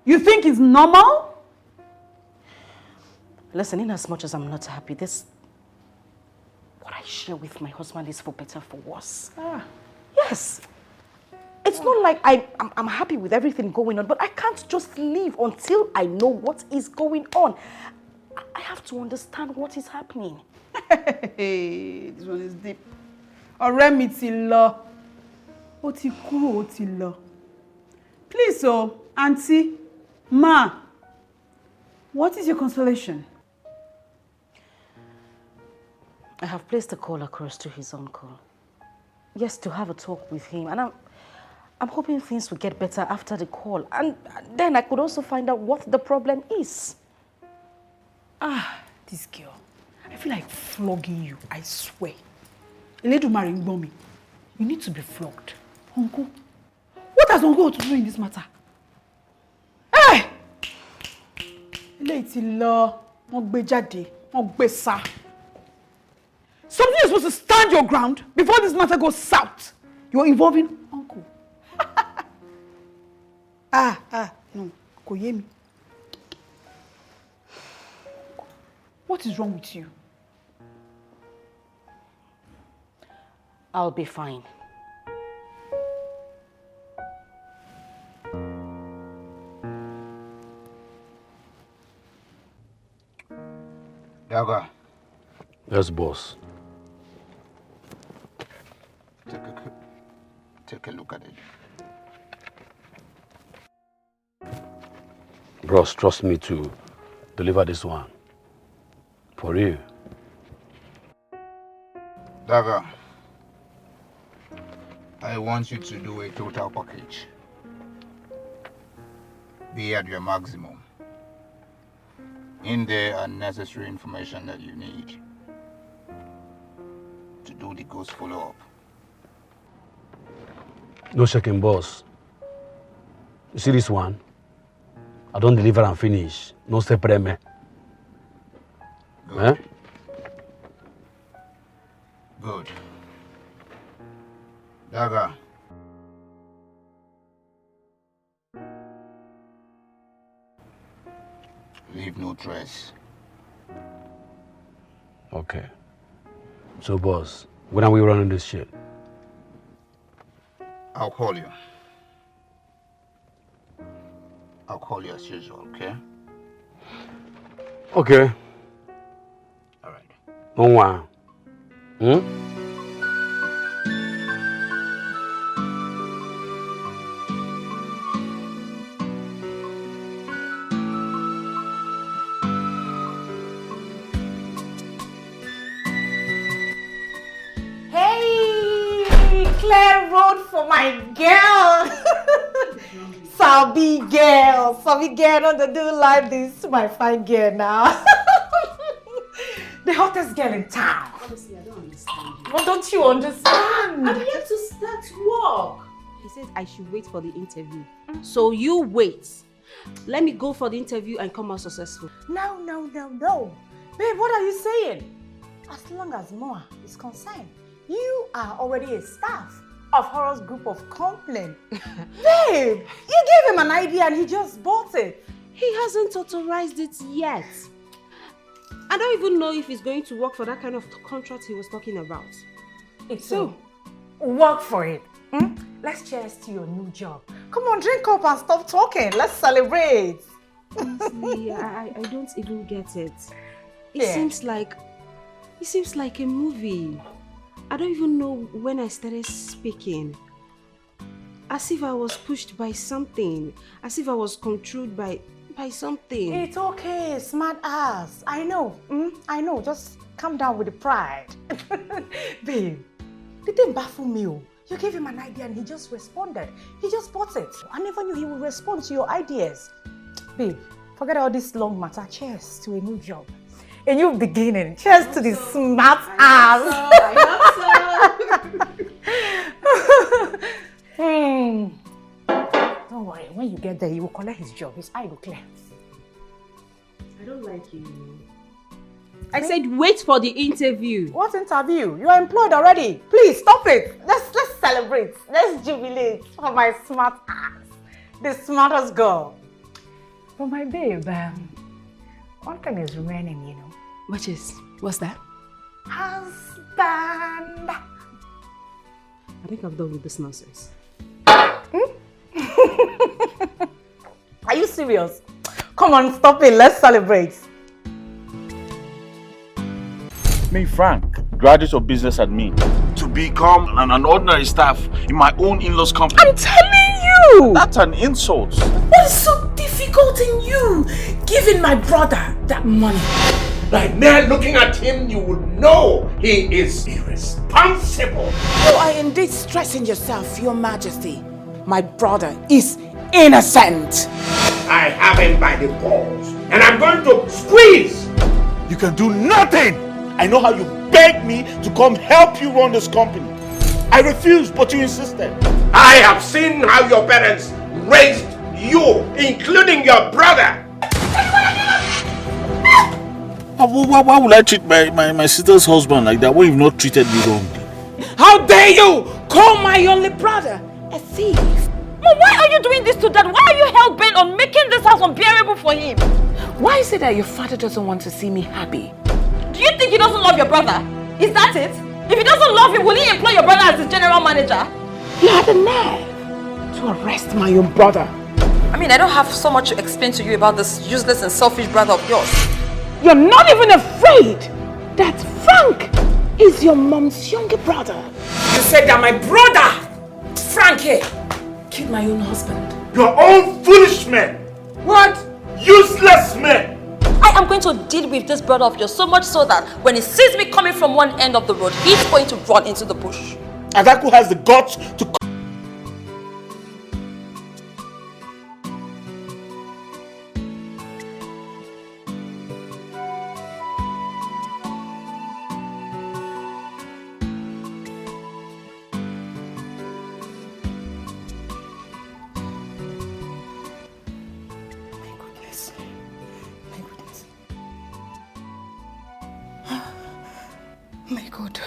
[SPEAKER 1] You think it's normal?
[SPEAKER 7] Listen, in as much as I'm not happy, what I share with my husband is for better, for worse. Yes. It's not like I'm happy with everything going on, but I can't just leave until I know what is going on. I have to understand what is happening.
[SPEAKER 1] Hey, this one is deep. Ọ̀rẹ́ mi ti lọ. Ó ti kúrò, ó ti lọ. Please, Auntie, Ma, what is your consolation?
[SPEAKER 7] I have placed a call across to his uncle. Yes, to have a talk with him. And I'm hoping things will get better after the call. And then I could also find out what the problem is.
[SPEAKER 1] This girl. I feel like flogging you, I swear. Eledumare Ngbomi, you need to be flogged. Uncle, what has Uncle to do in this matter? Hey! Something is supposed to stand your ground before this matter goes south. You're involving Uncle. No, Koyemi. What is wrong with you?
[SPEAKER 7] I'll be fine.
[SPEAKER 19] Daga.
[SPEAKER 22] Yes, boss.
[SPEAKER 19] Take a look at it.
[SPEAKER 22] Bros, trust me to deliver this one. For real.
[SPEAKER 19] Daga, I want you to do a total package. Be at your maximum. In there are necessary information that you need to do the ghost follow-up.
[SPEAKER 22] No shaking, boss. You see this one? I don't deliver and finish. No separate me.
[SPEAKER 19] Good.
[SPEAKER 22] Eh?
[SPEAKER 19] Good. Daga. Leave no trace.
[SPEAKER 22] Okay. So, boss, when are we running this shit?
[SPEAKER 19] I'll call you. I'll call you as usual, okay?
[SPEAKER 22] Okay.
[SPEAKER 19] All right.
[SPEAKER 22] No one.
[SPEAKER 13] Clear road for my girl. Sabi girl, don't do like this to my fine girl now. The hottest girl in town.
[SPEAKER 2] Honestly, I don't understand you.
[SPEAKER 13] What don't you understand?
[SPEAKER 2] I'm here to start work. He said I should wait for the interview. So you wait. Let me go for the interview and come out successful.
[SPEAKER 13] No. Babe, what are you saying? As long as Moa is concerned, you are already a staff of Horror's group of complaint. Babe, you gave him an idea and he just bought it.
[SPEAKER 2] He hasn't authorized it yet. I don't even know if he's going to work for that kind of contract he was talking about.
[SPEAKER 13] So, work for it. Let's cheers to your new job. Come on, drink up and stop talking. Let's celebrate.
[SPEAKER 2] Honestly, I don't even get it. It seems like a movie. I don't even know when I started speaking. As if I was pushed by something. As if I was controlled by something.
[SPEAKER 13] It's okay, smart ass. I know. I know. Just calm down with the pride. Babe, they didn't baffle me. You gave him an idea and he just responded. He just bought it. I never knew he would respond to your ideas. Babe, forget all this long matter. Cheers to a new job. A new beginning. Cheers to the smart ass. Don't worry, when you get there, you will collect his job. His eye will clear.
[SPEAKER 2] I don't like you. I said wait for the interview.
[SPEAKER 13] What interview? You are employed already. Please stop it. Let's celebrate. Let's jubilate for my smart ass. The smartest girl. But my babe, one thing is remaining, you know.
[SPEAKER 2] What's that?
[SPEAKER 13] Husband.
[SPEAKER 2] I think I'm done with this nonsense.
[SPEAKER 13] Are you serious? Come on, stop it. Let's celebrate.
[SPEAKER 5] Me, Frank, graduate of business admin, to become an ordinary staff in my own in-laws company.
[SPEAKER 13] I'm telling you!
[SPEAKER 5] That's an insult.
[SPEAKER 13] What is so difficult in you giving my brother that money?
[SPEAKER 14] By mere looking at him, you would know he is irresponsible.
[SPEAKER 13] You are indeed stressing yourself, Your Majesty. My brother is innocent.
[SPEAKER 14] I have him by the balls, and I'm going to squeeze.
[SPEAKER 5] You can do nothing. I know how you begged me to come help you run this company. I refused, but you insisted.
[SPEAKER 14] I have seen how your parents raised you, including your brother.
[SPEAKER 5] Why would I treat my sister's husband like that when you've not treated me wrongly?
[SPEAKER 13] How dare you call my only brother a thief?
[SPEAKER 11] Mom, why are you doing this to Dad? Why are you hell-bent on making this house unbearable for him?
[SPEAKER 13] Why is it that your father doesn't want to see me happy?
[SPEAKER 11] Do you think he doesn't love your brother? Is that it? If he doesn't love you, will he employ your brother as his general manager?
[SPEAKER 13] You had the nerve to arrest my own brother.
[SPEAKER 11] I mean, I don't have so much to explain to you about this useless and selfish brother of yours.
[SPEAKER 13] You're not even afraid that Frank is your mom's younger brother. You said that my brother, Frank here, killed my own husband.
[SPEAKER 14] Your own foolish men.
[SPEAKER 13] What?
[SPEAKER 14] Useless men.
[SPEAKER 11] I am going to deal with this brother of yours so much so that when he sees me coming from one end of the road, he's going to run into the bush.
[SPEAKER 5] Adaku has the guts to...
[SPEAKER 10] My God.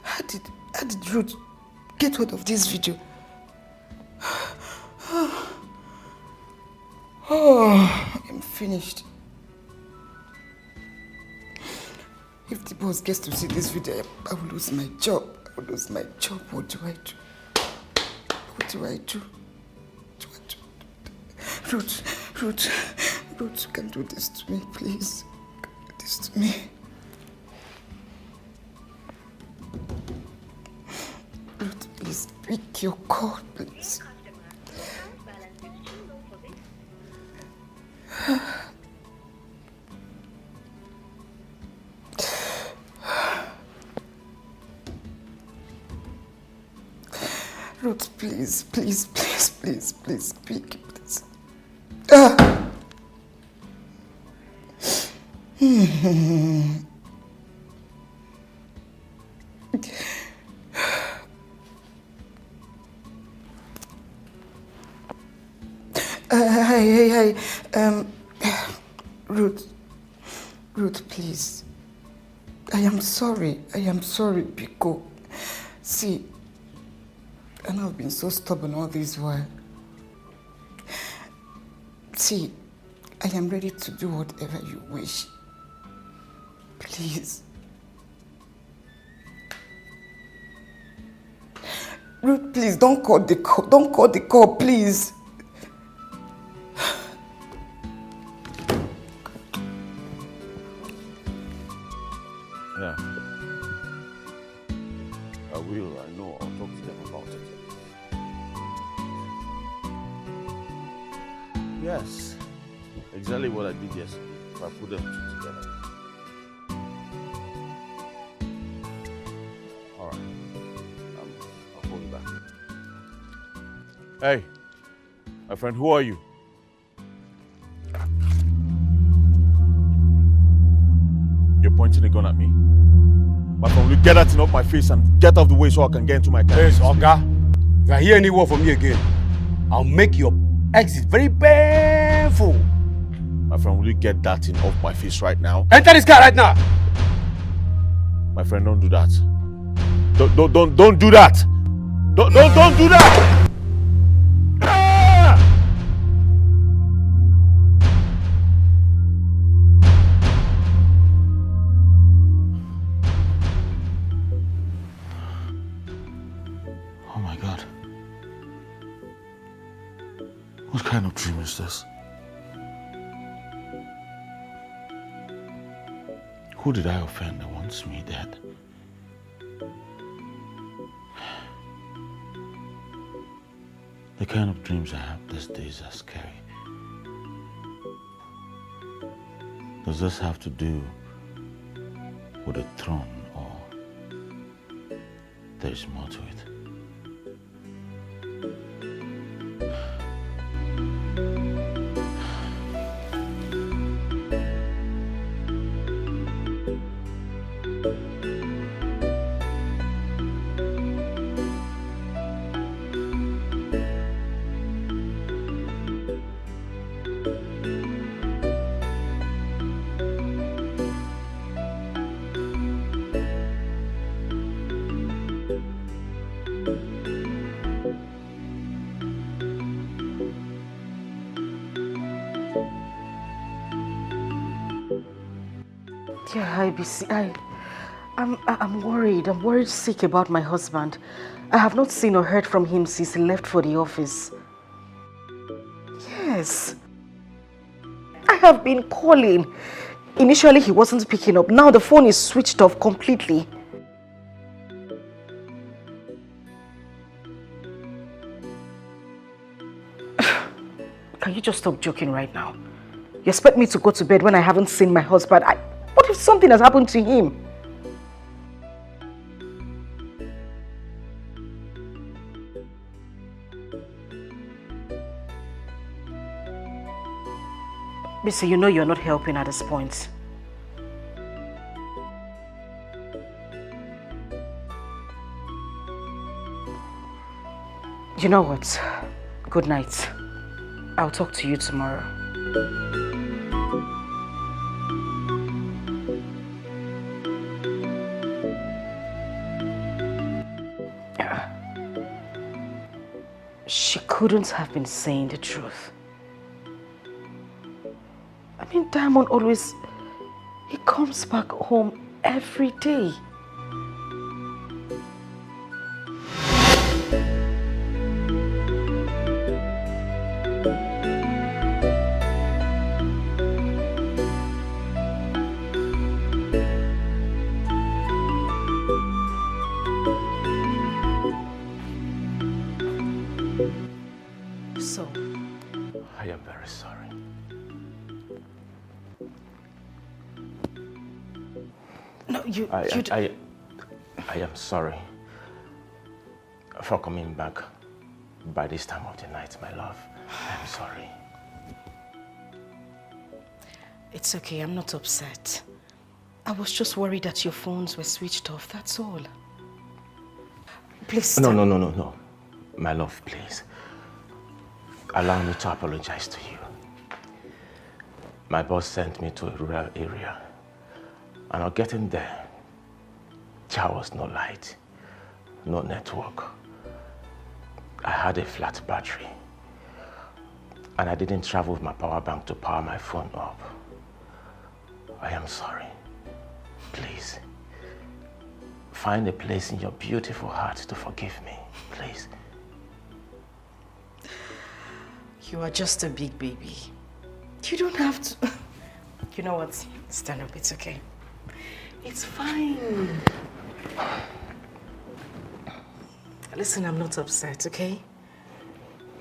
[SPEAKER 10] How did Ruth get hold of this video? Oh, I'm finished. If the boss gets to see this video, I will lose my job. I will lose my job. What do I do? What do I do? Ruth, you can't do this to me, please. Do this to me. Ruth, please pick your call, please. Ruth, please, speak, please.
[SPEAKER 15] Hey. Ruth, please. I am sorry, Biko. See, I know I've been so stubborn all this while. See, I am ready to do whatever you wish. Please. Ruth, please, don't call the cop. Don't call the cop, please.
[SPEAKER 12] Yeah. I will, I know. I'll talk to them about it. Yes. Exactly what I did yesterday. I put them two together. Alright. I'll call you back.
[SPEAKER 5] Hey, my friend, who are you? You're pointing a gun at me? My friend, will you get that thing off my face and get out of the way so I can get into my car?
[SPEAKER 16] Yes, Oga. If I hear any word from you again, I'll make your exit very painful.
[SPEAKER 5] My friend, will you get that thing off my face right now?
[SPEAKER 16] Enter this car right now.
[SPEAKER 5] My friend, don't do that. Don't do that. Don't do that. Oh my God. What kind of dream is this? Who did I offend that wants me dead? The kind of dreams I have these days are scary. Does this have to do with a throne, or there's more to it?
[SPEAKER 1] Yeah, I'm worried. I'm worried sick about my husband. I have not seen or heard from him since he left for the office. Yes. I have been calling. Initially, he wasn't picking up. Now the phone is switched off completely. Can you just stop joking right now? You expect me to go to bed when I haven't seen my husband? What if something has happened to him? Mister, you know you're not helping at this point. You know what? Good night. I'll talk to you tomorrow. She couldn't have been saying the truth. I mean, Diamond always, he comes back home every day. So,
[SPEAKER 14] I am very sorry.
[SPEAKER 1] No,
[SPEAKER 14] I am sorry for coming back by this time of the night, my love. I'm sorry.
[SPEAKER 1] It's okay, I'm not upset. I was just worried that your phones were switched off, that's all. Please stop.
[SPEAKER 14] No. My love, please. Allow me to apologize to you. My boss sent me to a rural area, and on getting there, there was no light, no network. I had a flat battery, and I didn't travel with my power bank to power my phone up. I am sorry. Please, find a place in your beautiful heart to forgive me, please.
[SPEAKER 7] You are just a big baby. You don't have to... You know what? Stand up, it's okay. It's fine. Listen, I'm not upset, okay?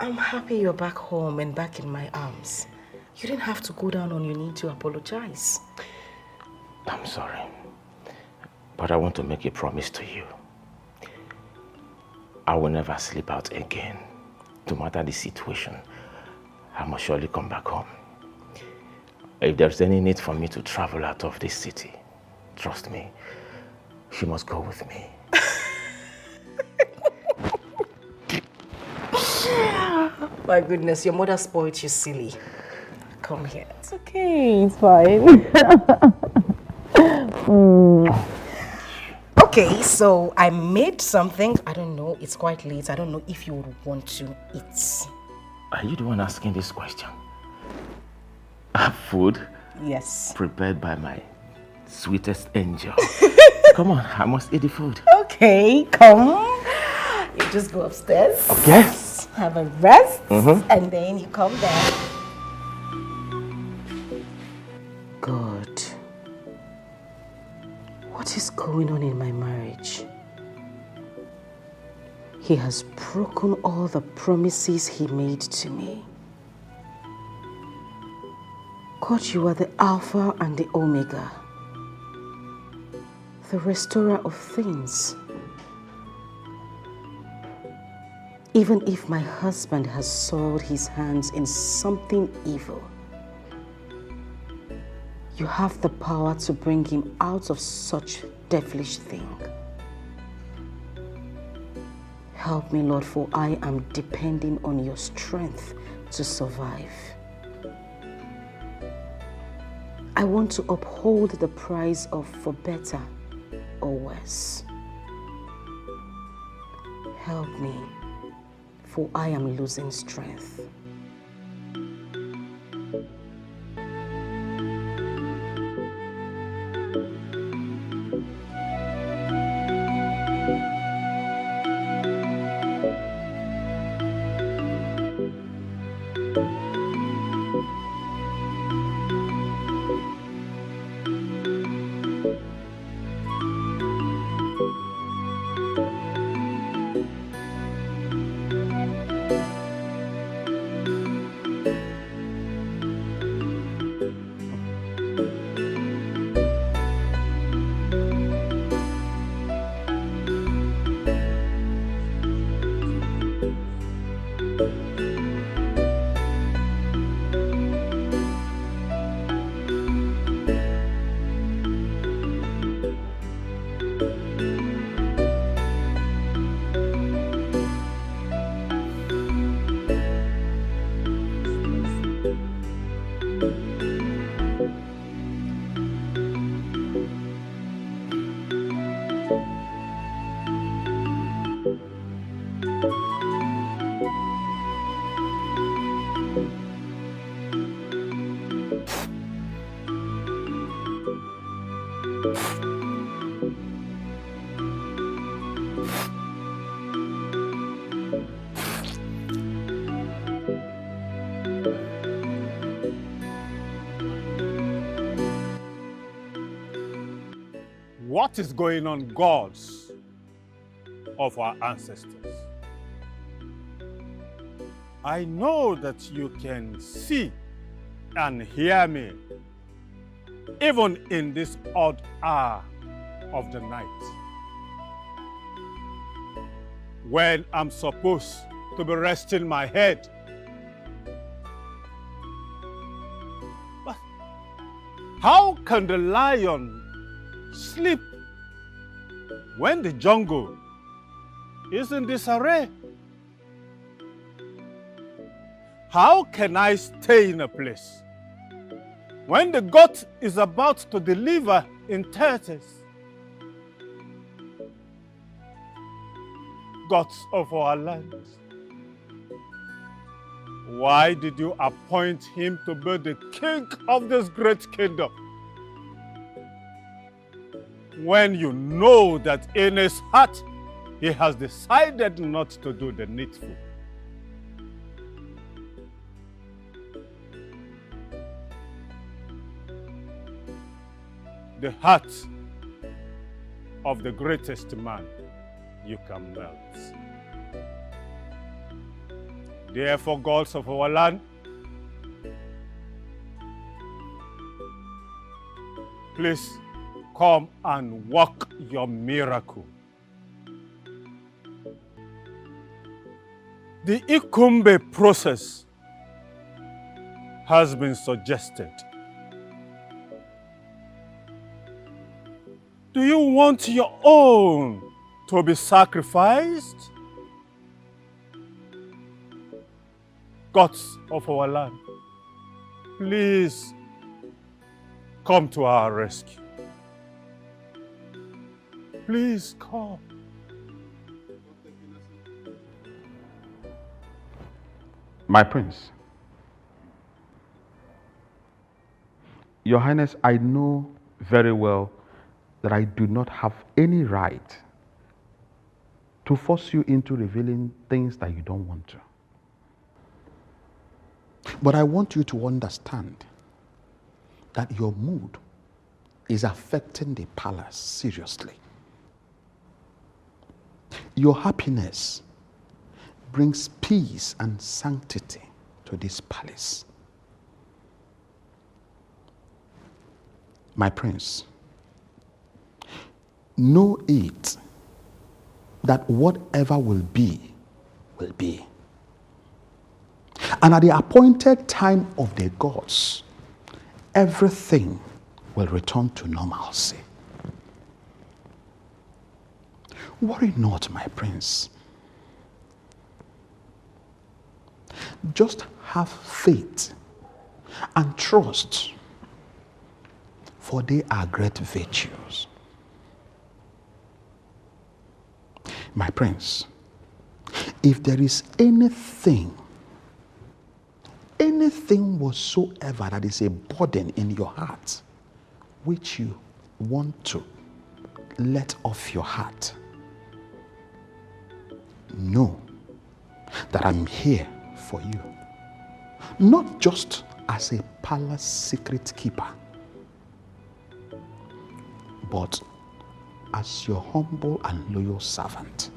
[SPEAKER 7] I'm happy you're back home and back in my arms. You didn't have to go down on your knee to apologize.
[SPEAKER 14] I'm sorry, but I want to make a promise to you. I will never sleep out again. No matter the situation, I must surely come back home. If there's any need for me to travel out of this city, trust me, she must go with me.
[SPEAKER 7] My goodness, your mother spoiled you silly. Come here.
[SPEAKER 1] It's okay, it's fine.
[SPEAKER 7] Okay, so I made something. I don't know, it's quite late. I don't know if you would want to eat.
[SPEAKER 14] Are you the one asking this question? Food?
[SPEAKER 7] Yes.
[SPEAKER 14] Prepared by my sweetest angel. Come on, I must eat the food.
[SPEAKER 7] Okay, come. You just go upstairs.
[SPEAKER 14] Okay.
[SPEAKER 7] Have a rest,
[SPEAKER 14] Mm-hmm.
[SPEAKER 7] and then you come back. God, what is going on in my marriage? He has broken all the promises he made to me. God, you are the Alpha and the Omega, the restorer of things. Even if my husband has soiled his hands in something evil, you have the power to bring him out of such devilish thing. Help me, Lord, for I am depending on your strength to survive. I want to uphold the price of for better or worse. Help me, for I am losing strength.
[SPEAKER 6] What is going on, gods of our ancestors? I know that you can see and hear me, even in this odd hour of the night, when I'm supposed to be resting my head. But how can the lion sleep when the jungle is in disarray? How can I stay in a place when the God is about to deliver in tatters? Gods of our land, why did you appoint him to be the king of this great kingdom, when you know that in his heart he has decided not to do the needful? The heart of the greatest man you can melt. Therefore, gods of our land, please come and work your miracle. The Ikumbe process has been suggested. Do you want your own to be sacrificed? Gods of our land, please come to our rescue. Please come.
[SPEAKER 22] My prince, Your Highness, I know very well that I do not have any right to force you into revealing things that you don't want to.
[SPEAKER 9] But I want you to understand that your mood is affecting the palace seriously. Your happiness brings peace and sanctity to this palace. My prince, know it that whatever will be, will be. And at the appointed time of the gods, everything will return to normalcy. Worry not, my prince. Just have faith and trust, for they are great virtues. My prince, if there is anything whatsoever that is a burden in your heart, which you want to let off your heart, know that I'm here for you. Not just as a palace secret keeper, but as your humble and loyal servant.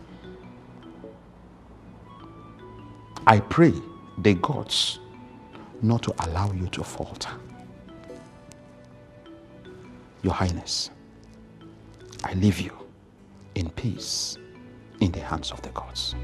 [SPEAKER 9] I pray the gods not to allow you to falter. Your Highness, I leave you in peace in the hands of the gods.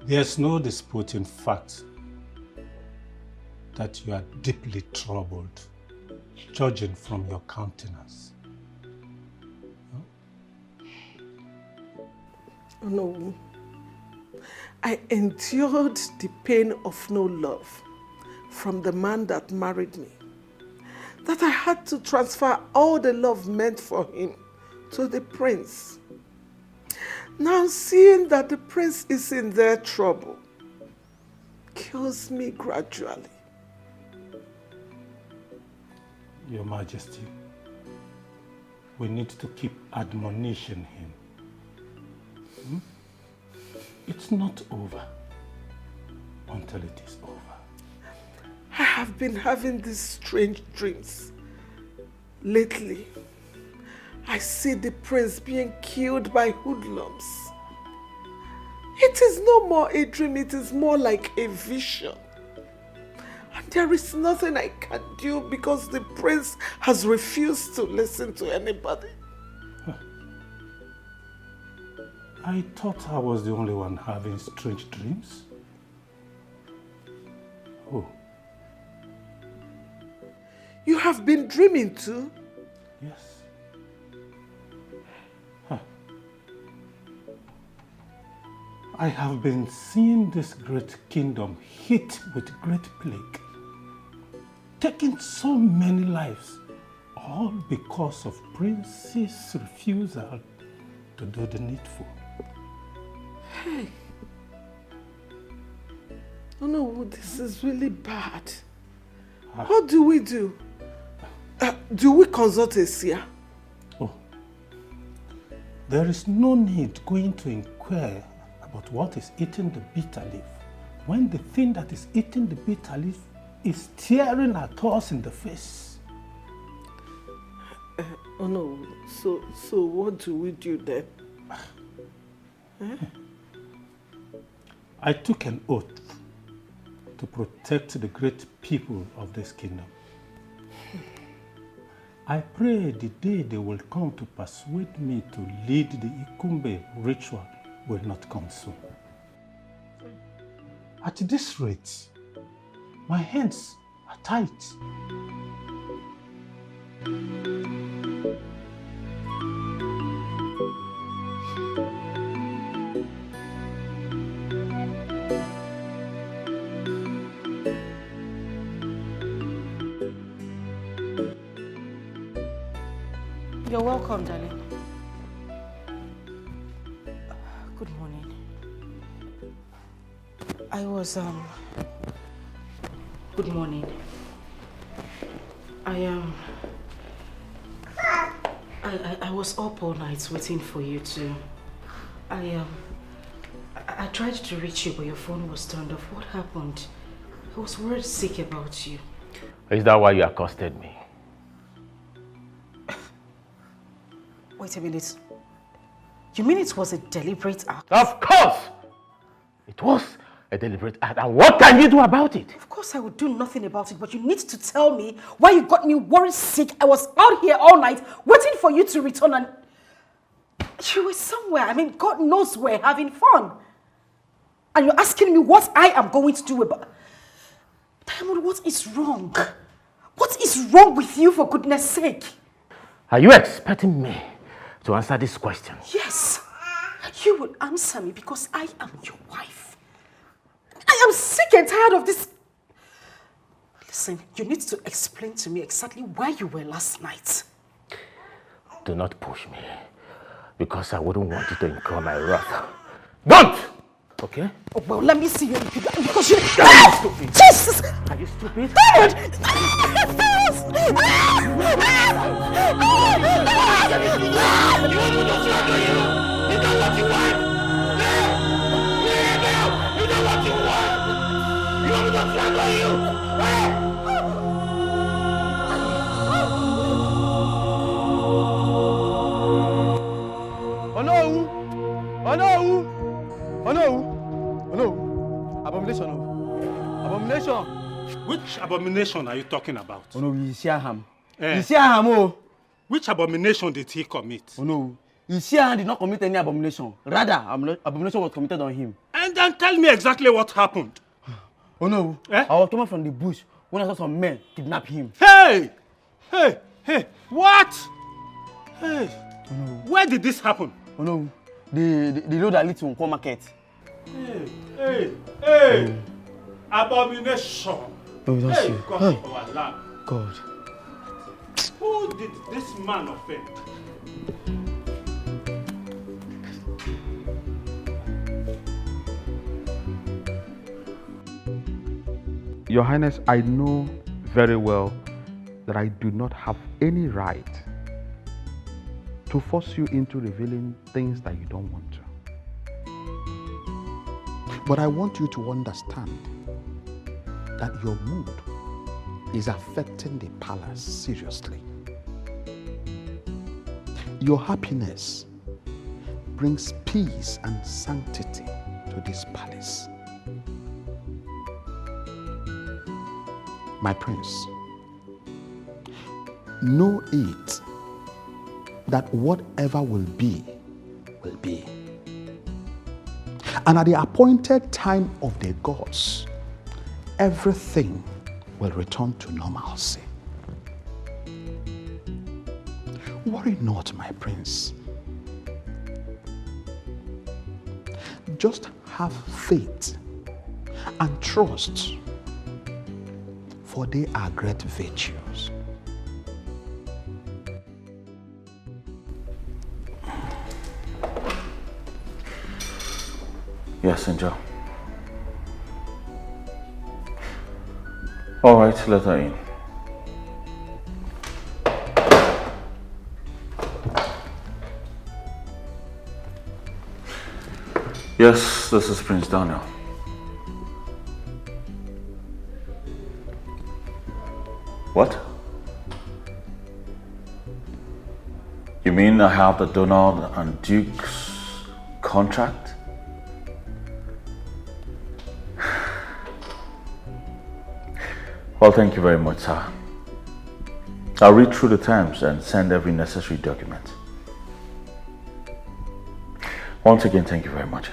[SPEAKER 6] There's no disputing fact that you are deeply troubled, judging from your countenance.
[SPEAKER 21] No, I endured the pain of no love from the man that married me, that I had to transfer all the love meant for him to the prince. Now seeing that the prince is in their trouble kills me gradually.
[SPEAKER 6] Your Majesty, we need to keep admonishing him. It's not over until it is over.
[SPEAKER 21] I have been having these strange dreams lately. I see the prince being killed by hoodlums. It is no more a dream, it is more like a vision. And there is nothing I can do because the prince has refused to listen to anybody.
[SPEAKER 6] I thought I was the only one having strange dreams. Oh.
[SPEAKER 21] You have been dreaming too?
[SPEAKER 6] Yes. Huh. I have been seeing this great kingdom hit with great plague, taking so many lives, all because of Prince's refusal to do the needful.
[SPEAKER 21] Hey. Oh no, this is really bad. What do we do? Do we consult a seer?
[SPEAKER 6] Oh, there is no need going to inquire about what is eating the bitter leaf when the thing that is eating the bitter leaf is staring at us in the face.
[SPEAKER 21] Oh no, so what do we do then?
[SPEAKER 6] I took an oath to protect the great people of this kingdom. I pray the day they will come to persuade me to lead the Ikumbe ritual will not come soon. At this rate, my hands are tight.
[SPEAKER 2] You're welcome, darling. Good morning. Good morning. I was up all night waiting for you to... I tried to reach you, but your phone was turned off. What happened? I was worried sick about you.
[SPEAKER 14] Is that why you accosted me?
[SPEAKER 2] Wait a minute. You mean it was a deliberate act?
[SPEAKER 14] Of course! It was a deliberate act. And what can you do about it?
[SPEAKER 2] Of course I would do nothing about it, but you need to tell me why you got me worried sick. I was out here all night waiting for you to return and... You were somewhere. I mean, God knows where, having fun. And you're asking me what I am going to do about... Diamond, what is wrong? What is wrong with you, for goodness sake?
[SPEAKER 14] Are you expecting me to answer this question?
[SPEAKER 2] Yes. You will answer me because I am your wife. I am sick and tired of this. Listen, you need to explain to me exactly where you were last night.
[SPEAKER 14] Do not push me, because I wouldn't want you to incur my wrath. Don't! Okay?
[SPEAKER 2] Oh, well, let me see you. Because you...
[SPEAKER 14] Are you stupid?
[SPEAKER 2] Jesus!
[SPEAKER 14] Are you stupid?
[SPEAKER 16] Oh no! Oh no! Oh no! Oh no! Abomination! Abomination!
[SPEAKER 6] Which abomination are you talking about?
[SPEAKER 16] Oh no, Isiaham.
[SPEAKER 6] Eh.
[SPEAKER 16] Isiaham, oh!
[SPEAKER 6] Which abomination did he commit?
[SPEAKER 16] Oh no, Isiaham did not commit any abomination. Rather, abomination was committed on him.
[SPEAKER 6] And then tell me exactly what happened.
[SPEAKER 16] Oh no, I was coming from the bush when I saw some men kidnap him.
[SPEAKER 6] Hey! Hey! Hey! What? Hey!
[SPEAKER 16] Oh no.
[SPEAKER 6] Where did this happen?
[SPEAKER 16] Oh no, the road that leads to Nkwo market.
[SPEAKER 6] Hey! Abomination!
[SPEAKER 16] Oh, that's you.
[SPEAKER 6] God
[SPEAKER 16] Hey.
[SPEAKER 6] of our land.
[SPEAKER 16] God.
[SPEAKER 6] Who did this man offend?
[SPEAKER 22] Your Highness, I know very well that I do not have any right to force you into revealing things that you don't want to. But I want you to understand that your mood is affecting the palace seriously. Your happiness brings peace and sanctity to this palace. My prince, know it that whatever will be, will be. And at the appointed time of the gods, everything will return to normalcy. Worry not, my prince. Just have faith and trust, for they are great virtues.
[SPEAKER 5] Yes, Angel. All right, let her in. Yes, this is Prince Daniel. What? You mean I have the Donald and Duke's contract? Well, thank you very much, sir. I'll read through the terms and send every necessary document. Once again, thank you very much.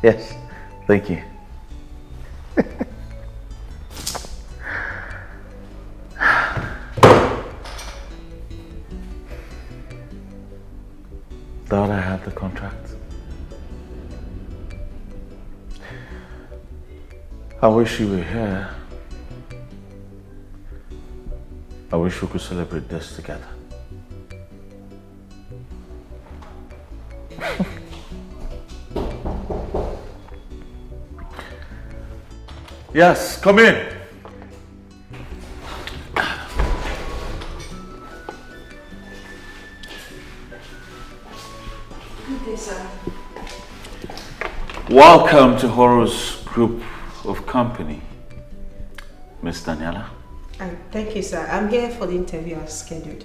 [SPEAKER 5] Yes, thank you. Thought I had the contract. I wish you were here. I wish we could celebrate this together. Yes, come in.
[SPEAKER 2] Good day, sir.
[SPEAKER 5] Welcome to Horror's group of company, Miss Daniela.
[SPEAKER 2] Thank you, sir. I'm here for the interview as scheduled.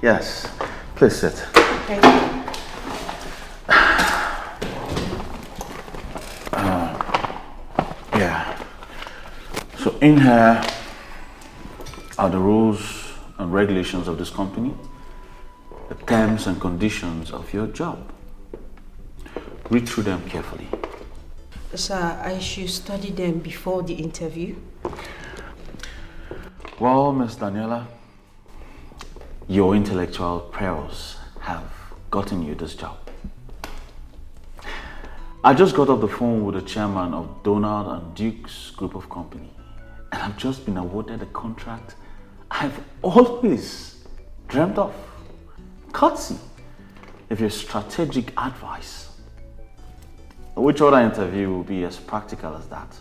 [SPEAKER 5] Yes, please sit.
[SPEAKER 2] Thank you.
[SPEAKER 5] Yeah. So in here are the rules and regulations of this company, the terms and conditions of your job. Read through them carefully.
[SPEAKER 2] Sir, I should study them before the interview.
[SPEAKER 5] Well, Miss Daniela, your intellectual prowess have gotten you this job. I just got off the phone with the chairman of Donald and Duke's group of company, and I've just been awarded a contract I've always dreamt of. Courtesy of your strategic advice. Which other interview will be as practical as that?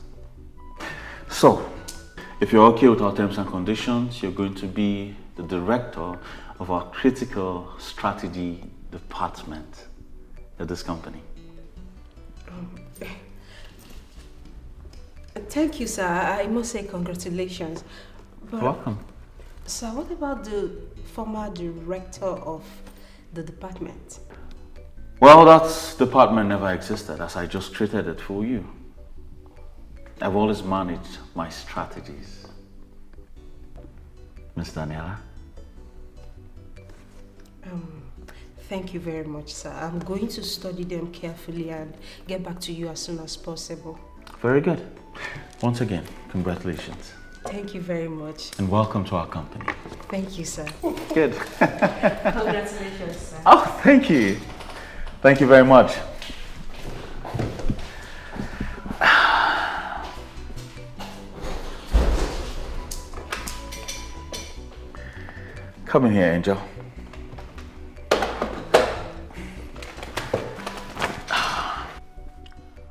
[SPEAKER 5] So, if you're okay with our terms and conditions, you're going to be the director of our critical strategy department at this company.
[SPEAKER 2] Thank you, sir. I must say congratulations. But,
[SPEAKER 5] Welcome.
[SPEAKER 2] Sir, what about the former director of the department?
[SPEAKER 5] Well, that department never existed, as I just created it for you. I've always managed my strategies. Miss Daniela?
[SPEAKER 2] Thank you very much, sir. I'm going to study them carefully and get back to you as soon as possible.
[SPEAKER 5] Very good. Once again, congratulations.
[SPEAKER 2] Thank you very much.
[SPEAKER 5] And welcome to our company.
[SPEAKER 2] Thank you, sir.
[SPEAKER 5] Good.
[SPEAKER 2] Congratulations, sir.
[SPEAKER 5] Oh, thank you. Thank you very much. Come in here, Angel.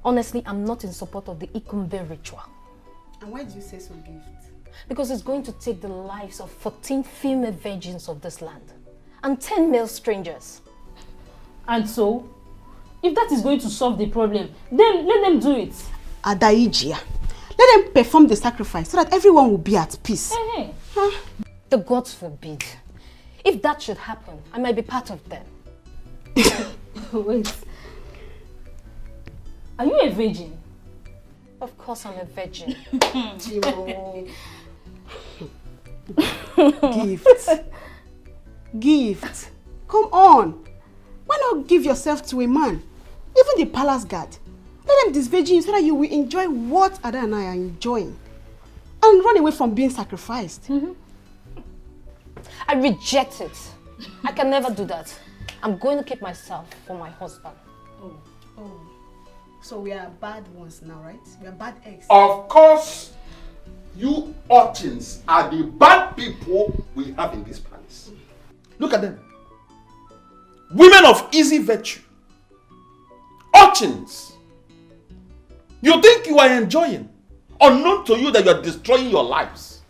[SPEAKER 4] Honestly, I'm not in support of the Ikumbe ritual.
[SPEAKER 13] And why do you say so, Gift?
[SPEAKER 4] Because it's going to take the lives of 14 female virgins of this land and 10 male strangers.
[SPEAKER 8] And so, if that is going to solve the problem, then let them do it.
[SPEAKER 13] Adaijia. Let them perform the sacrifice so that everyone will be at peace.
[SPEAKER 8] Hey.
[SPEAKER 13] Huh?
[SPEAKER 4] The gods forbid. If that should happen, I might be part of them.
[SPEAKER 8] Wait. Are you a virgin?
[SPEAKER 4] Of course I'm a virgin.
[SPEAKER 13] Gift. Gift. Come on. Why not give yourself to a man?
[SPEAKER 2] Even the palace guard. Let them disvirgin you so that you will enjoy what Ada and I are enjoying. And run away from being sacrificed.
[SPEAKER 4] I reject it. I can never do that. I'm going to keep myself for my husband.
[SPEAKER 2] Oh. So we are bad ones now, right? We are bad eggs.
[SPEAKER 22] Of course, you urchins are the bad people we have in this palace. Look at them. Women of easy virtue. Urchins. You think you are enjoying, unknown to you that you are destroying your lives.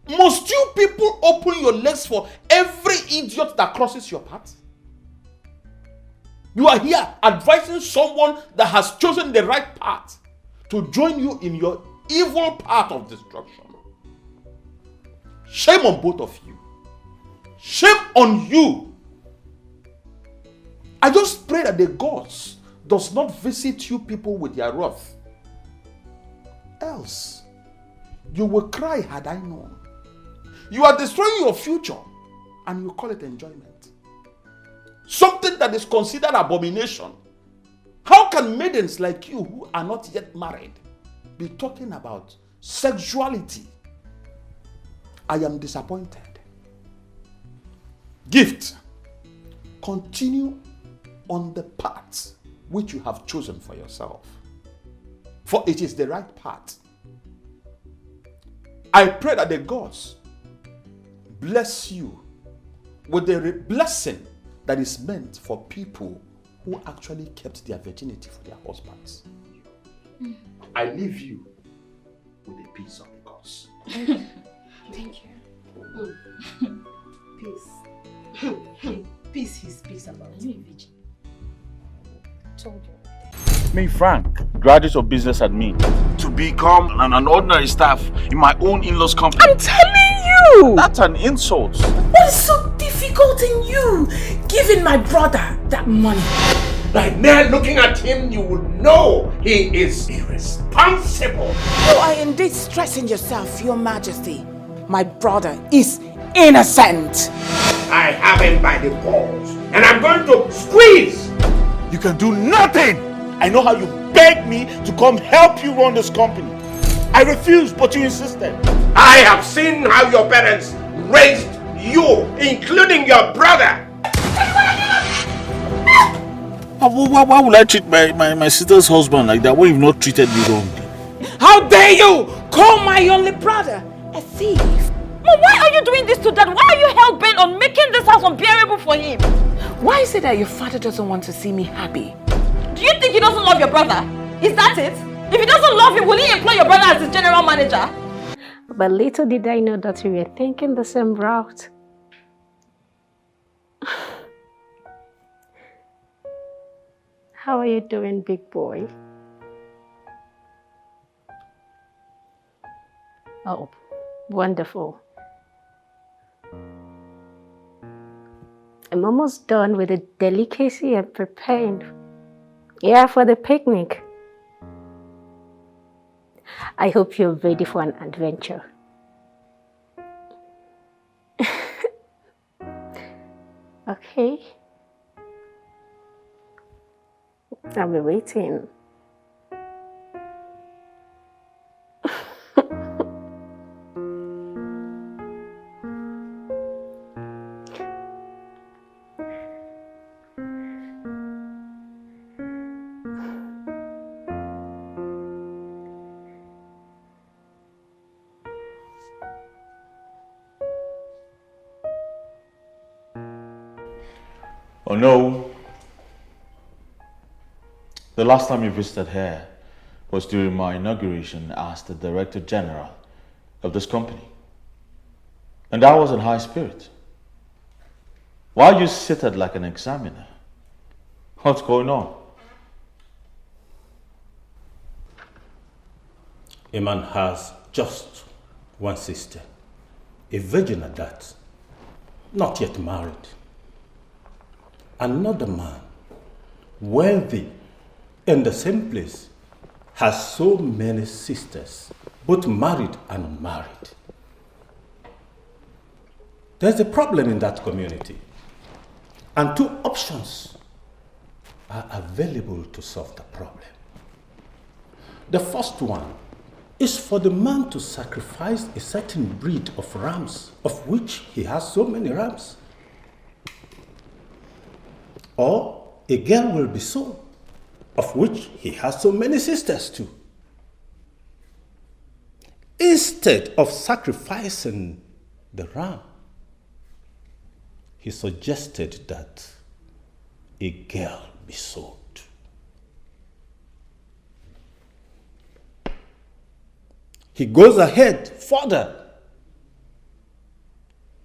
[SPEAKER 22] Must you people open your legs for every idiot that crosses your path? You are here advising someone that has chosen the right path to join you in your evil path of destruction. Shame on both of you. Shame on you. I just pray that the gods does not visit you people with their wrath. Else, you will cry had I known. You are destroying your future and you call it enjoyment. Something that is considered abomination. How can maidens like you who are not yet married be talking about sexuality? I am disappointed. Gift, continue on the path which you have chosen for yourself, for it is the right path. I pray that the gods bless you with the blessing that is meant for people who actually kept their virginity for their husbands. I leave you with the peace of the gods.
[SPEAKER 4] Thank you.
[SPEAKER 2] Peace. Peace he speaks about. You a virgin.
[SPEAKER 4] Told you.
[SPEAKER 5] Me, Frank, graduate of business admin, to become an ordinary staff in my own in-laws company.
[SPEAKER 17] I'm telling you!
[SPEAKER 5] That's an insult.
[SPEAKER 17] What is so difficult in you giving my brother that money?
[SPEAKER 14] By mere looking at him, you would know he is irresponsible.
[SPEAKER 17] You are indeed stressing yourself, Your Majesty. My brother is innocent.
[SPEAKER 14] I have him by the balls, and I'm going to squeeze.
[SPEAKER 5] You can do nothing. I know how you begged me to come help you run this company. I refused, but you insisted.
[SPEAKER 14] I have seen how your parents raised you, including your brother.
[SPEAKER 5] Why would I treat my sister's husband like that when you've not treated me wrongly?
[SPEAKER 17] How dare you call my only brother a thief?
[SPEAKER 11] Mom, why are you doing this to Dad? Why are you hell-bent on making this house unbearable for him?
[SPEAKER 17] Why is it that your father doesn't want to see me happy?
[SPEAKER 11] Do you think he doesn't love your brother? Is that it? If he doesn't love you, will he employ your brother as his general manager?
[SPEAKER 18] But little did I know that we were thinking the same route. How are you doing, big boy? Oh, wonderful. I'm almost done with the delicacy I'm preparing. Yeah, for the picnic. I hope you're ready for an adventure. Okay. I'll be waiting.
[SPEAKER 5] Oh no. The last time you visited here was during my inauguration as the Director General of this company. And I was in high spirit. Why are you seated like an examiner? What's going on?
[SPEAKER 20] A man has just one sister, a virgin at that, not yet married. Another man, wealthy, in the same place, has so many sisters, both married and unmarried. There's a problem in that community, and two options are available to solve the problem. The first one is for the man to sacrifice a certain breed of rams, of which he has so many rams. Or a girl will be sold, of which he has so many sisters too. Instead of sacrificing the ram, he suggested that a girl be sold. He goes ahead further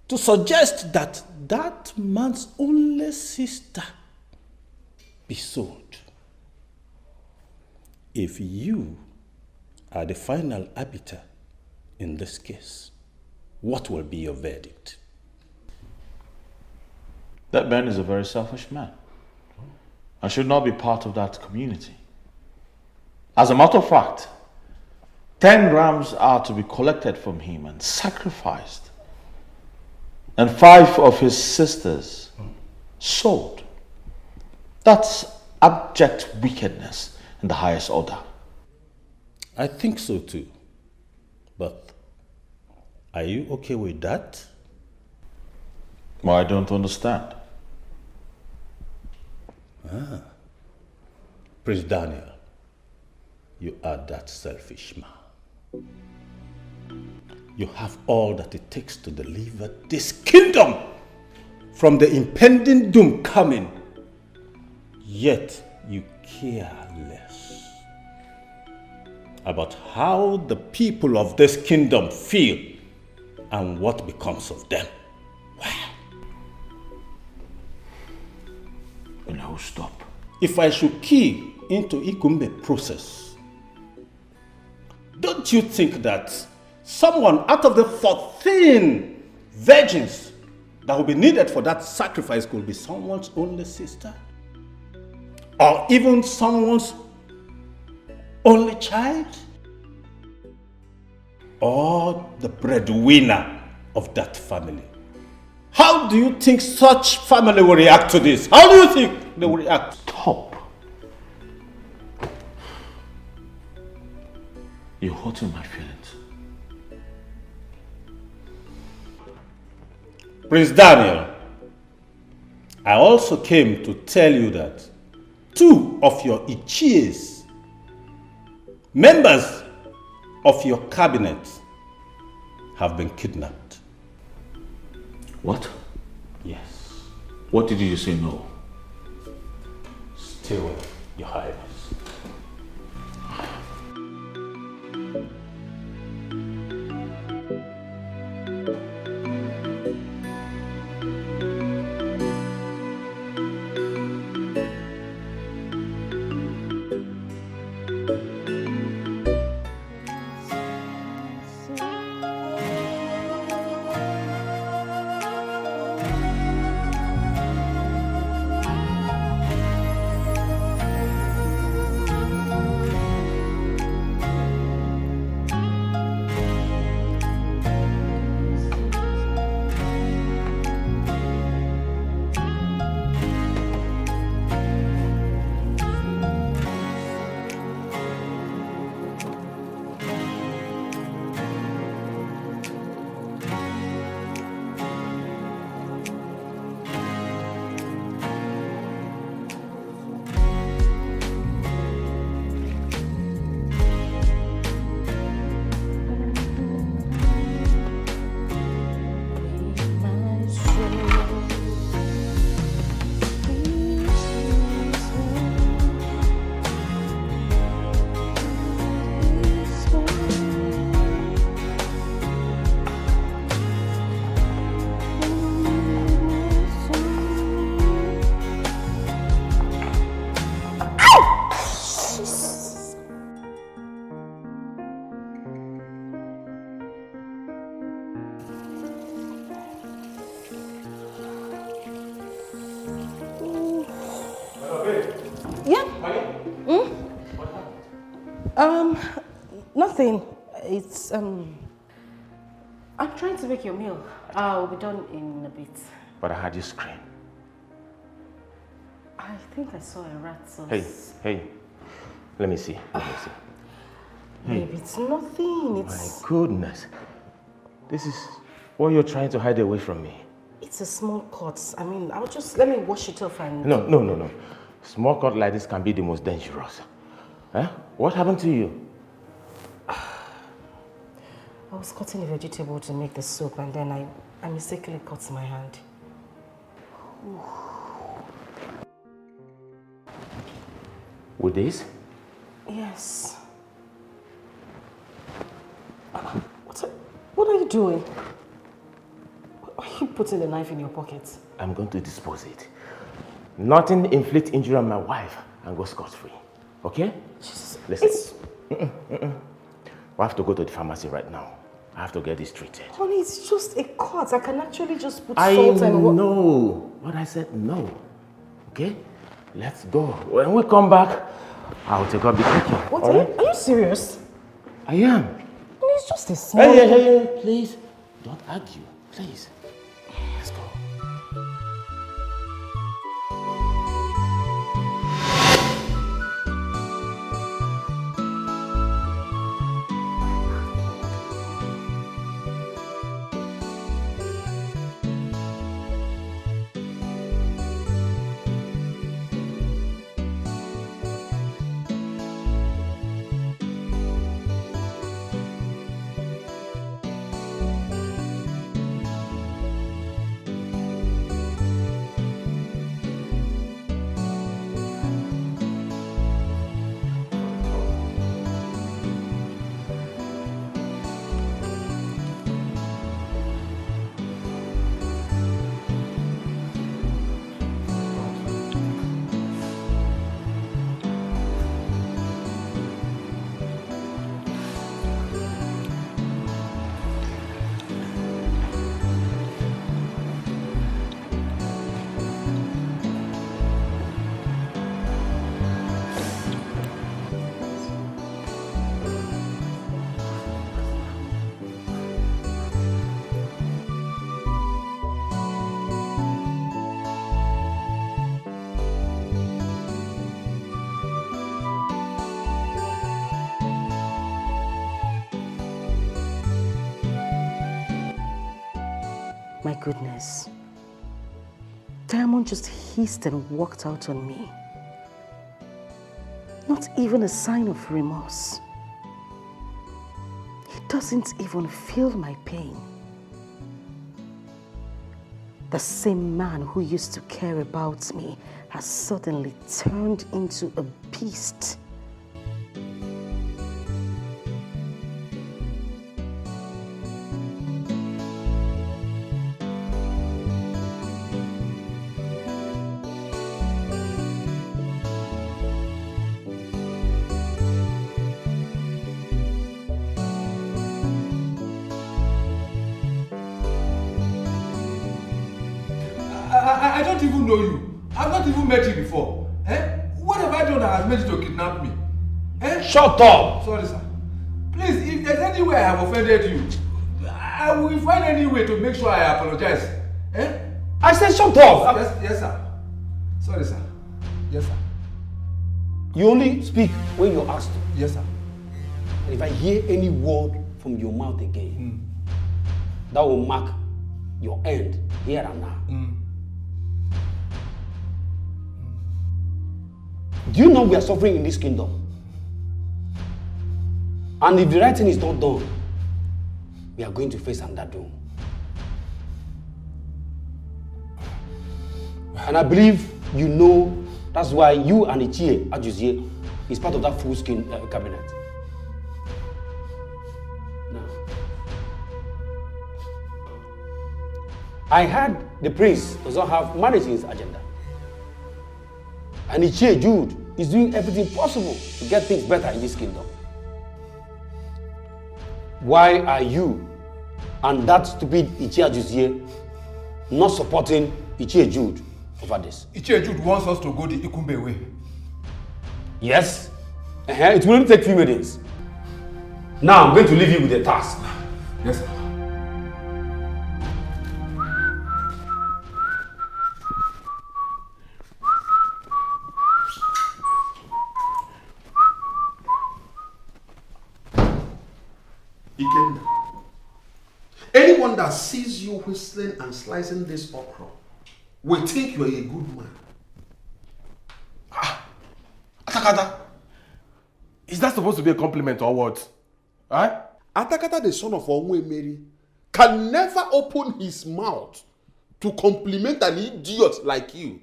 [SPEAKER 20] to suggest that that man's only sister be sold. If you are the final arbiter in this case, what will be your verdict?
[SPEAKER 5] That man is a very selfish man. I should not be part of that community. As a matter of fact, 10 rams are to be collected from him and sacrificed, and 5 of his sisters sold. That's abject wickedness in the highest order.
[SPEAKER 20] I think so too. But are you okay with that?
[SPEAKER 5] Well, I don't understand.
[SPEAKER 20] Prince Daniel, you are that selfish man. You have all that it takes to deliver this kingdom from the impending doom coming. Yet you care less about how the people of this kingdom feel and what becomes of them.
[SPEAKER 5] And I will stop.
[SPEAKER 20] If I should key into Ikumbe process, don't you think that someone out of the 14 virgins that will be needed for that sacrifice could be someone's only sister? Or even someone's only child? Or the breadwinner of that family? How do you think such family will react to this? How do you think they will react?
[SPEAKER 5] Stop. You're hurting my feelings.
[SPEAKER 20] Prince Daniel, I also came to tell you that 2 of your Ichies, members of your cabinet, have been kidnapped.
[SPEAKER 5] What?
[SPEAKER 20] Yes.
[SPEAKER 5] What did you say no?
[SPEAKER 20] Stay away, Your Highness.
[SPEAKER 2] Nothing. It's I'm trying to make your meal. I'll be done in a bit.
[SPEAKER 5] But I heard you scream.
[SPEAKER 2] I think I saw a rat.
[SPEAKER 14] Hey. Let me see.
[SPEAKER 2] Babe, it's nothing.
[SPEAKER 14] My goodness. This is what you're trying to hide away from me.
[SPEAKER 2] It's a small cut. I mean, let me wash it off and...
[SPEAKER 14] No. Small cut like this can be the most dangerous. Huh? What happened to you?
[SPEAKER 2] I was cutting a vegetable to make the soup and then I mistakenly cut my hand.
[SPEAKER 14] With this?
[SPEAKER 2] Yes. What are you doing? Why are you putting the knife in your pocket?
[SPEAKER 14] I'm going to dispose it. Nothing inflict injury on my wife and go scot-free. Okay?
[SPEAKER 2] Jesus.
[SPEAKER 14] Listen. We have to go to the pharmacy right now. I have to get this treated.
[SPEAKER 2] Honey, it's just a cut. I can actually just put
[SPEAKER 14] I
[SPEAKER 2] salt and...
[SPEAKER 14] know. But I said no. Okay? Let's go. When we come back, I'll take up the cooking.
[SPEAKER 2] What?
[SPEAKER 14] Right?
[SPEAKER 2] Are you serious?
[SPEAKER 14] I am.
[SPEAKER 2] It's just a small...
[SPEAKER 14] Hey, please. Don't argue. Please. Let's go.
[SPEAKER 2] My goodness. Diamond just hissed and walked out on me. Not even a sign of remorse. He doesn't even feel my pain. The same man who used to care about me has suddenly turned into a beast.
[SPEAKER 3] I don't even know you. I've not even met you before. Eh? What have I done that has made you to kidnap me? Eh?
[SPEAKER 14] Shut up!
[SPEAKER 3] Sorry, sir. Please, if there's any way I have offended you, I will find any way to make sure I apologize. Eh?
[SPEAKER 14] I said shut up!
[SPEAKER 3] Yes, sir. Sorry, sir. Yes, sir.
[SPEAKER 16] You only speak when you're asked to.
[SPEAKER 3] Yes, sir.
[SPEAKER 16] And if I hear any word from your mouth again, that will mark your end here and now. Do you know we are suffering in this kingdom? And if the right thing is not done, we are going to face another doom. And I believe you know that's why you and Ichie Ajuzie is part of that full-skin cabinet. Now, I heard the prince does not have marriage in his agenda. And Ichie Jude is doing everything possible to get things better in this kingdom. Why are you and that stupid Ichie Ajuzie not supporting Ichie Jude over this?
[SPEAKER 3] Ichie Jude wants us to go the Ikumbe way.
[SPEAKER 16] Yes. It will only take few minutes. Now I'm going to leave you with a task.
[SPEAKER 3] Yes, sir.
[SPEAKER 22] that sees you whistling and slicing this okra will think you're a good man.
[SPEAKER 14] Atakata, is that supposed to be a compliment or what? Huh?
[SPEAKER 22] Atakata, the son of Onwemeri, can never open his mouth to compliment an idiot like you.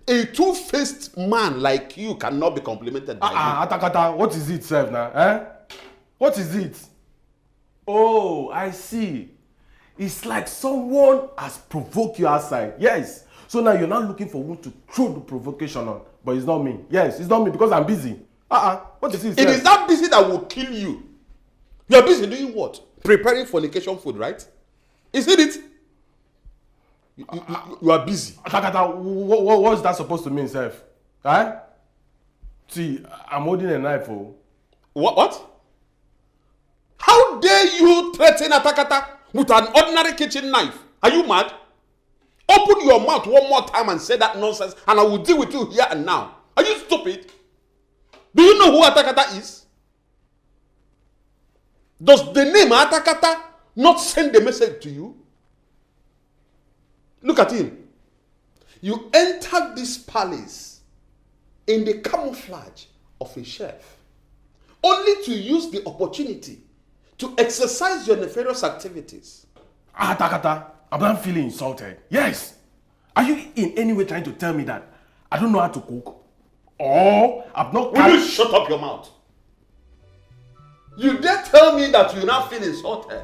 [SPEAKER 22] A two-faced man like you cannot be complimented by you.
[SPEAKER 14] Atakata, what is it, Sev, now? Eh? What is it? Oh, I see. It's like someone has provoked you outside. Yes. So now you're not looking for who to throw the provocation on. But it's not me. Yes, it's not me because I'm busy. What is it?
[SPEAKER 22] It is that busy that will kill you. You're busy doing what? Preparing fornication food, right? Isn't it? You are busy.
[SPEAKER 14] Atakata, what's that supposed to mean, Seth? Huh? See, I'm holding a knife. Oh.
[SPEAKER 22] What? How dare you threaten Atakata with an ordinary kitchen knife? Are you mad? Open your mouth one more time and say that nonsense and I will deal with you here and now. Are you stupid? Do you know who Atakata is? Does the name Atakata not send a message to you? Look at him. You entered this palace in the camouflage of a chef, only to use the opportunity to exercise your nefarious activities.
[SPEAKER 14] Atakata, I'm not feeling insulted. Yes. Are you in any way trying to tell me that I don't know how to cook? Or I'm not...
[SPEAKER 22] Will you shut up your mouth? You dare tell me that you now feel insulted?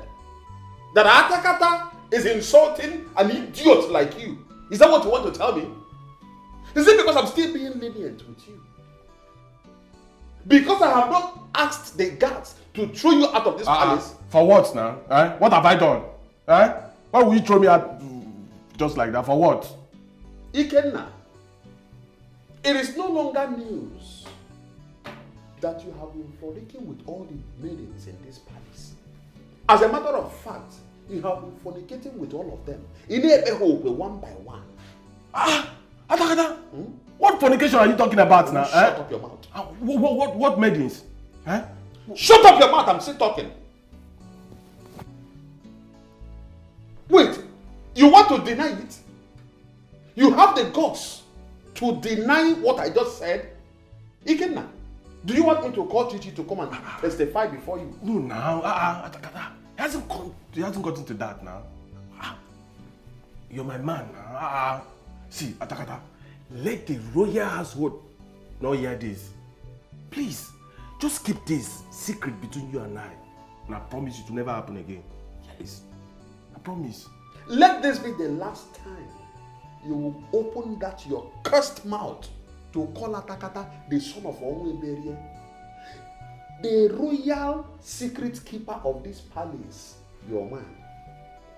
[SPEAKER 22] That Atakata is insulting an idiot like you? Is that what you want to tell me? Is it because I'm still being lenient with you? Because I have not asked the guards to throw you out of this palace?
[SPEAKER 14] For what now? Eh? What have I done? Eh? Why will you throw me out just like that? For what?
[SPEAKER 22] Ikenna, it is no longer news that you have been fornicating with all the maidens in this palace. As a matter of fact, you have been fornicating with all of them. In one by one.
[SPEAKER 14] Atakata, what fornication are you talking about now?
[SPEAKER 22] Shut up your mouth.
[SPEAKER 14] What maidens? Eh?
[SPEAKER 22] Shut up your mouth, I'm still talking. Wait, you want to deny it? You have the guts to deny what I just said? Ikenna, do you want me to call Chichi to come and testify before you?
[SPEAKER 14] No, now. Atakata, he hasn't gotten to that now. You're my man now. See, Atakata, let the royal household not hear this. Please, just keep this secret between you and I. And I promise you to never happen again. Yes, I promise.
[SPEAKER 22] Let this be the last time you will open that your cursed mouth to call Atakata the son of Onweberie, the royal secret keeper of this palace, your man.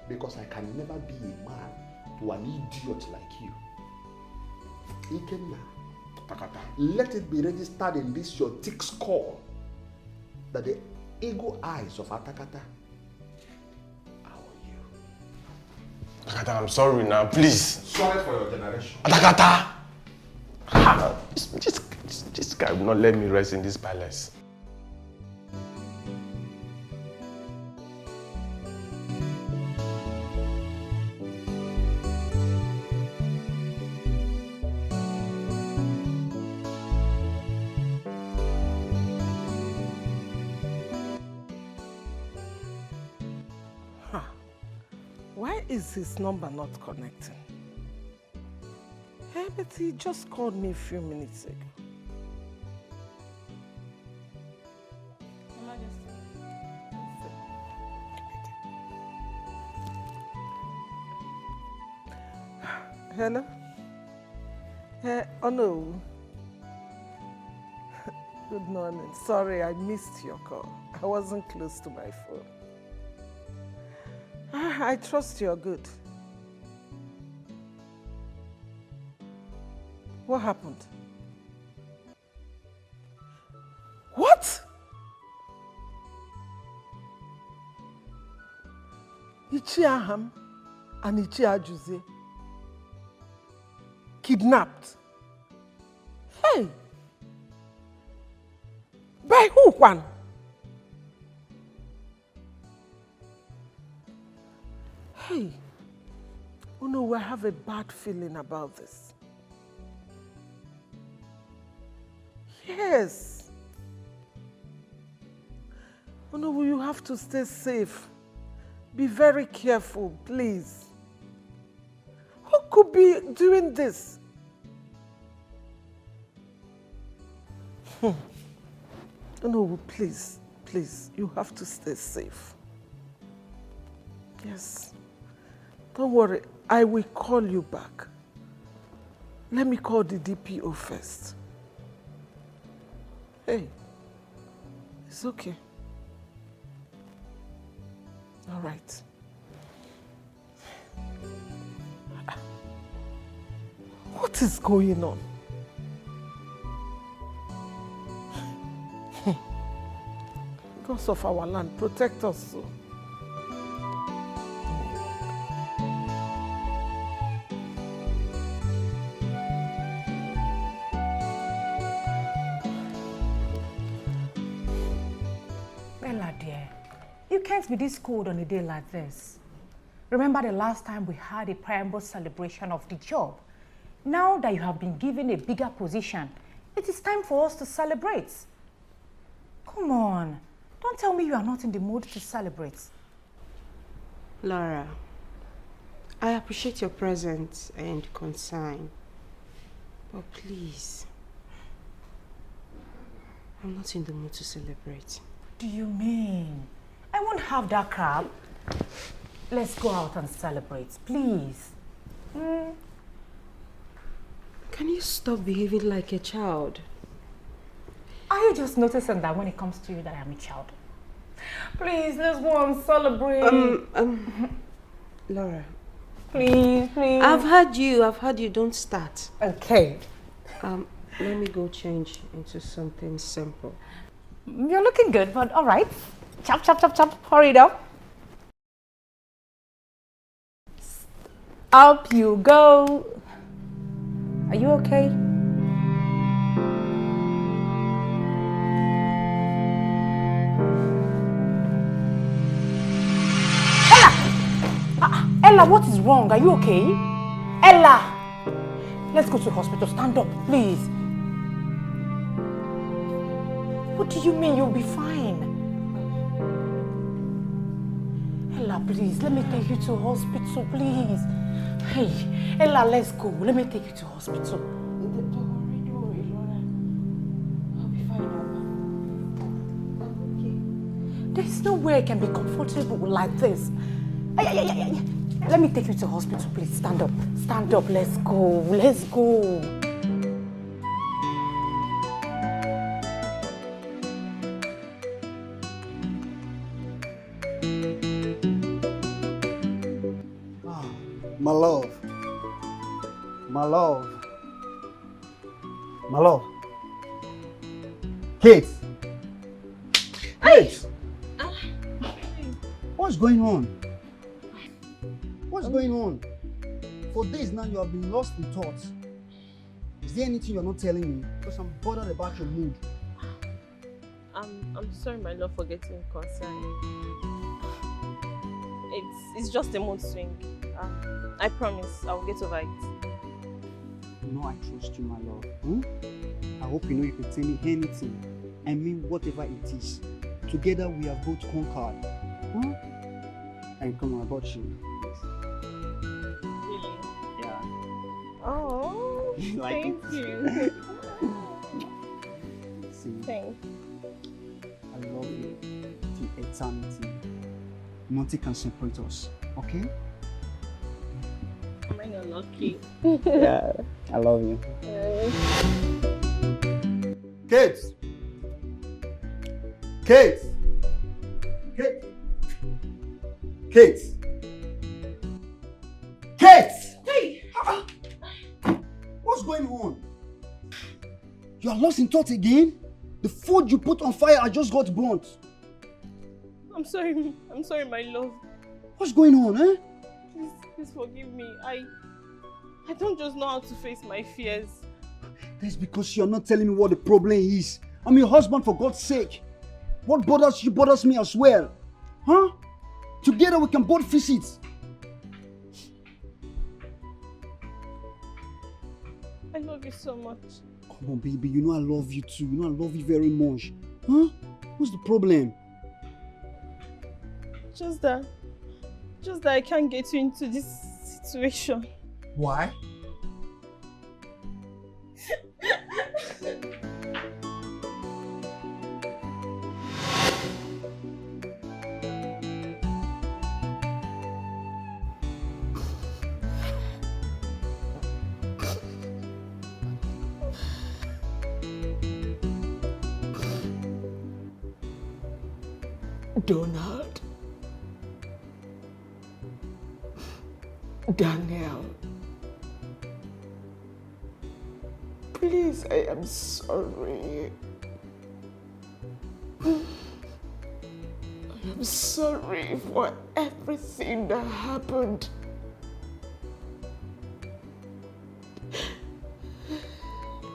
[SPEAKER 22] Because I can never be a man to an idiot like you. Ikenna, let it be registered in this your thick skull that the ego eyes of Atakata are on you.
[SPEAKER 14] Atakata, I'm sorry now, please.
[SPEAKER 22] Sorry for your generation.
[SPEAKER 14] Atakata! This guy will not let me rest in this palace.
[SPEAKER 1] Why is his number not connecting? Hey, but he just called me a few minutes ago. Hello? Oh no. Good morning. Sorry, I missed your call. I wasn't close to my phone. I trust you're good. What happened? What? Ichi Aham and Ichi Ajuze kidnapped. Hey! By who, Juan?
[SPEAKER 21] Hey, oh no, I have a bad feeling about this. Yes. Oh no, you have to stay safe. Be very careful, please. Who could be doing this? Oh no, please, please, you have to stay safe. Yes. Don't worry, I will call you back. Let me call the DPO first. Hey, it's okay. All right. What is going on? Because of our land, protect us. So.
[SPEAKER 13] Bella dear, you can't be this cold on a day like this. Remember the last time we had a preamble celebration of the job? Now that you have been given a bigger position, it is time for us to celebrate. Come on, don't tell me you are not in the mood to celebrate.
[SPEAKER 2] Laura, I appreciate your presence and concern, but please, I'm not in the mood to celebrate.
[SPEAKER 13] What do you mean? I won't have that crap. Let's go out and celebrate, please.
[SPEAKER 2] Can you stop behaving like a child?
[SPEAKER 13] Are you just noticing that when it comes to you that I am a child? Please, let's go and celebrate.
[SPEAKER 2] Laura.
[SPEAKER 13] Please, please.
[SPEAKER 2] I've heard you, don't start.
[SPEAKER 13] Okay.
[SPEAKER 2] Let me go change into something simple.
[SPEAKER 13] You're looking good, but all right. Chop, chop, chop, chop. Hurry it up. Up you go. Are you okay? Ella, what is wrong? Are you okay? Ella! Let's go to the hospital. Stand up, please. What do you mean you'll be fine? Ella, please, let me take you to hospital, please. Hey, Ella, let's go. Let me take you to hospital. Don't worry, Laura. I'll be fine, okay. There's no way I can be comfortable like this. Let me take you to hospital, please. Stand up. Stand up. Let's go. Let's go.
[SPEAKER 10] My love. My love. My love. Kate. Kate. What's going on? What's going on? For days now you have been lost in thoughts. Is there anything you're not telling me? Because I'm bothered about your mood.
[SPEAKER 19] I'm sorry, my love, for getting concerned. It's just a mood swing. I promise I will get over it.
[SPEAKER 10] You know I trust you, my love. I hope you know you can tell me anything. I mean whatever it is. Together we have both conquered. And come on, about you.
[SPEAKER 19] Really?
[SPEAKER 10] Yeah.
[SPEAKER 19] Oh,
[SPEAKER 10] Like
[SPEAKER 19] thank
[SPEAKER 10] it?
[SPEAKER 19] you.
[SPEAKER 10] See,
[SPEAKER 19] Thanks.
[SPEAKER 10] I love you to eternity. Nothing can separate us, okay?
[SPEAKER 19] Am I not lucky?
[SPEAKER 10] Yeah, I love you. Kate! Kate! Kate! Kate! Kate! Hey! What's going on? You are lost in thought again? The food you put on fire I just got burnt.
[SPEAKER 19] I'm sorry, my love.
[SPEAKER 10] What's going on, eh?
[SPEAKER 19] Please forgive me. I don't just know how to face my fears.
[SPEAKER 10] That's because you're not telling me what the problem is. I'm your husband, for God's sake. What bothers you bothers me as well. Huh? Together we can both fix it.
[SPEAKER 19] I love you so much.
[SPEAKER 10] Come on, baby. You know I love you too. You know I love you very much. Huh? What's the problem?
[SPEAKER 19] Just that I can't get you into this situation.
[SPEAKER 3] Why?
[SPEAKER 21] Donald. Daniel. Please, I am sorry. I am sorry for everything that happened.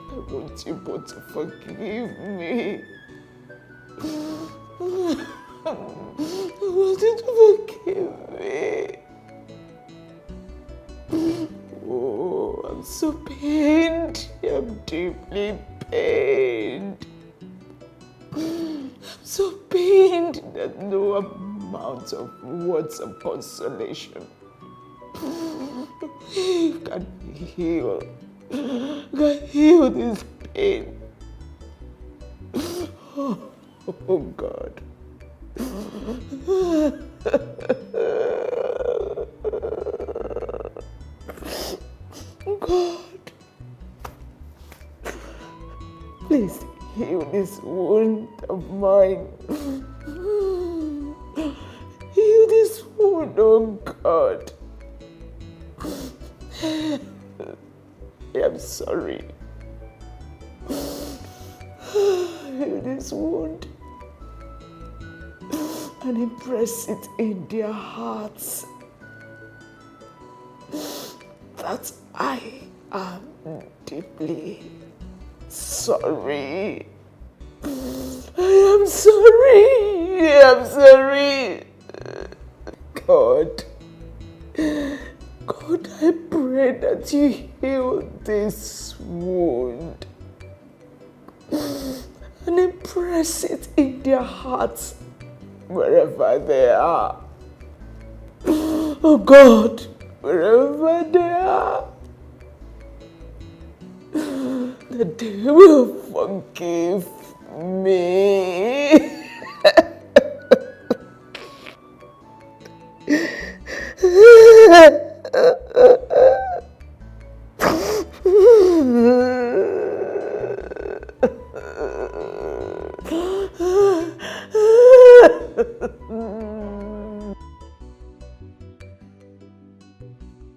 [SPEAKER 21] I want you both to forgive me. I want you to forgive me. Oh, I'm so pained. I'm deeply pained. I'm so pained that no amount of words of consolation can heal this pain. Oh God. God, please heal this wound of mine. Heal this wound, oh God. I'm sorry. Heal this wound and impress it in their hearts that I am deeply sorry. I am sorry. I'm sorry. God, I pray that you heal this wound and impress it in their hearts wherever they are. Oh God, wherever they are, that they will forgive me.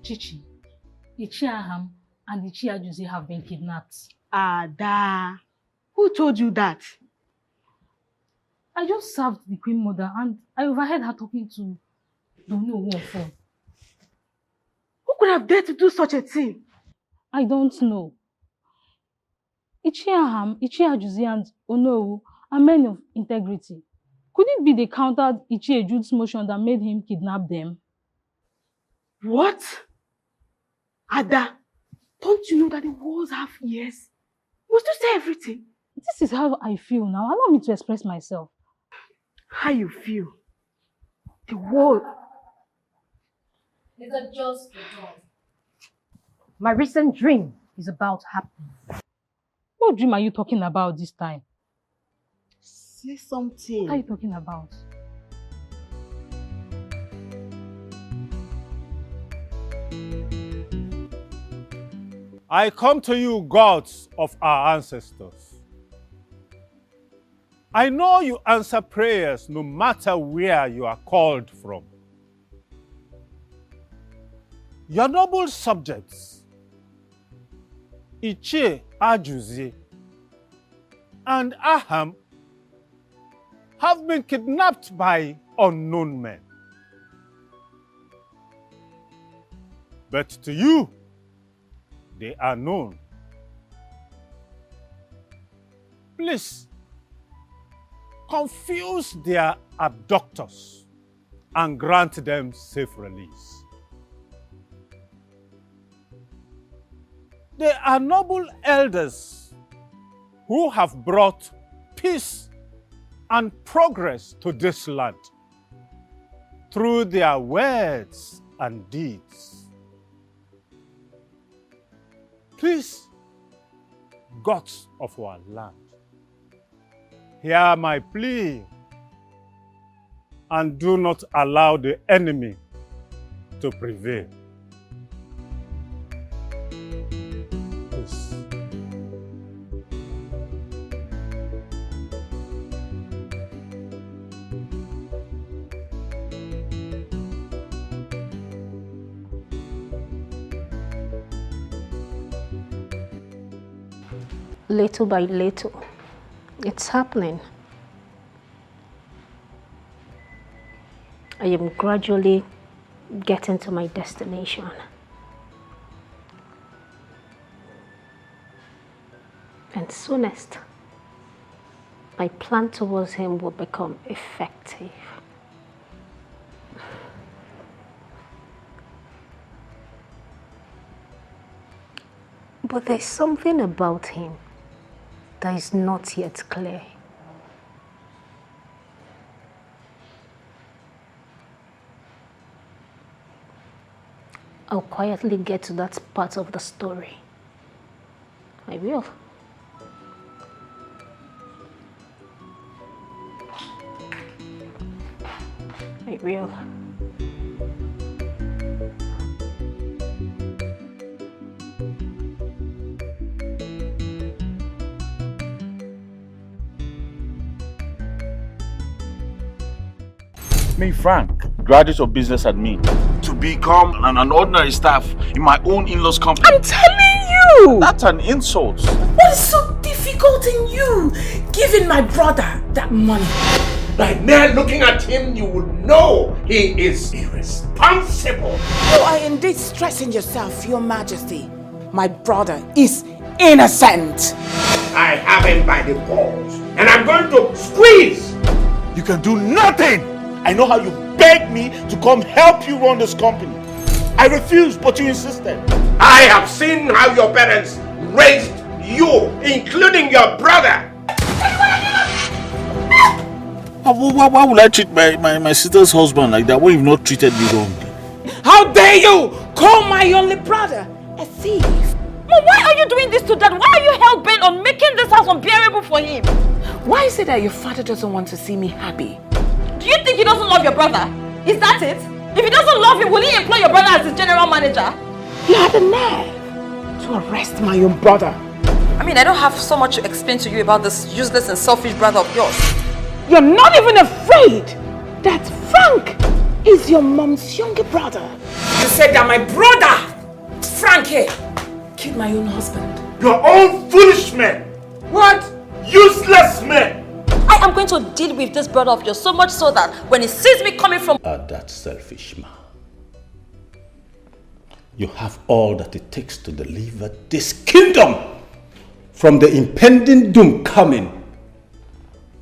[SPEAKER 8] Chichi, Ichiaham and Ichiajuzi have been kidnapped.
[SPEAKER 13] Ada, who told you that?
[SPEAKER 8] I just served the Queen Mother and I overheard her talking to don't know who on phone.
[SPEAKER 13] Who could have dared to do such a thing?
[SPEAKER 8] I don't know. Ichiaham, Ichiajuzi and Onowu are men of integrity. Could it be they countered Ichiejude's motion that made him kidnap them?
[SPEAKER 13] What? Ada, don't you know that the walls have ears? You must you say everything?
[SPEAKER 8] This is how I feel now. Allow me to express myself.
[SPEAKER 13] How you feel? The wall.
[SPEAKER 4] Is that just the dawn?
[SPEAKER 8] My recent dream is about happening. What dream are you talking about this time?
[SPEAKER 13] Say something.
[SPEAKER 8] What are you talking about?
[SPEAKER 6] I come to you, gods of our ancestors. I know you answer prayers no matter where you are called from. Your noble subjects, Ichie Ajuzi and Aham, have been kidnapped by unknown men. But to you, they are known. Please, confuse their abductors and grant them safe release. They are noble elders who have brought peace and progress to this land through their words and deeds. Please, gods of our land, hear my plea and do not allow the enemy to prevail. Please.
[SPEAKER 18] Little by little, it's happening. I am gradually getting to my destination. And soonest, my plan towards him will become effective. But there's something about him that is not yet clear. I'll quietly get to that part of the story. I will. I will.
[SPEAKER 5] Me, Frank, graduate of business admin, to become an ordinary staff in my own in-laws company.
[SPEAKER 17] I'm telling you!
[SPEAKER 5] That's an insult.
[SPEAKER 17] What is so difficult in you giving my brother that money?
[SPEAKER 14] By mere looking at him, you would know he is irresponsible.
[SPEAKER 17] You are indeed stressing yourself, Your Majesty. My brother is innocent.
[SPEAKER 14] I have him by the balls, and I'm going to squeeze.
[SPEAKER 5] You can do nothing. I know how you begged me to come help you run this company. I refused, but you insisted.
[SPEAKER 14] I have seen how your parents raised you, including your brother.
[SPEAKER 5] Why would I treat my sister's husband like that when you've not treated me wrongly?
[SPEAKER 17] How dare you call my only brother a thief?
[SPEAKER 11] Mom, why are you doing this to Dad? Why are you hell-bent on making this house unbearable for him?
[SPEAKER 17] Why is it that your father doesn't want to see me happy?
[SPEAKER 11] Do you think he doesn't love your brother? Is that it? If he doesn't love you, will he employ your brother as his general manager?
[SPEAKER 17] You had the nerve to arrest my own brother.
[SPEAKER 11] I mean, I don't have so much to explain to you about this useless and selfish brother of yours.
[SPEAKER 17] You're not even afraid that Frank is your mom's younger brother. You said that my brother, Frank here, killed my own husband.
[SPEAKER 14] Your own foolish men.
[SPEAKER 17] What?
[SPEAKER 14] Useless men.
[SPEAKER 11] I am going to deal with this brother of yours so much so that when he sees me coming from...
[SPEAKER 20] That selfish man. You have all that it takes to deliver this kingdom from the impending doom coming.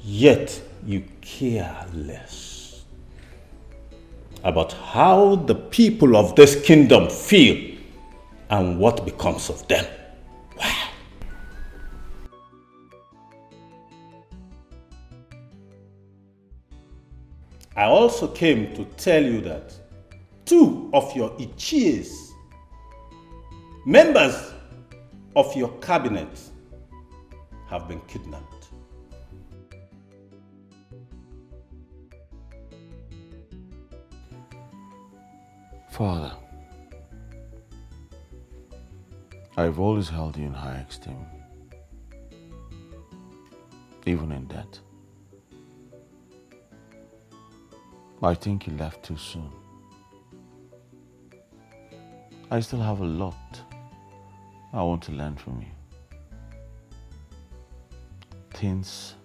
[SPEAKER 20] Yet you care less about how the people of this kingdom feel and what becomes of them. Wow. I also came to tell you that 2 of your Ichies, members of your cabinet, have been kidnapped.
[SPEAKER 5] Father, I've always held you in high esteem, even in death. I think you left too soon. I still have a lot I want to learn from you. Things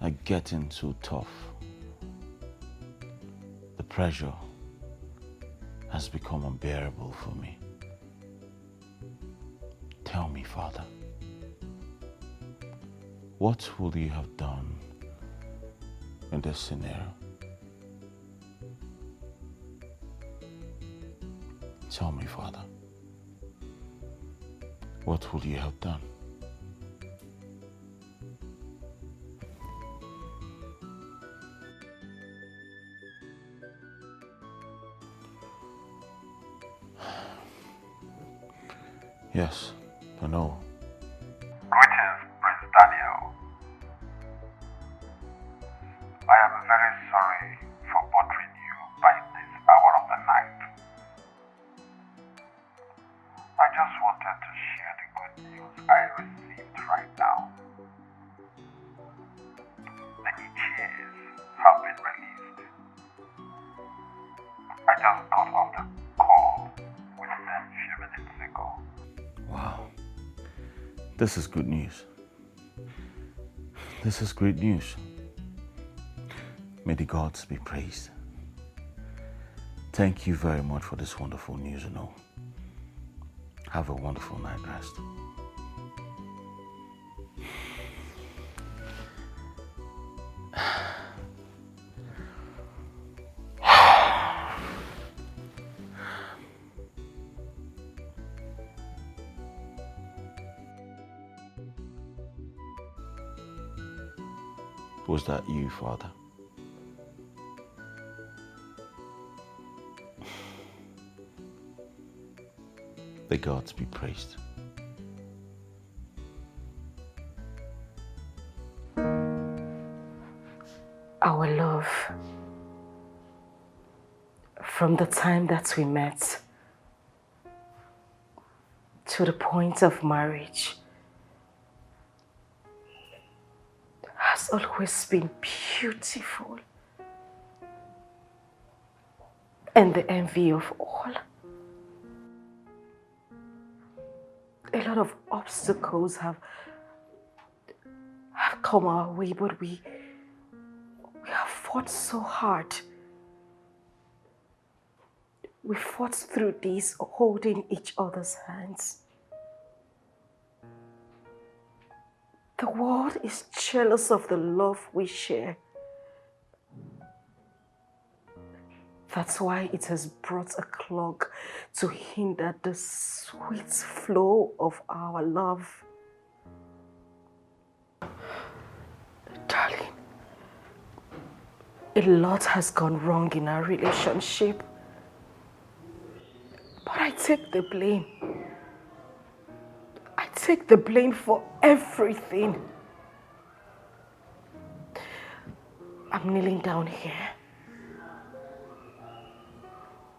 [SPEAKER 5] are getting too tough. The pressure has become unbearable for me. Tell me, Father, what would you have done in this scenario? Tell me, Father. what would you have done? Yes, I know.
[SPEAKER 12] Greetings, Prince Daniel. I am very sorry for bothering you by this hour of the night. I just wanted to share the good news I received right now. The ETIKOs have been released. I just got off the call with them a few minutes ago.
[SPEAKER 5] Wow. This is good news. This is great news. May the gods be praised. Thank you very much for this wonderful news, Have a wonderful night rest. Was that you, Father? The gods be praised.
[SPEAKER 17] Our love, from the time that we met to the point of marriage, has always been beautiful and the envy of all. A lot of obstacles have come our way, but we have fought so hard. We fought through this, holding each other's hands. The world is jealous of the love we share. That's why it has brought a clog to hinder the sweet flow of our love. Darling, a lot has gone wrong in our relationship. But I take the blame. I take the blame for everything. I'm kneeling down here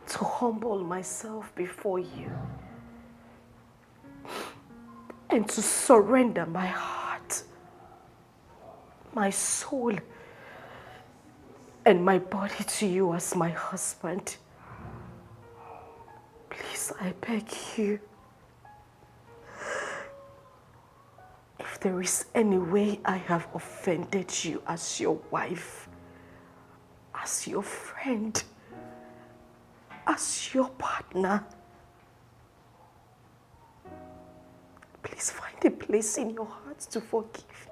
[SPEAKER 17] to humble myself before you and to surrender my heart, my soul, and my body to you as my husband. Please, I beg you, if there is any way I have offended you as your wife, as your friend, as your partner, please find a place in your heart to forgive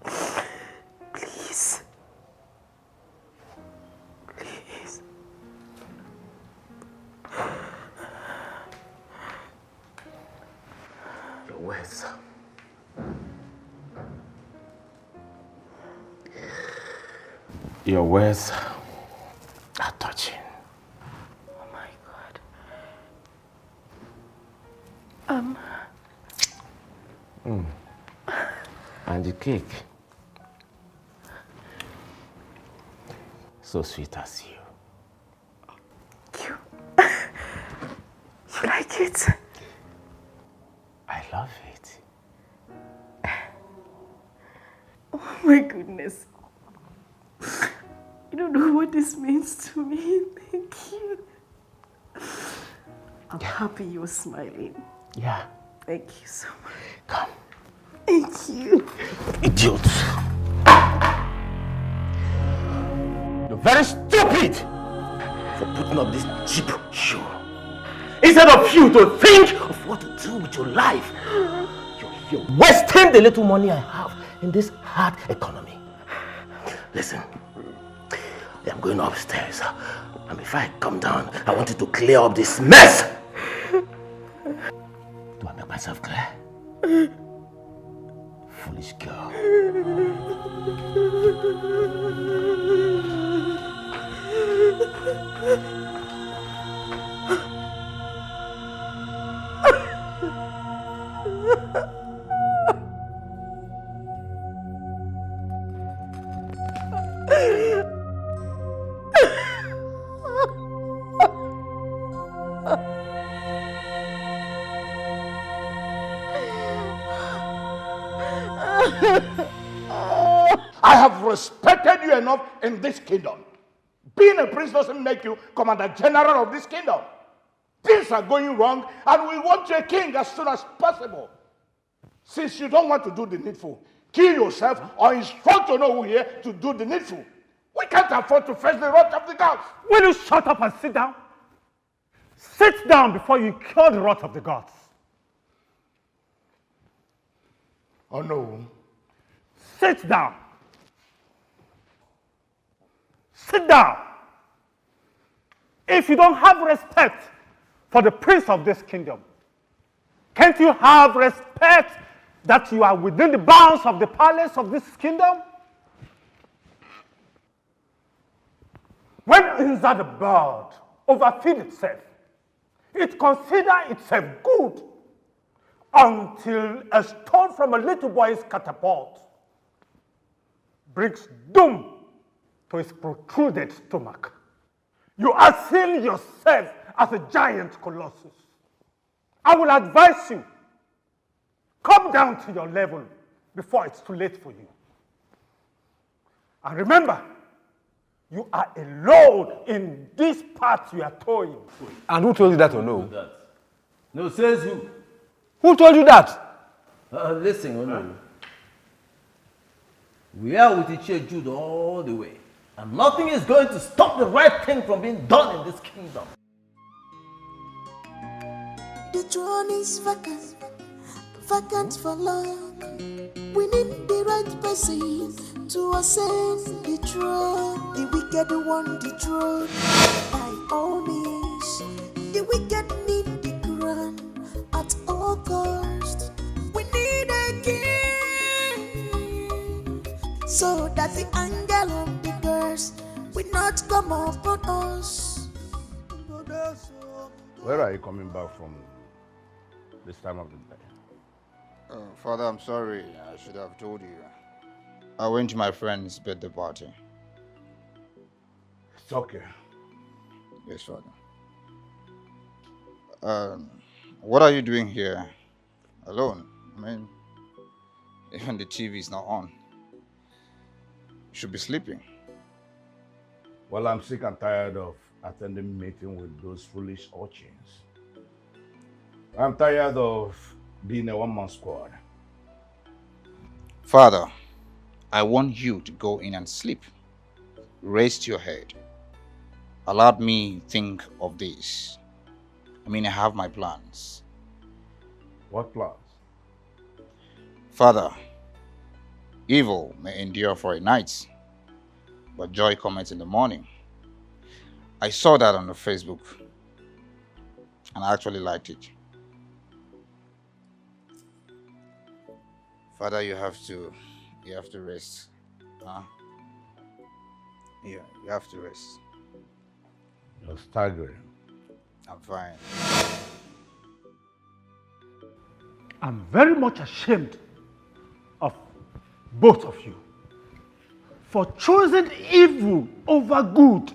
[SPEAKER 17] me. Please. Please.
[SPEAKER 14] Your words. Your words are touching.
[SPEAKER 17] Oh my God.
[SPEAKER 14] And the cake. So sweet as you.
[SPEAKER 17] You like it?
[SPEAKER 14] I love it.
[SPEAKER 17] Oh my goodness. You don't know what this means to me. Thank you. I'm happy you're smiling.
[SPEAKER 14] Yeah.
[SPEAKER 17] Thank you so much.
[SPEAKER 14] Come.
[SPEAKER 17] Thank you.
[SPEAKER 14] Idiot. You're very stupid for putting up this cheap show. Instead of you to think of what to do with your life, you're wasting the little money I have in this hard economy. Listen, I'm going upstairs, and before I come down, I want you to clear up this mess. myself clear? Foolish girl.
[SPEAKER 9] I have respected you enough in this kingdom. Being a prince doesn't make you commander general of this kingdom. Things are going wrong and we want you a king as soon as possible. Since you don't want to do the needful, kill yourself or instruct to know who here to do the needful. We can't afford to face the wrath of the gods.
[SPEAKER 6] Will you shut up and sit down? Sit down before you cure the wrath of the gods.
[SPEAKER 9] Oh no.
[SPEAKER 6] Sit down. Sit down. If you don't have respect for the prince of this kingdom, can't you have respect that you are within the bounds of the palace of this kingdom? When inside the bird overfeed itself, it considers itself good until a stone from a little boy's catapult brings doom to his protruded stomach. You are seeing yourself as a giant colossus. I will advise you, come down to your level before it's too late for you. And remember, you are alone in this path you are towing.
[SPEAKER 14] And who told you that or no?
[SPEAKER 3] No, says who?
[SPEAKER 14] Who told you that?
[SPEAKER 3] Listen, Ono. We are with Ichie Jude all the way. And nothing is going to stop the right thing from being done in this kingdom.
[SPEAKER 7] The throne is vacant, vacant for long. We need the right person to ascend the throne. The wicked want the throne by all means. The wicked need the crown at all cost. We need a king so that the angel of the curse will not come upon us.
[SPEAKER 9] Where are you coming back from this time of the day?
[SPEAKER 15] Father, I'm sorry. I should have told you. I went to my friend's birthday party.
[SPEAKER 9] It's okay.
[SPEAKER 15] Yes, Father. What are you doing here alone? I mean, even the TV is not on. You should be sleeping.
[SPEAKER 9] Well, I'm sick and tired of attending meeting with those foolish urchins. I'm tired of being a one-man squad.
[SPEAKER 15] Father, I want you to go in and sleep. Rest your head. Allow me think of this. I mean, I have my plans.
[SPEAKER 9] What plans?
[SPEAKER 15] Father, evil may endure for a night, but joy cometh in the morning. I saw that on the Facebook, and I actually liked it. Father, you have to rest. Huh? Yeah, you have to rest.
[SPEAKER 9] You're staggering.
[SPEAKER 15] I'm fine.
[SPEAKER 6] I'm very much ashamed of both of you for choosing evil over good.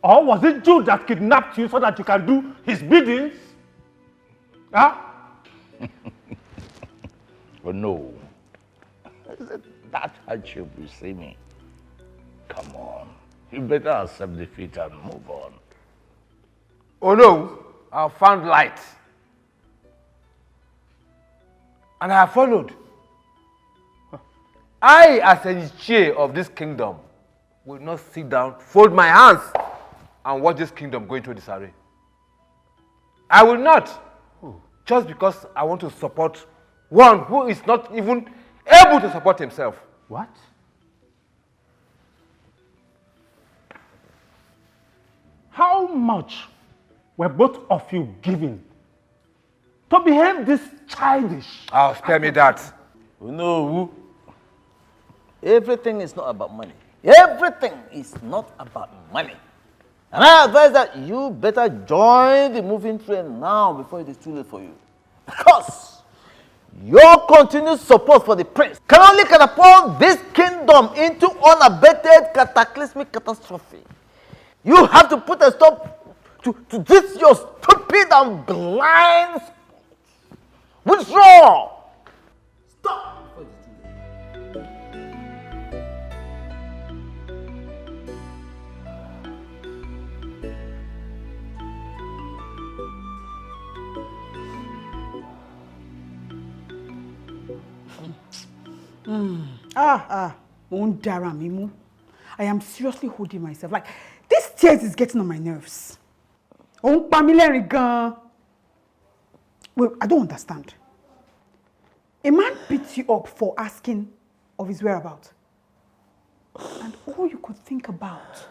[SPEAKER 6] Or was it Jude that kidnapped you so that you can do his biddings? Huh?
[SPEAKER 3] Oh no. Is it that hardship you see me? Come on. You better accept defeat and move on.
[SPEAKER 14] Oh no, I have found light. And I have followed. I, as a chair of this kingdom, will not sit down, fold my hands, and watch this kingdom go into disarray. I will not. Just because I want to support one who is not even able to support himself.
[SPEAKER 6] What? How much were both of you given to behave this childish.
[SPEAKER 16] Oh, spare me that.
[SPEAKER 3] No, everything is not about money. Everything is not about money. And I advise that you better join the moving train now before it is too late for you. Because your continued support for the prince can only catapult this kingdom into unabated cataclysmic catastrophe. You have to put a stop to this your stupid and blind. Withdraw! Stop!
[SPEAKER 22] I am seriously holding myself. Like, this tears is getting on my nerves. Well, I don't understand. A man beats you up for asking of his whereabouts. And all you could think about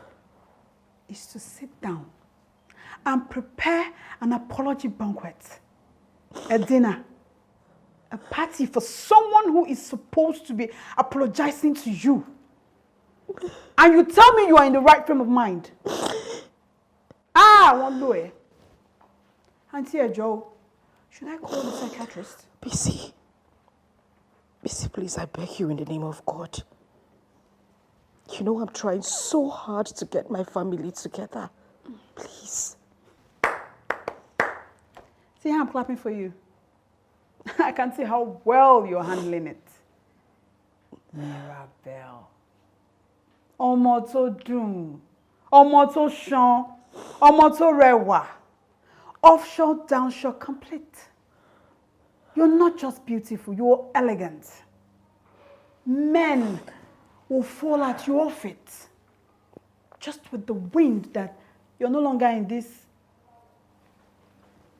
[SPEAKER 22] is to sit down and prepare an apology banquet, a dinner, a party for someone who is supposed to be apologizing to you. And you tell me you are in the right frame of mind. One lawyer. Auntie Joe, should I call the psychiatrist?
[SPEAKER 1] Bisi, please, I beg you in the name of God. You know I'm trying so hard to get my family together. Please.
[SPEAKER 22] See how I'm clapping for you? I can see how well you're handling it. Mirabelle. Ọmọ tó dùn, ọmọ tó ṣàn, ọmọ tó rẹwà. Offshore, downshore, complete. You're not just beautiful, you're elegant. Men will fall at your feet just with the wind that you're no longer in this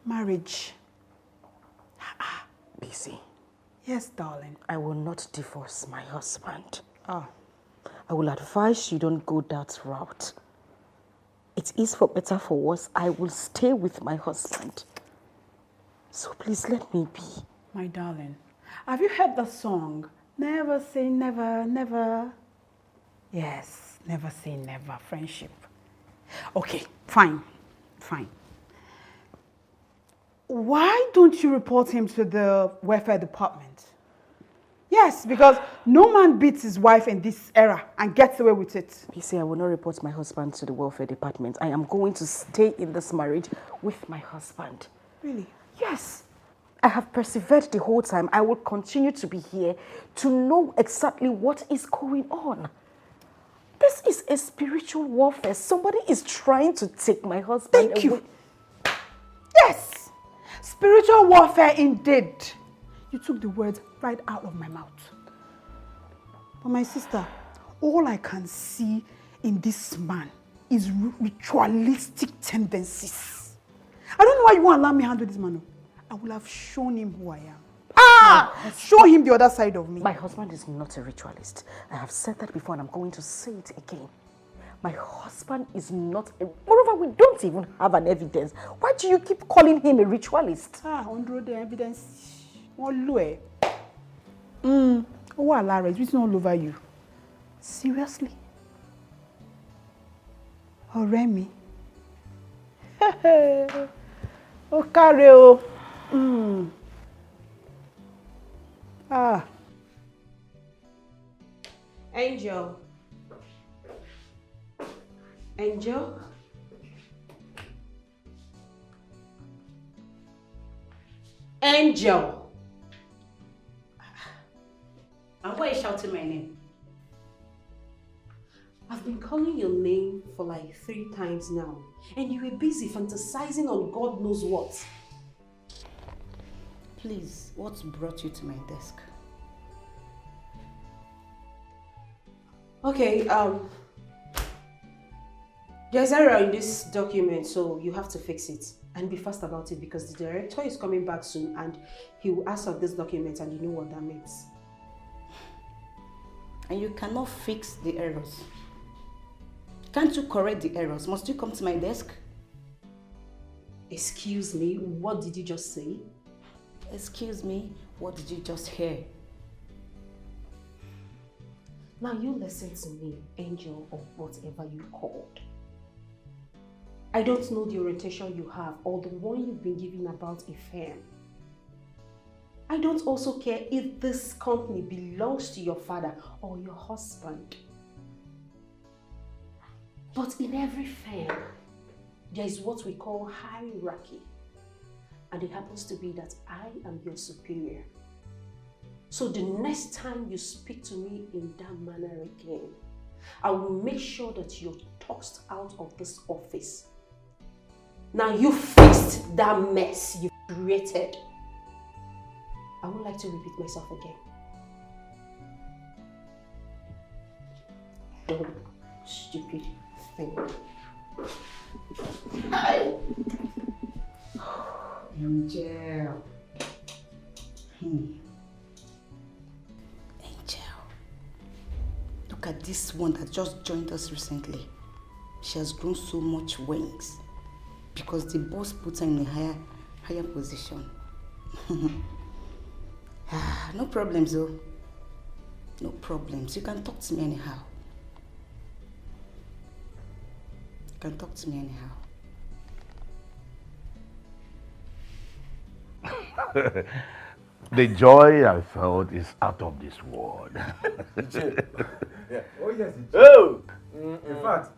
[SPEAKER 22] marriage.
[SPEAKER 1] Bisi.
[SPEAKER 22] Yes, darling.
[SPEAKER 1] I will not divorce my husband. I will advise you don't go that route. It is for better, for worse. I will stay with my husband. So please let me be.
[SPEAKER 22] My darling, have you heard the song? Never say never, never. Yes, never say never, friendship. Okay, fine. Why don't you report him to the welfare department? Yes, because no man beats his wife in this era and gets away with it.
[SPEAKER 1] Bisi, I will not report my husband to the welfare department. I am going to stay in this marriage with my husband.
[SPEAKER 22] Really?
[SPEAKER 1] Yes. I have persevered the whole time. I will continue to be here to know exactly what is going on. This is a spiritual warfare. Somebody is trying to take my husband away.
[SPEAKER 22] Thank you. Yes. Spiritual warfare indeed. You took the words right out of my mouth. But my sister, all I can see in this man is ritualistic tendencies. I don't know why you won't allow me to handle this man. I will have shown him who I am. Show him the other side of me.
[SPEAKER 1] My husband is not a ritualist. I have said that before and I'm going to say it again. My husband is not a... Moreover, we don't even have an evidence. Why do you keep calling him a ritualist?
[SPEAKER 22] Under the evidence. It's written all over you. Seriously? Remy. Kareo.
[SPEAKER 2] Angel. Angel? Angel! And why are you shouting my name? I've been calling your name for like 3 times now, and you were busy fantasizing on God knows what. Please, what brought you to my desk? Okay, there's error in this document, so you have to fix it. And be fast about it because the director is coming back soon and he will ask of this document and you know what that means. And you cannot fix the errors. Can't you correct the errors? Must you come to my desk? Excuse me, what did you just say? Excuse me, what did you just hear? Now you listen to me, angel or whatever you called. I don't know the orientation you have or the one you've been given about a firm. I don't also care if this company belongs to your father or your husband. But in every firm, there is what we call hierarchy. And it happens to be that I am your superior. So the next time you speak to me in that manner again, I will make sure that you're tossed out of this office. Now you fixed that mess you created. I would like to repeat myself again. Don't stupid thing.
[SPEAKER 22] Angel.
[SPEAKER 10] Angel. Look at this one that just joined us recently. She has grown so much wings because the boss put her in a higher position. No problems though. No problems. You can talk to me anyhow. You can talk to me anyhow.
[SPEAKER 5] The joy I felt is out of this world.
[SPEAKER 16] Yeah. Oh yes, it's
[SPEAKER 5] Oh!
[SPEAKER 16] In fact,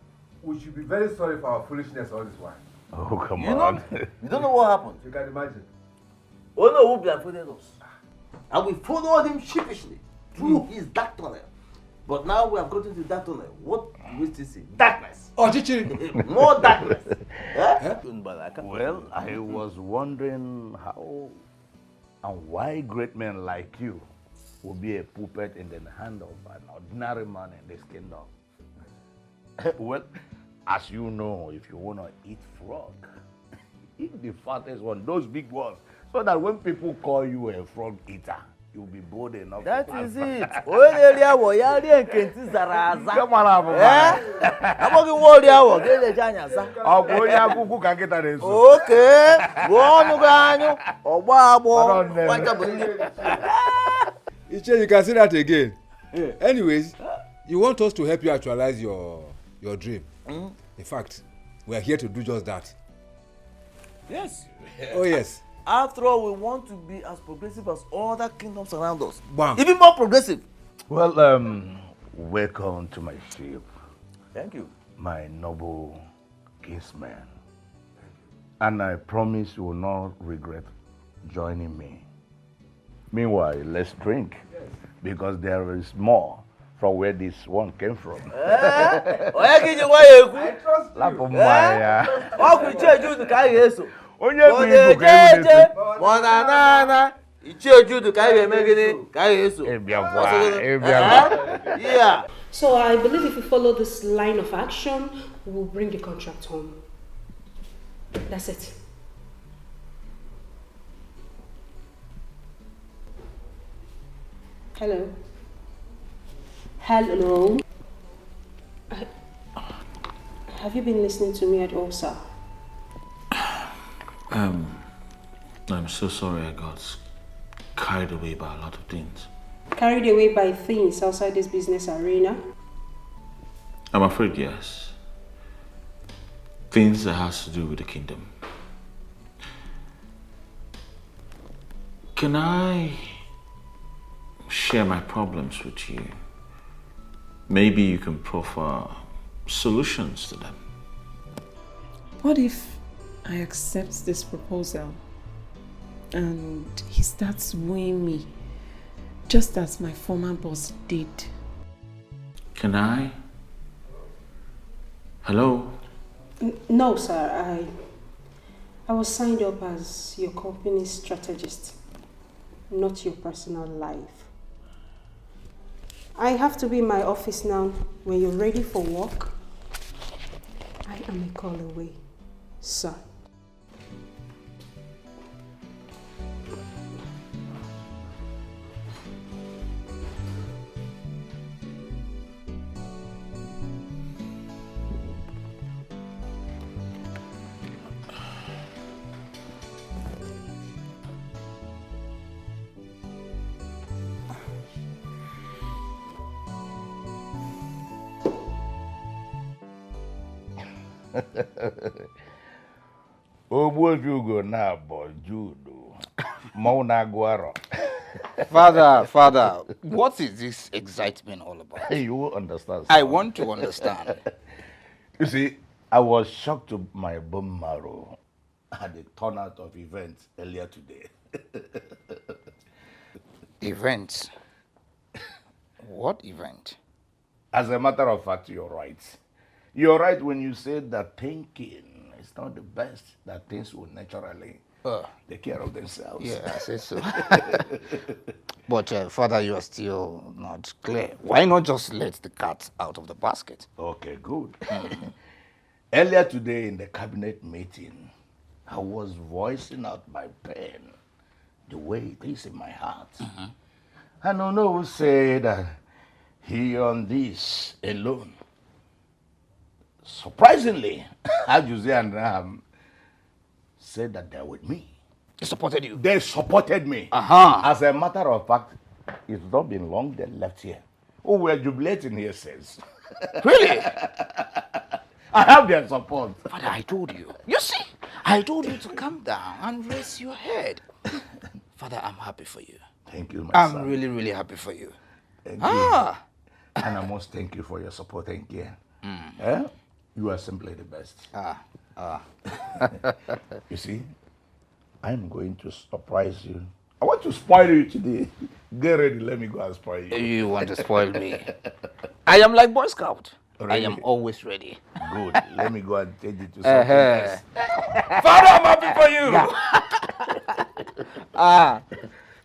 [SPEAKER 16] we should be very sorry for our foolishness all this while.
[SPEAKER 5] Oh, come
[SPEAKER 3] You
[SPEAKER 5] on.
[SPEAKER 3] you don't know what happened.
[SPEAKER 16] You can imagine.
[SPEAKER 3] Oh no, who blindfolded us? And we followed him sheepishly through his dark tunnel. But now we have gotten to that tunnel. What do we still see? Darkness.
[SPEAKER 16] Oh, Chichi.
[SPEAKER 3] More darkness.
[SPEAKER 5] Well, I was wondering how and why great men like you will be a puppet in the hand of an ordinary man in this kingdom. Well, as you know, if you want to eat frog, eat the fattest one, those big ones, so that when people call you a frog eater, you'll be bold enough.
[SPEAKER 3] That
[SPEAKER 5] to
[SPEAKER 3] is
[SPEAKER 5] answer.
[SPEAKER 3] it. Oyelia wo yari enkenti zaraza.
[SPEAKER 5] Come on, Abu.
[SPEAKER 3] Abogi wori awo gele janya za.
[SPEAKER 5] Ogo ya kuku ka kita reso.
[SPEAKER 3] Okay. Wonu ganyu. Ogbo agbo. Wacha buni.
[SPEAKER 16] Iche, you can say that again. Anyways, you want us to help you actualize your dream. In fact, we are here to do just that.
[SPEAKER 3] Yes.
[SPEAKER 16] Oh yes.
[SPEAKER 3] After all, we want to be as progressive as other kingdoms around us.
[SPEAKER 16] Bam.
[SPEAKER 3] Even more progressive.
[SPEAKER 5] Well, welcome to my ship.
[SPEAKER 3] Thank you.
[SPEAKER 5] My noble kinsman. And I promise you will not regret joining me. Meanwhile, let's drink.
[SPEAKER 16] Yes.
[SPEAKER 5] Because there is more from where this one came from.
[SPEAKER 3] I
[SPEAKER 16] trust you.
[SPEAKER 5] Onye bụ Igbo ka
[SPEAKER 3] eje monanana ichejudu ka ị ga-eme gịnị ka ị ga-eso yeah.
[SPEAKER 2] So I believe if we follow this line of action, we will bring the contract home. That's it. Hello. Hello. Have you been listening to me at all, sir?
[SPEAKER 14] I'm so sorry I got carried away by a lot of things.
[SPEAKER 2] Carried away by things outside this business arena?
[SPEAKER 14] I'm afraid yes. Things that has to do with the kingdom. Can I share my problems with you? Maybe you can proffer solutions to them.
[SPEAKER 23] What if I accept this proposal and he starts wooing me just as my former boss did?
[SPEAKER 14] Can I? Hello?
[SPEAKER 2] No, sir. I was signed up as your company's strategist, not your personal life. I have to be in my office now. When you're ready for work, I am a call away, sir.
[SPEAKER 15] Obojugo na bojudo. Mauna guaro. Father, what is this excitement all about?
[SPEAKER 3] You will understand.
[SPEAKER 15] I want to understand.
[SPEAKER 3] You see, I was shocked to my bone marrow at the turnout of events earlier today.
[SPEAKER 15] Events? What event?
[SPEAKER 3] As a matter of fact, you're right. You're right when you said that thinking is not the best, that things will naturally take care of themselves.
[SPEAKER 15] Yeah, I say so. But Father, you are still not clear. Why not just let the cat out of the basket?
[SPEAKER 3] Okay, good. Earlier today in the cabinet meeting, I was voicing out my pain, the way it is in my heart. And Ono said that he on this alone. Surprisingly, Ajuze and Ram said that they're with me.
[SPEAKER 15] They supported you?
[SPEAKER 3] They supported me. As a matter of fact, it's not been long they left here. Oh, we're jubilating here, says.
[SPEAKER 15] Really?
[SPEAKER 3] I have their support.
[SPEAKER 15] Father, I told you. You see, I told you to calm down and raise your head. Father, I'm happy for you.
[SPEAKER 3] Thank you, my son.
[SPEAKER 15] I'm really, really happy for you.
[SPEAKER 3] Thank you. And I must thank you for your support and care. You are simply the best. You see, I'm going to surprise you. I want to spoil you today. Get ready, let me go and spoil you.
[SPEAKER 15] You want to spoil me? I am like Boy Scout.
[SPEAKER 3] Really?
[SPEAKER 15] I am always ready.
[SPEAKER 3] Good. Let me go and change it to something else.
[SPEAKER 15] Father, I'm happy for you.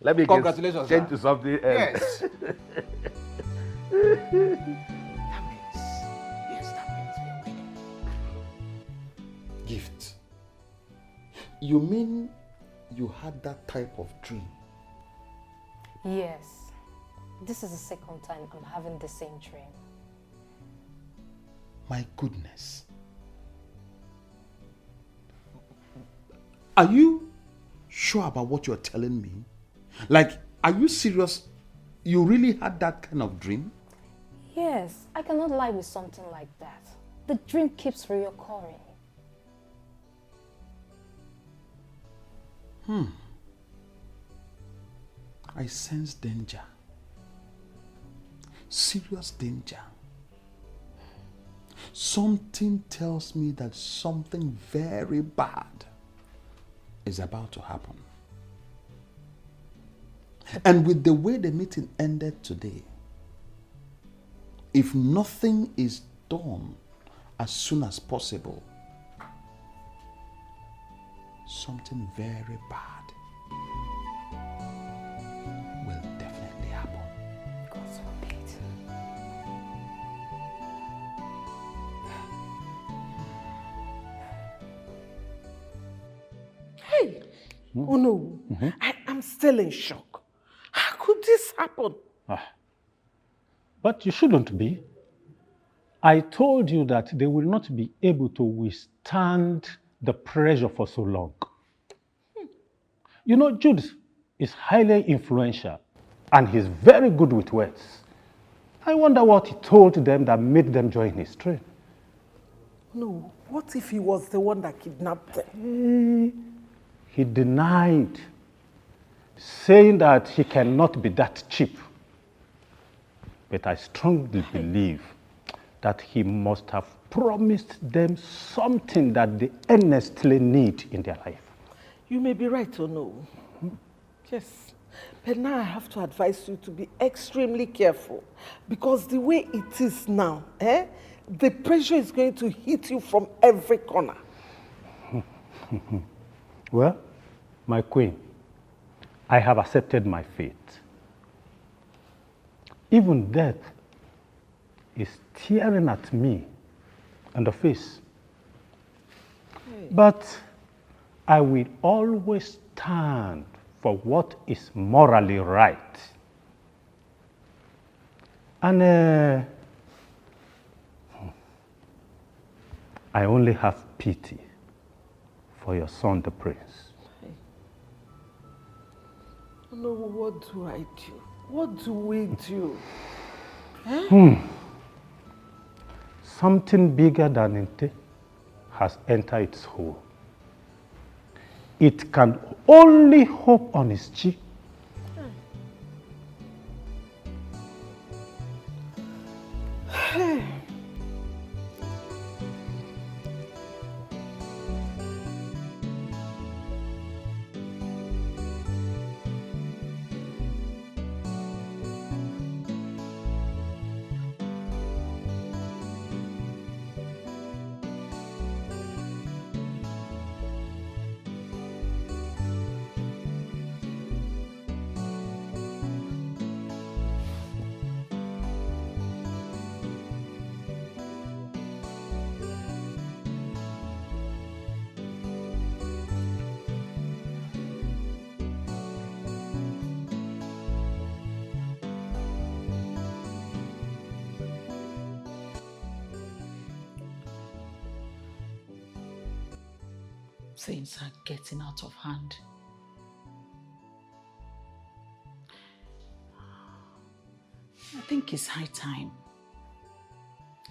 [SPEAKER 3] Let me
[SPEAKER 15] Congratulations,
[SPEAKER 3] change to something else.
[SPEAKER 15] Yes. That means we're winning.
[SPEAKER 20] Gift. You mean you had that type of dream?
[SPEAKER 4] Yes. This is the second time I'm having the same dream.
[SPEAKER 20] My goodness. Are you sure about what you're telling me? Like, are you serious? You really had that kind of dream?
[SPEAKER 4] Yes, I cannot lie with something like that. The dream keeps reoccurring.
[SPEAKER 20] I sense danger. Serious danger. Something tells me that something very bad is about to happen. And with the way the meeting ended today, if nothing is done as soon as possible, something very bad will definitely happen.
[SPEAKER 4] God forbid.
[SPEAKER 17] Hey, oh no, I am still in shock. How could this happen?
[SPEAKER 6] But you shouldn't be. I told you that they will not be able to withstand the pressure for so long. You know, Jude is highly influential and he's very good with words. I wonder what he told them that made them join his train.
[SPEAKER 17] No, what if he was the one that kidnapped them?
[SPEAKER 6] He denied, saying that he cannot be that cheap. But I strongly believe that he must have promised them something that they earnestly need in their life.
[SPEAKER 17] You may be right or no. Yes. But now I have to advise you to be extremely careful because the way it is now, the pressure is going to hit you from every corner.
[SPEAKER 6] Well, my queen, I have accepted my fate. Even death is staring at me in the face. But I will always stand for what is morally right. And I only have pity for your son, the prince.
[SPEAKER 17] No, what do I do? What do we do?
[SPEAKER 6] Something bigger than Inte has entered its hole. It can only hope on its cheek.
[SPEAKER 13] Things are getting out of hand. I think it's high time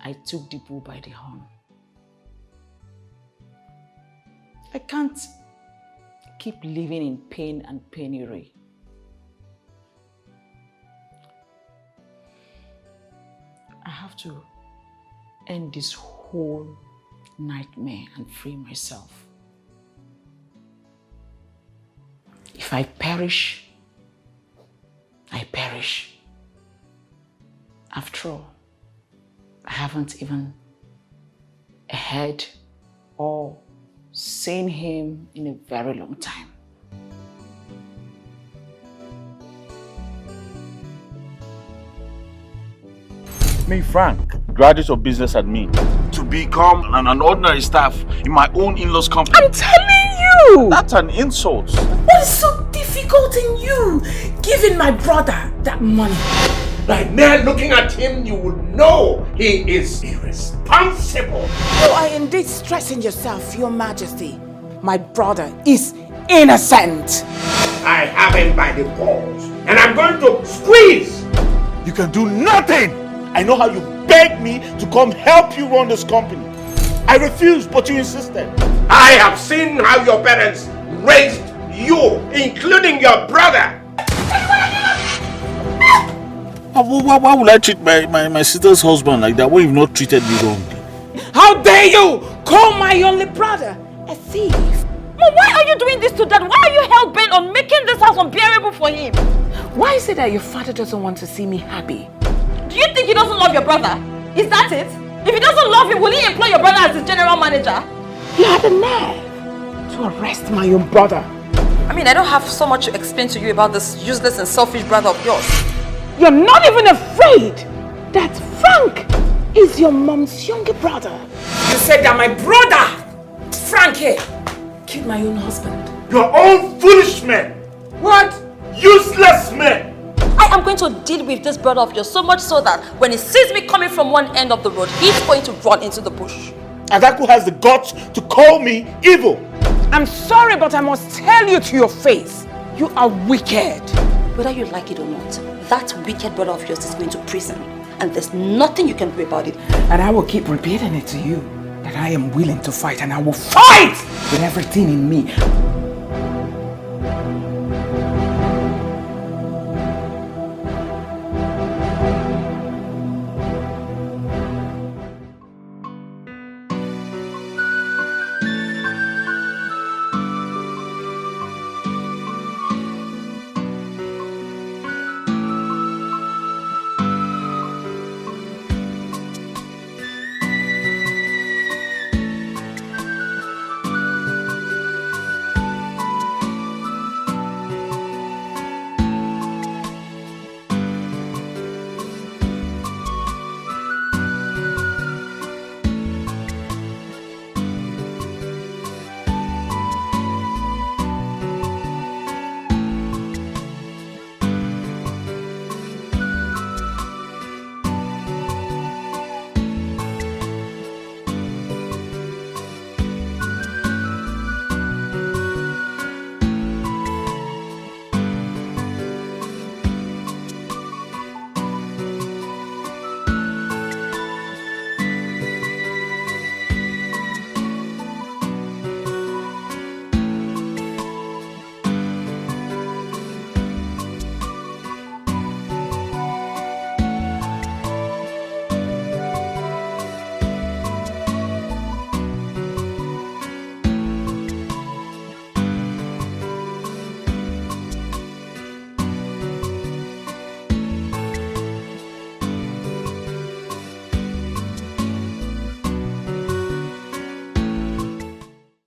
[SPEAKER 13] I took the bull by the horn. I can't keep living in pain and penury. I have to end this whole nightmare and free myself. If I perish, I perish. After all, I haven't even heard or seen him in a very long time.
[SPEAKER 5] Me, Frank, graduate of business admin, to become an ordinary staff in my own in-laws company.
[SPEAKER 13] I'm telling you!
[SPEAKER 5] That's an insult.
[SPEAKER 13] What is so difficult in you giving my brother that money?
[SPEAKER 14] By mere looking at him, you would know he is irresponsible.
[SPEAKER 13] You are indeed stressing yourself, Your Majesty. My brother is innocent.
[SPEAKER 14] I have him by the balls, and I'm going to squeeze.
[SPEAKER 5] You can do nothing. I know how you begged me to come help you run this company. I refused, but you insisted.
[SPEAKER 14] I have seen how your parents raised you, including your brother.
[SPEAKER 5] Why would I treat my sister's husband like that when you've not treated me wrongly?
[SPEAKER 13] How dare you call my only brother a thief?
[SPEAKER 11] Mom, why are you doing this to Dad? Why are you hell-bent on making this house unbearable for him?
[SPEAKER 13] Why is it that your father doesn't want to see me happy?
[SPEAKER 11] Do you think he doesn't love your brother? Is that it? If he doesn't love you, will he employ your brother as his general manager?
[SPEAKER 13] You had the nerve to arrest my own brother.
[SPEAKER 11] I mean, I don't have so much to explain to you about this useless and selfish brother of yours.
[SPEAKER 13] You're not even afraid that Frank is your mom's younger brother. You said that my brother, Frank here, killed my own husband.
[SPEAKER 14] Your own foolish men.
[SPEAKER 13] What?
[SPEAKER 14] Useless men.
[SPEAKER 11] I am going to deal with this brother of yours so much so that when he sees me coming from one end of the road, he's going to run into the bush.
[SPEAKER 5] Adaku has the guts to call me evil.
[SPEAKER 13] I'm sorry, but I must tell you to your face, you are wicked.
[SPEAKER 11] Whether you like it or not, that wicked brother of yours is going to prison. And there's nothing you can do about it.
[SPEAKER 13] And I will keep repeating it to you, that I am willing to fight, and I will fight with everything in me.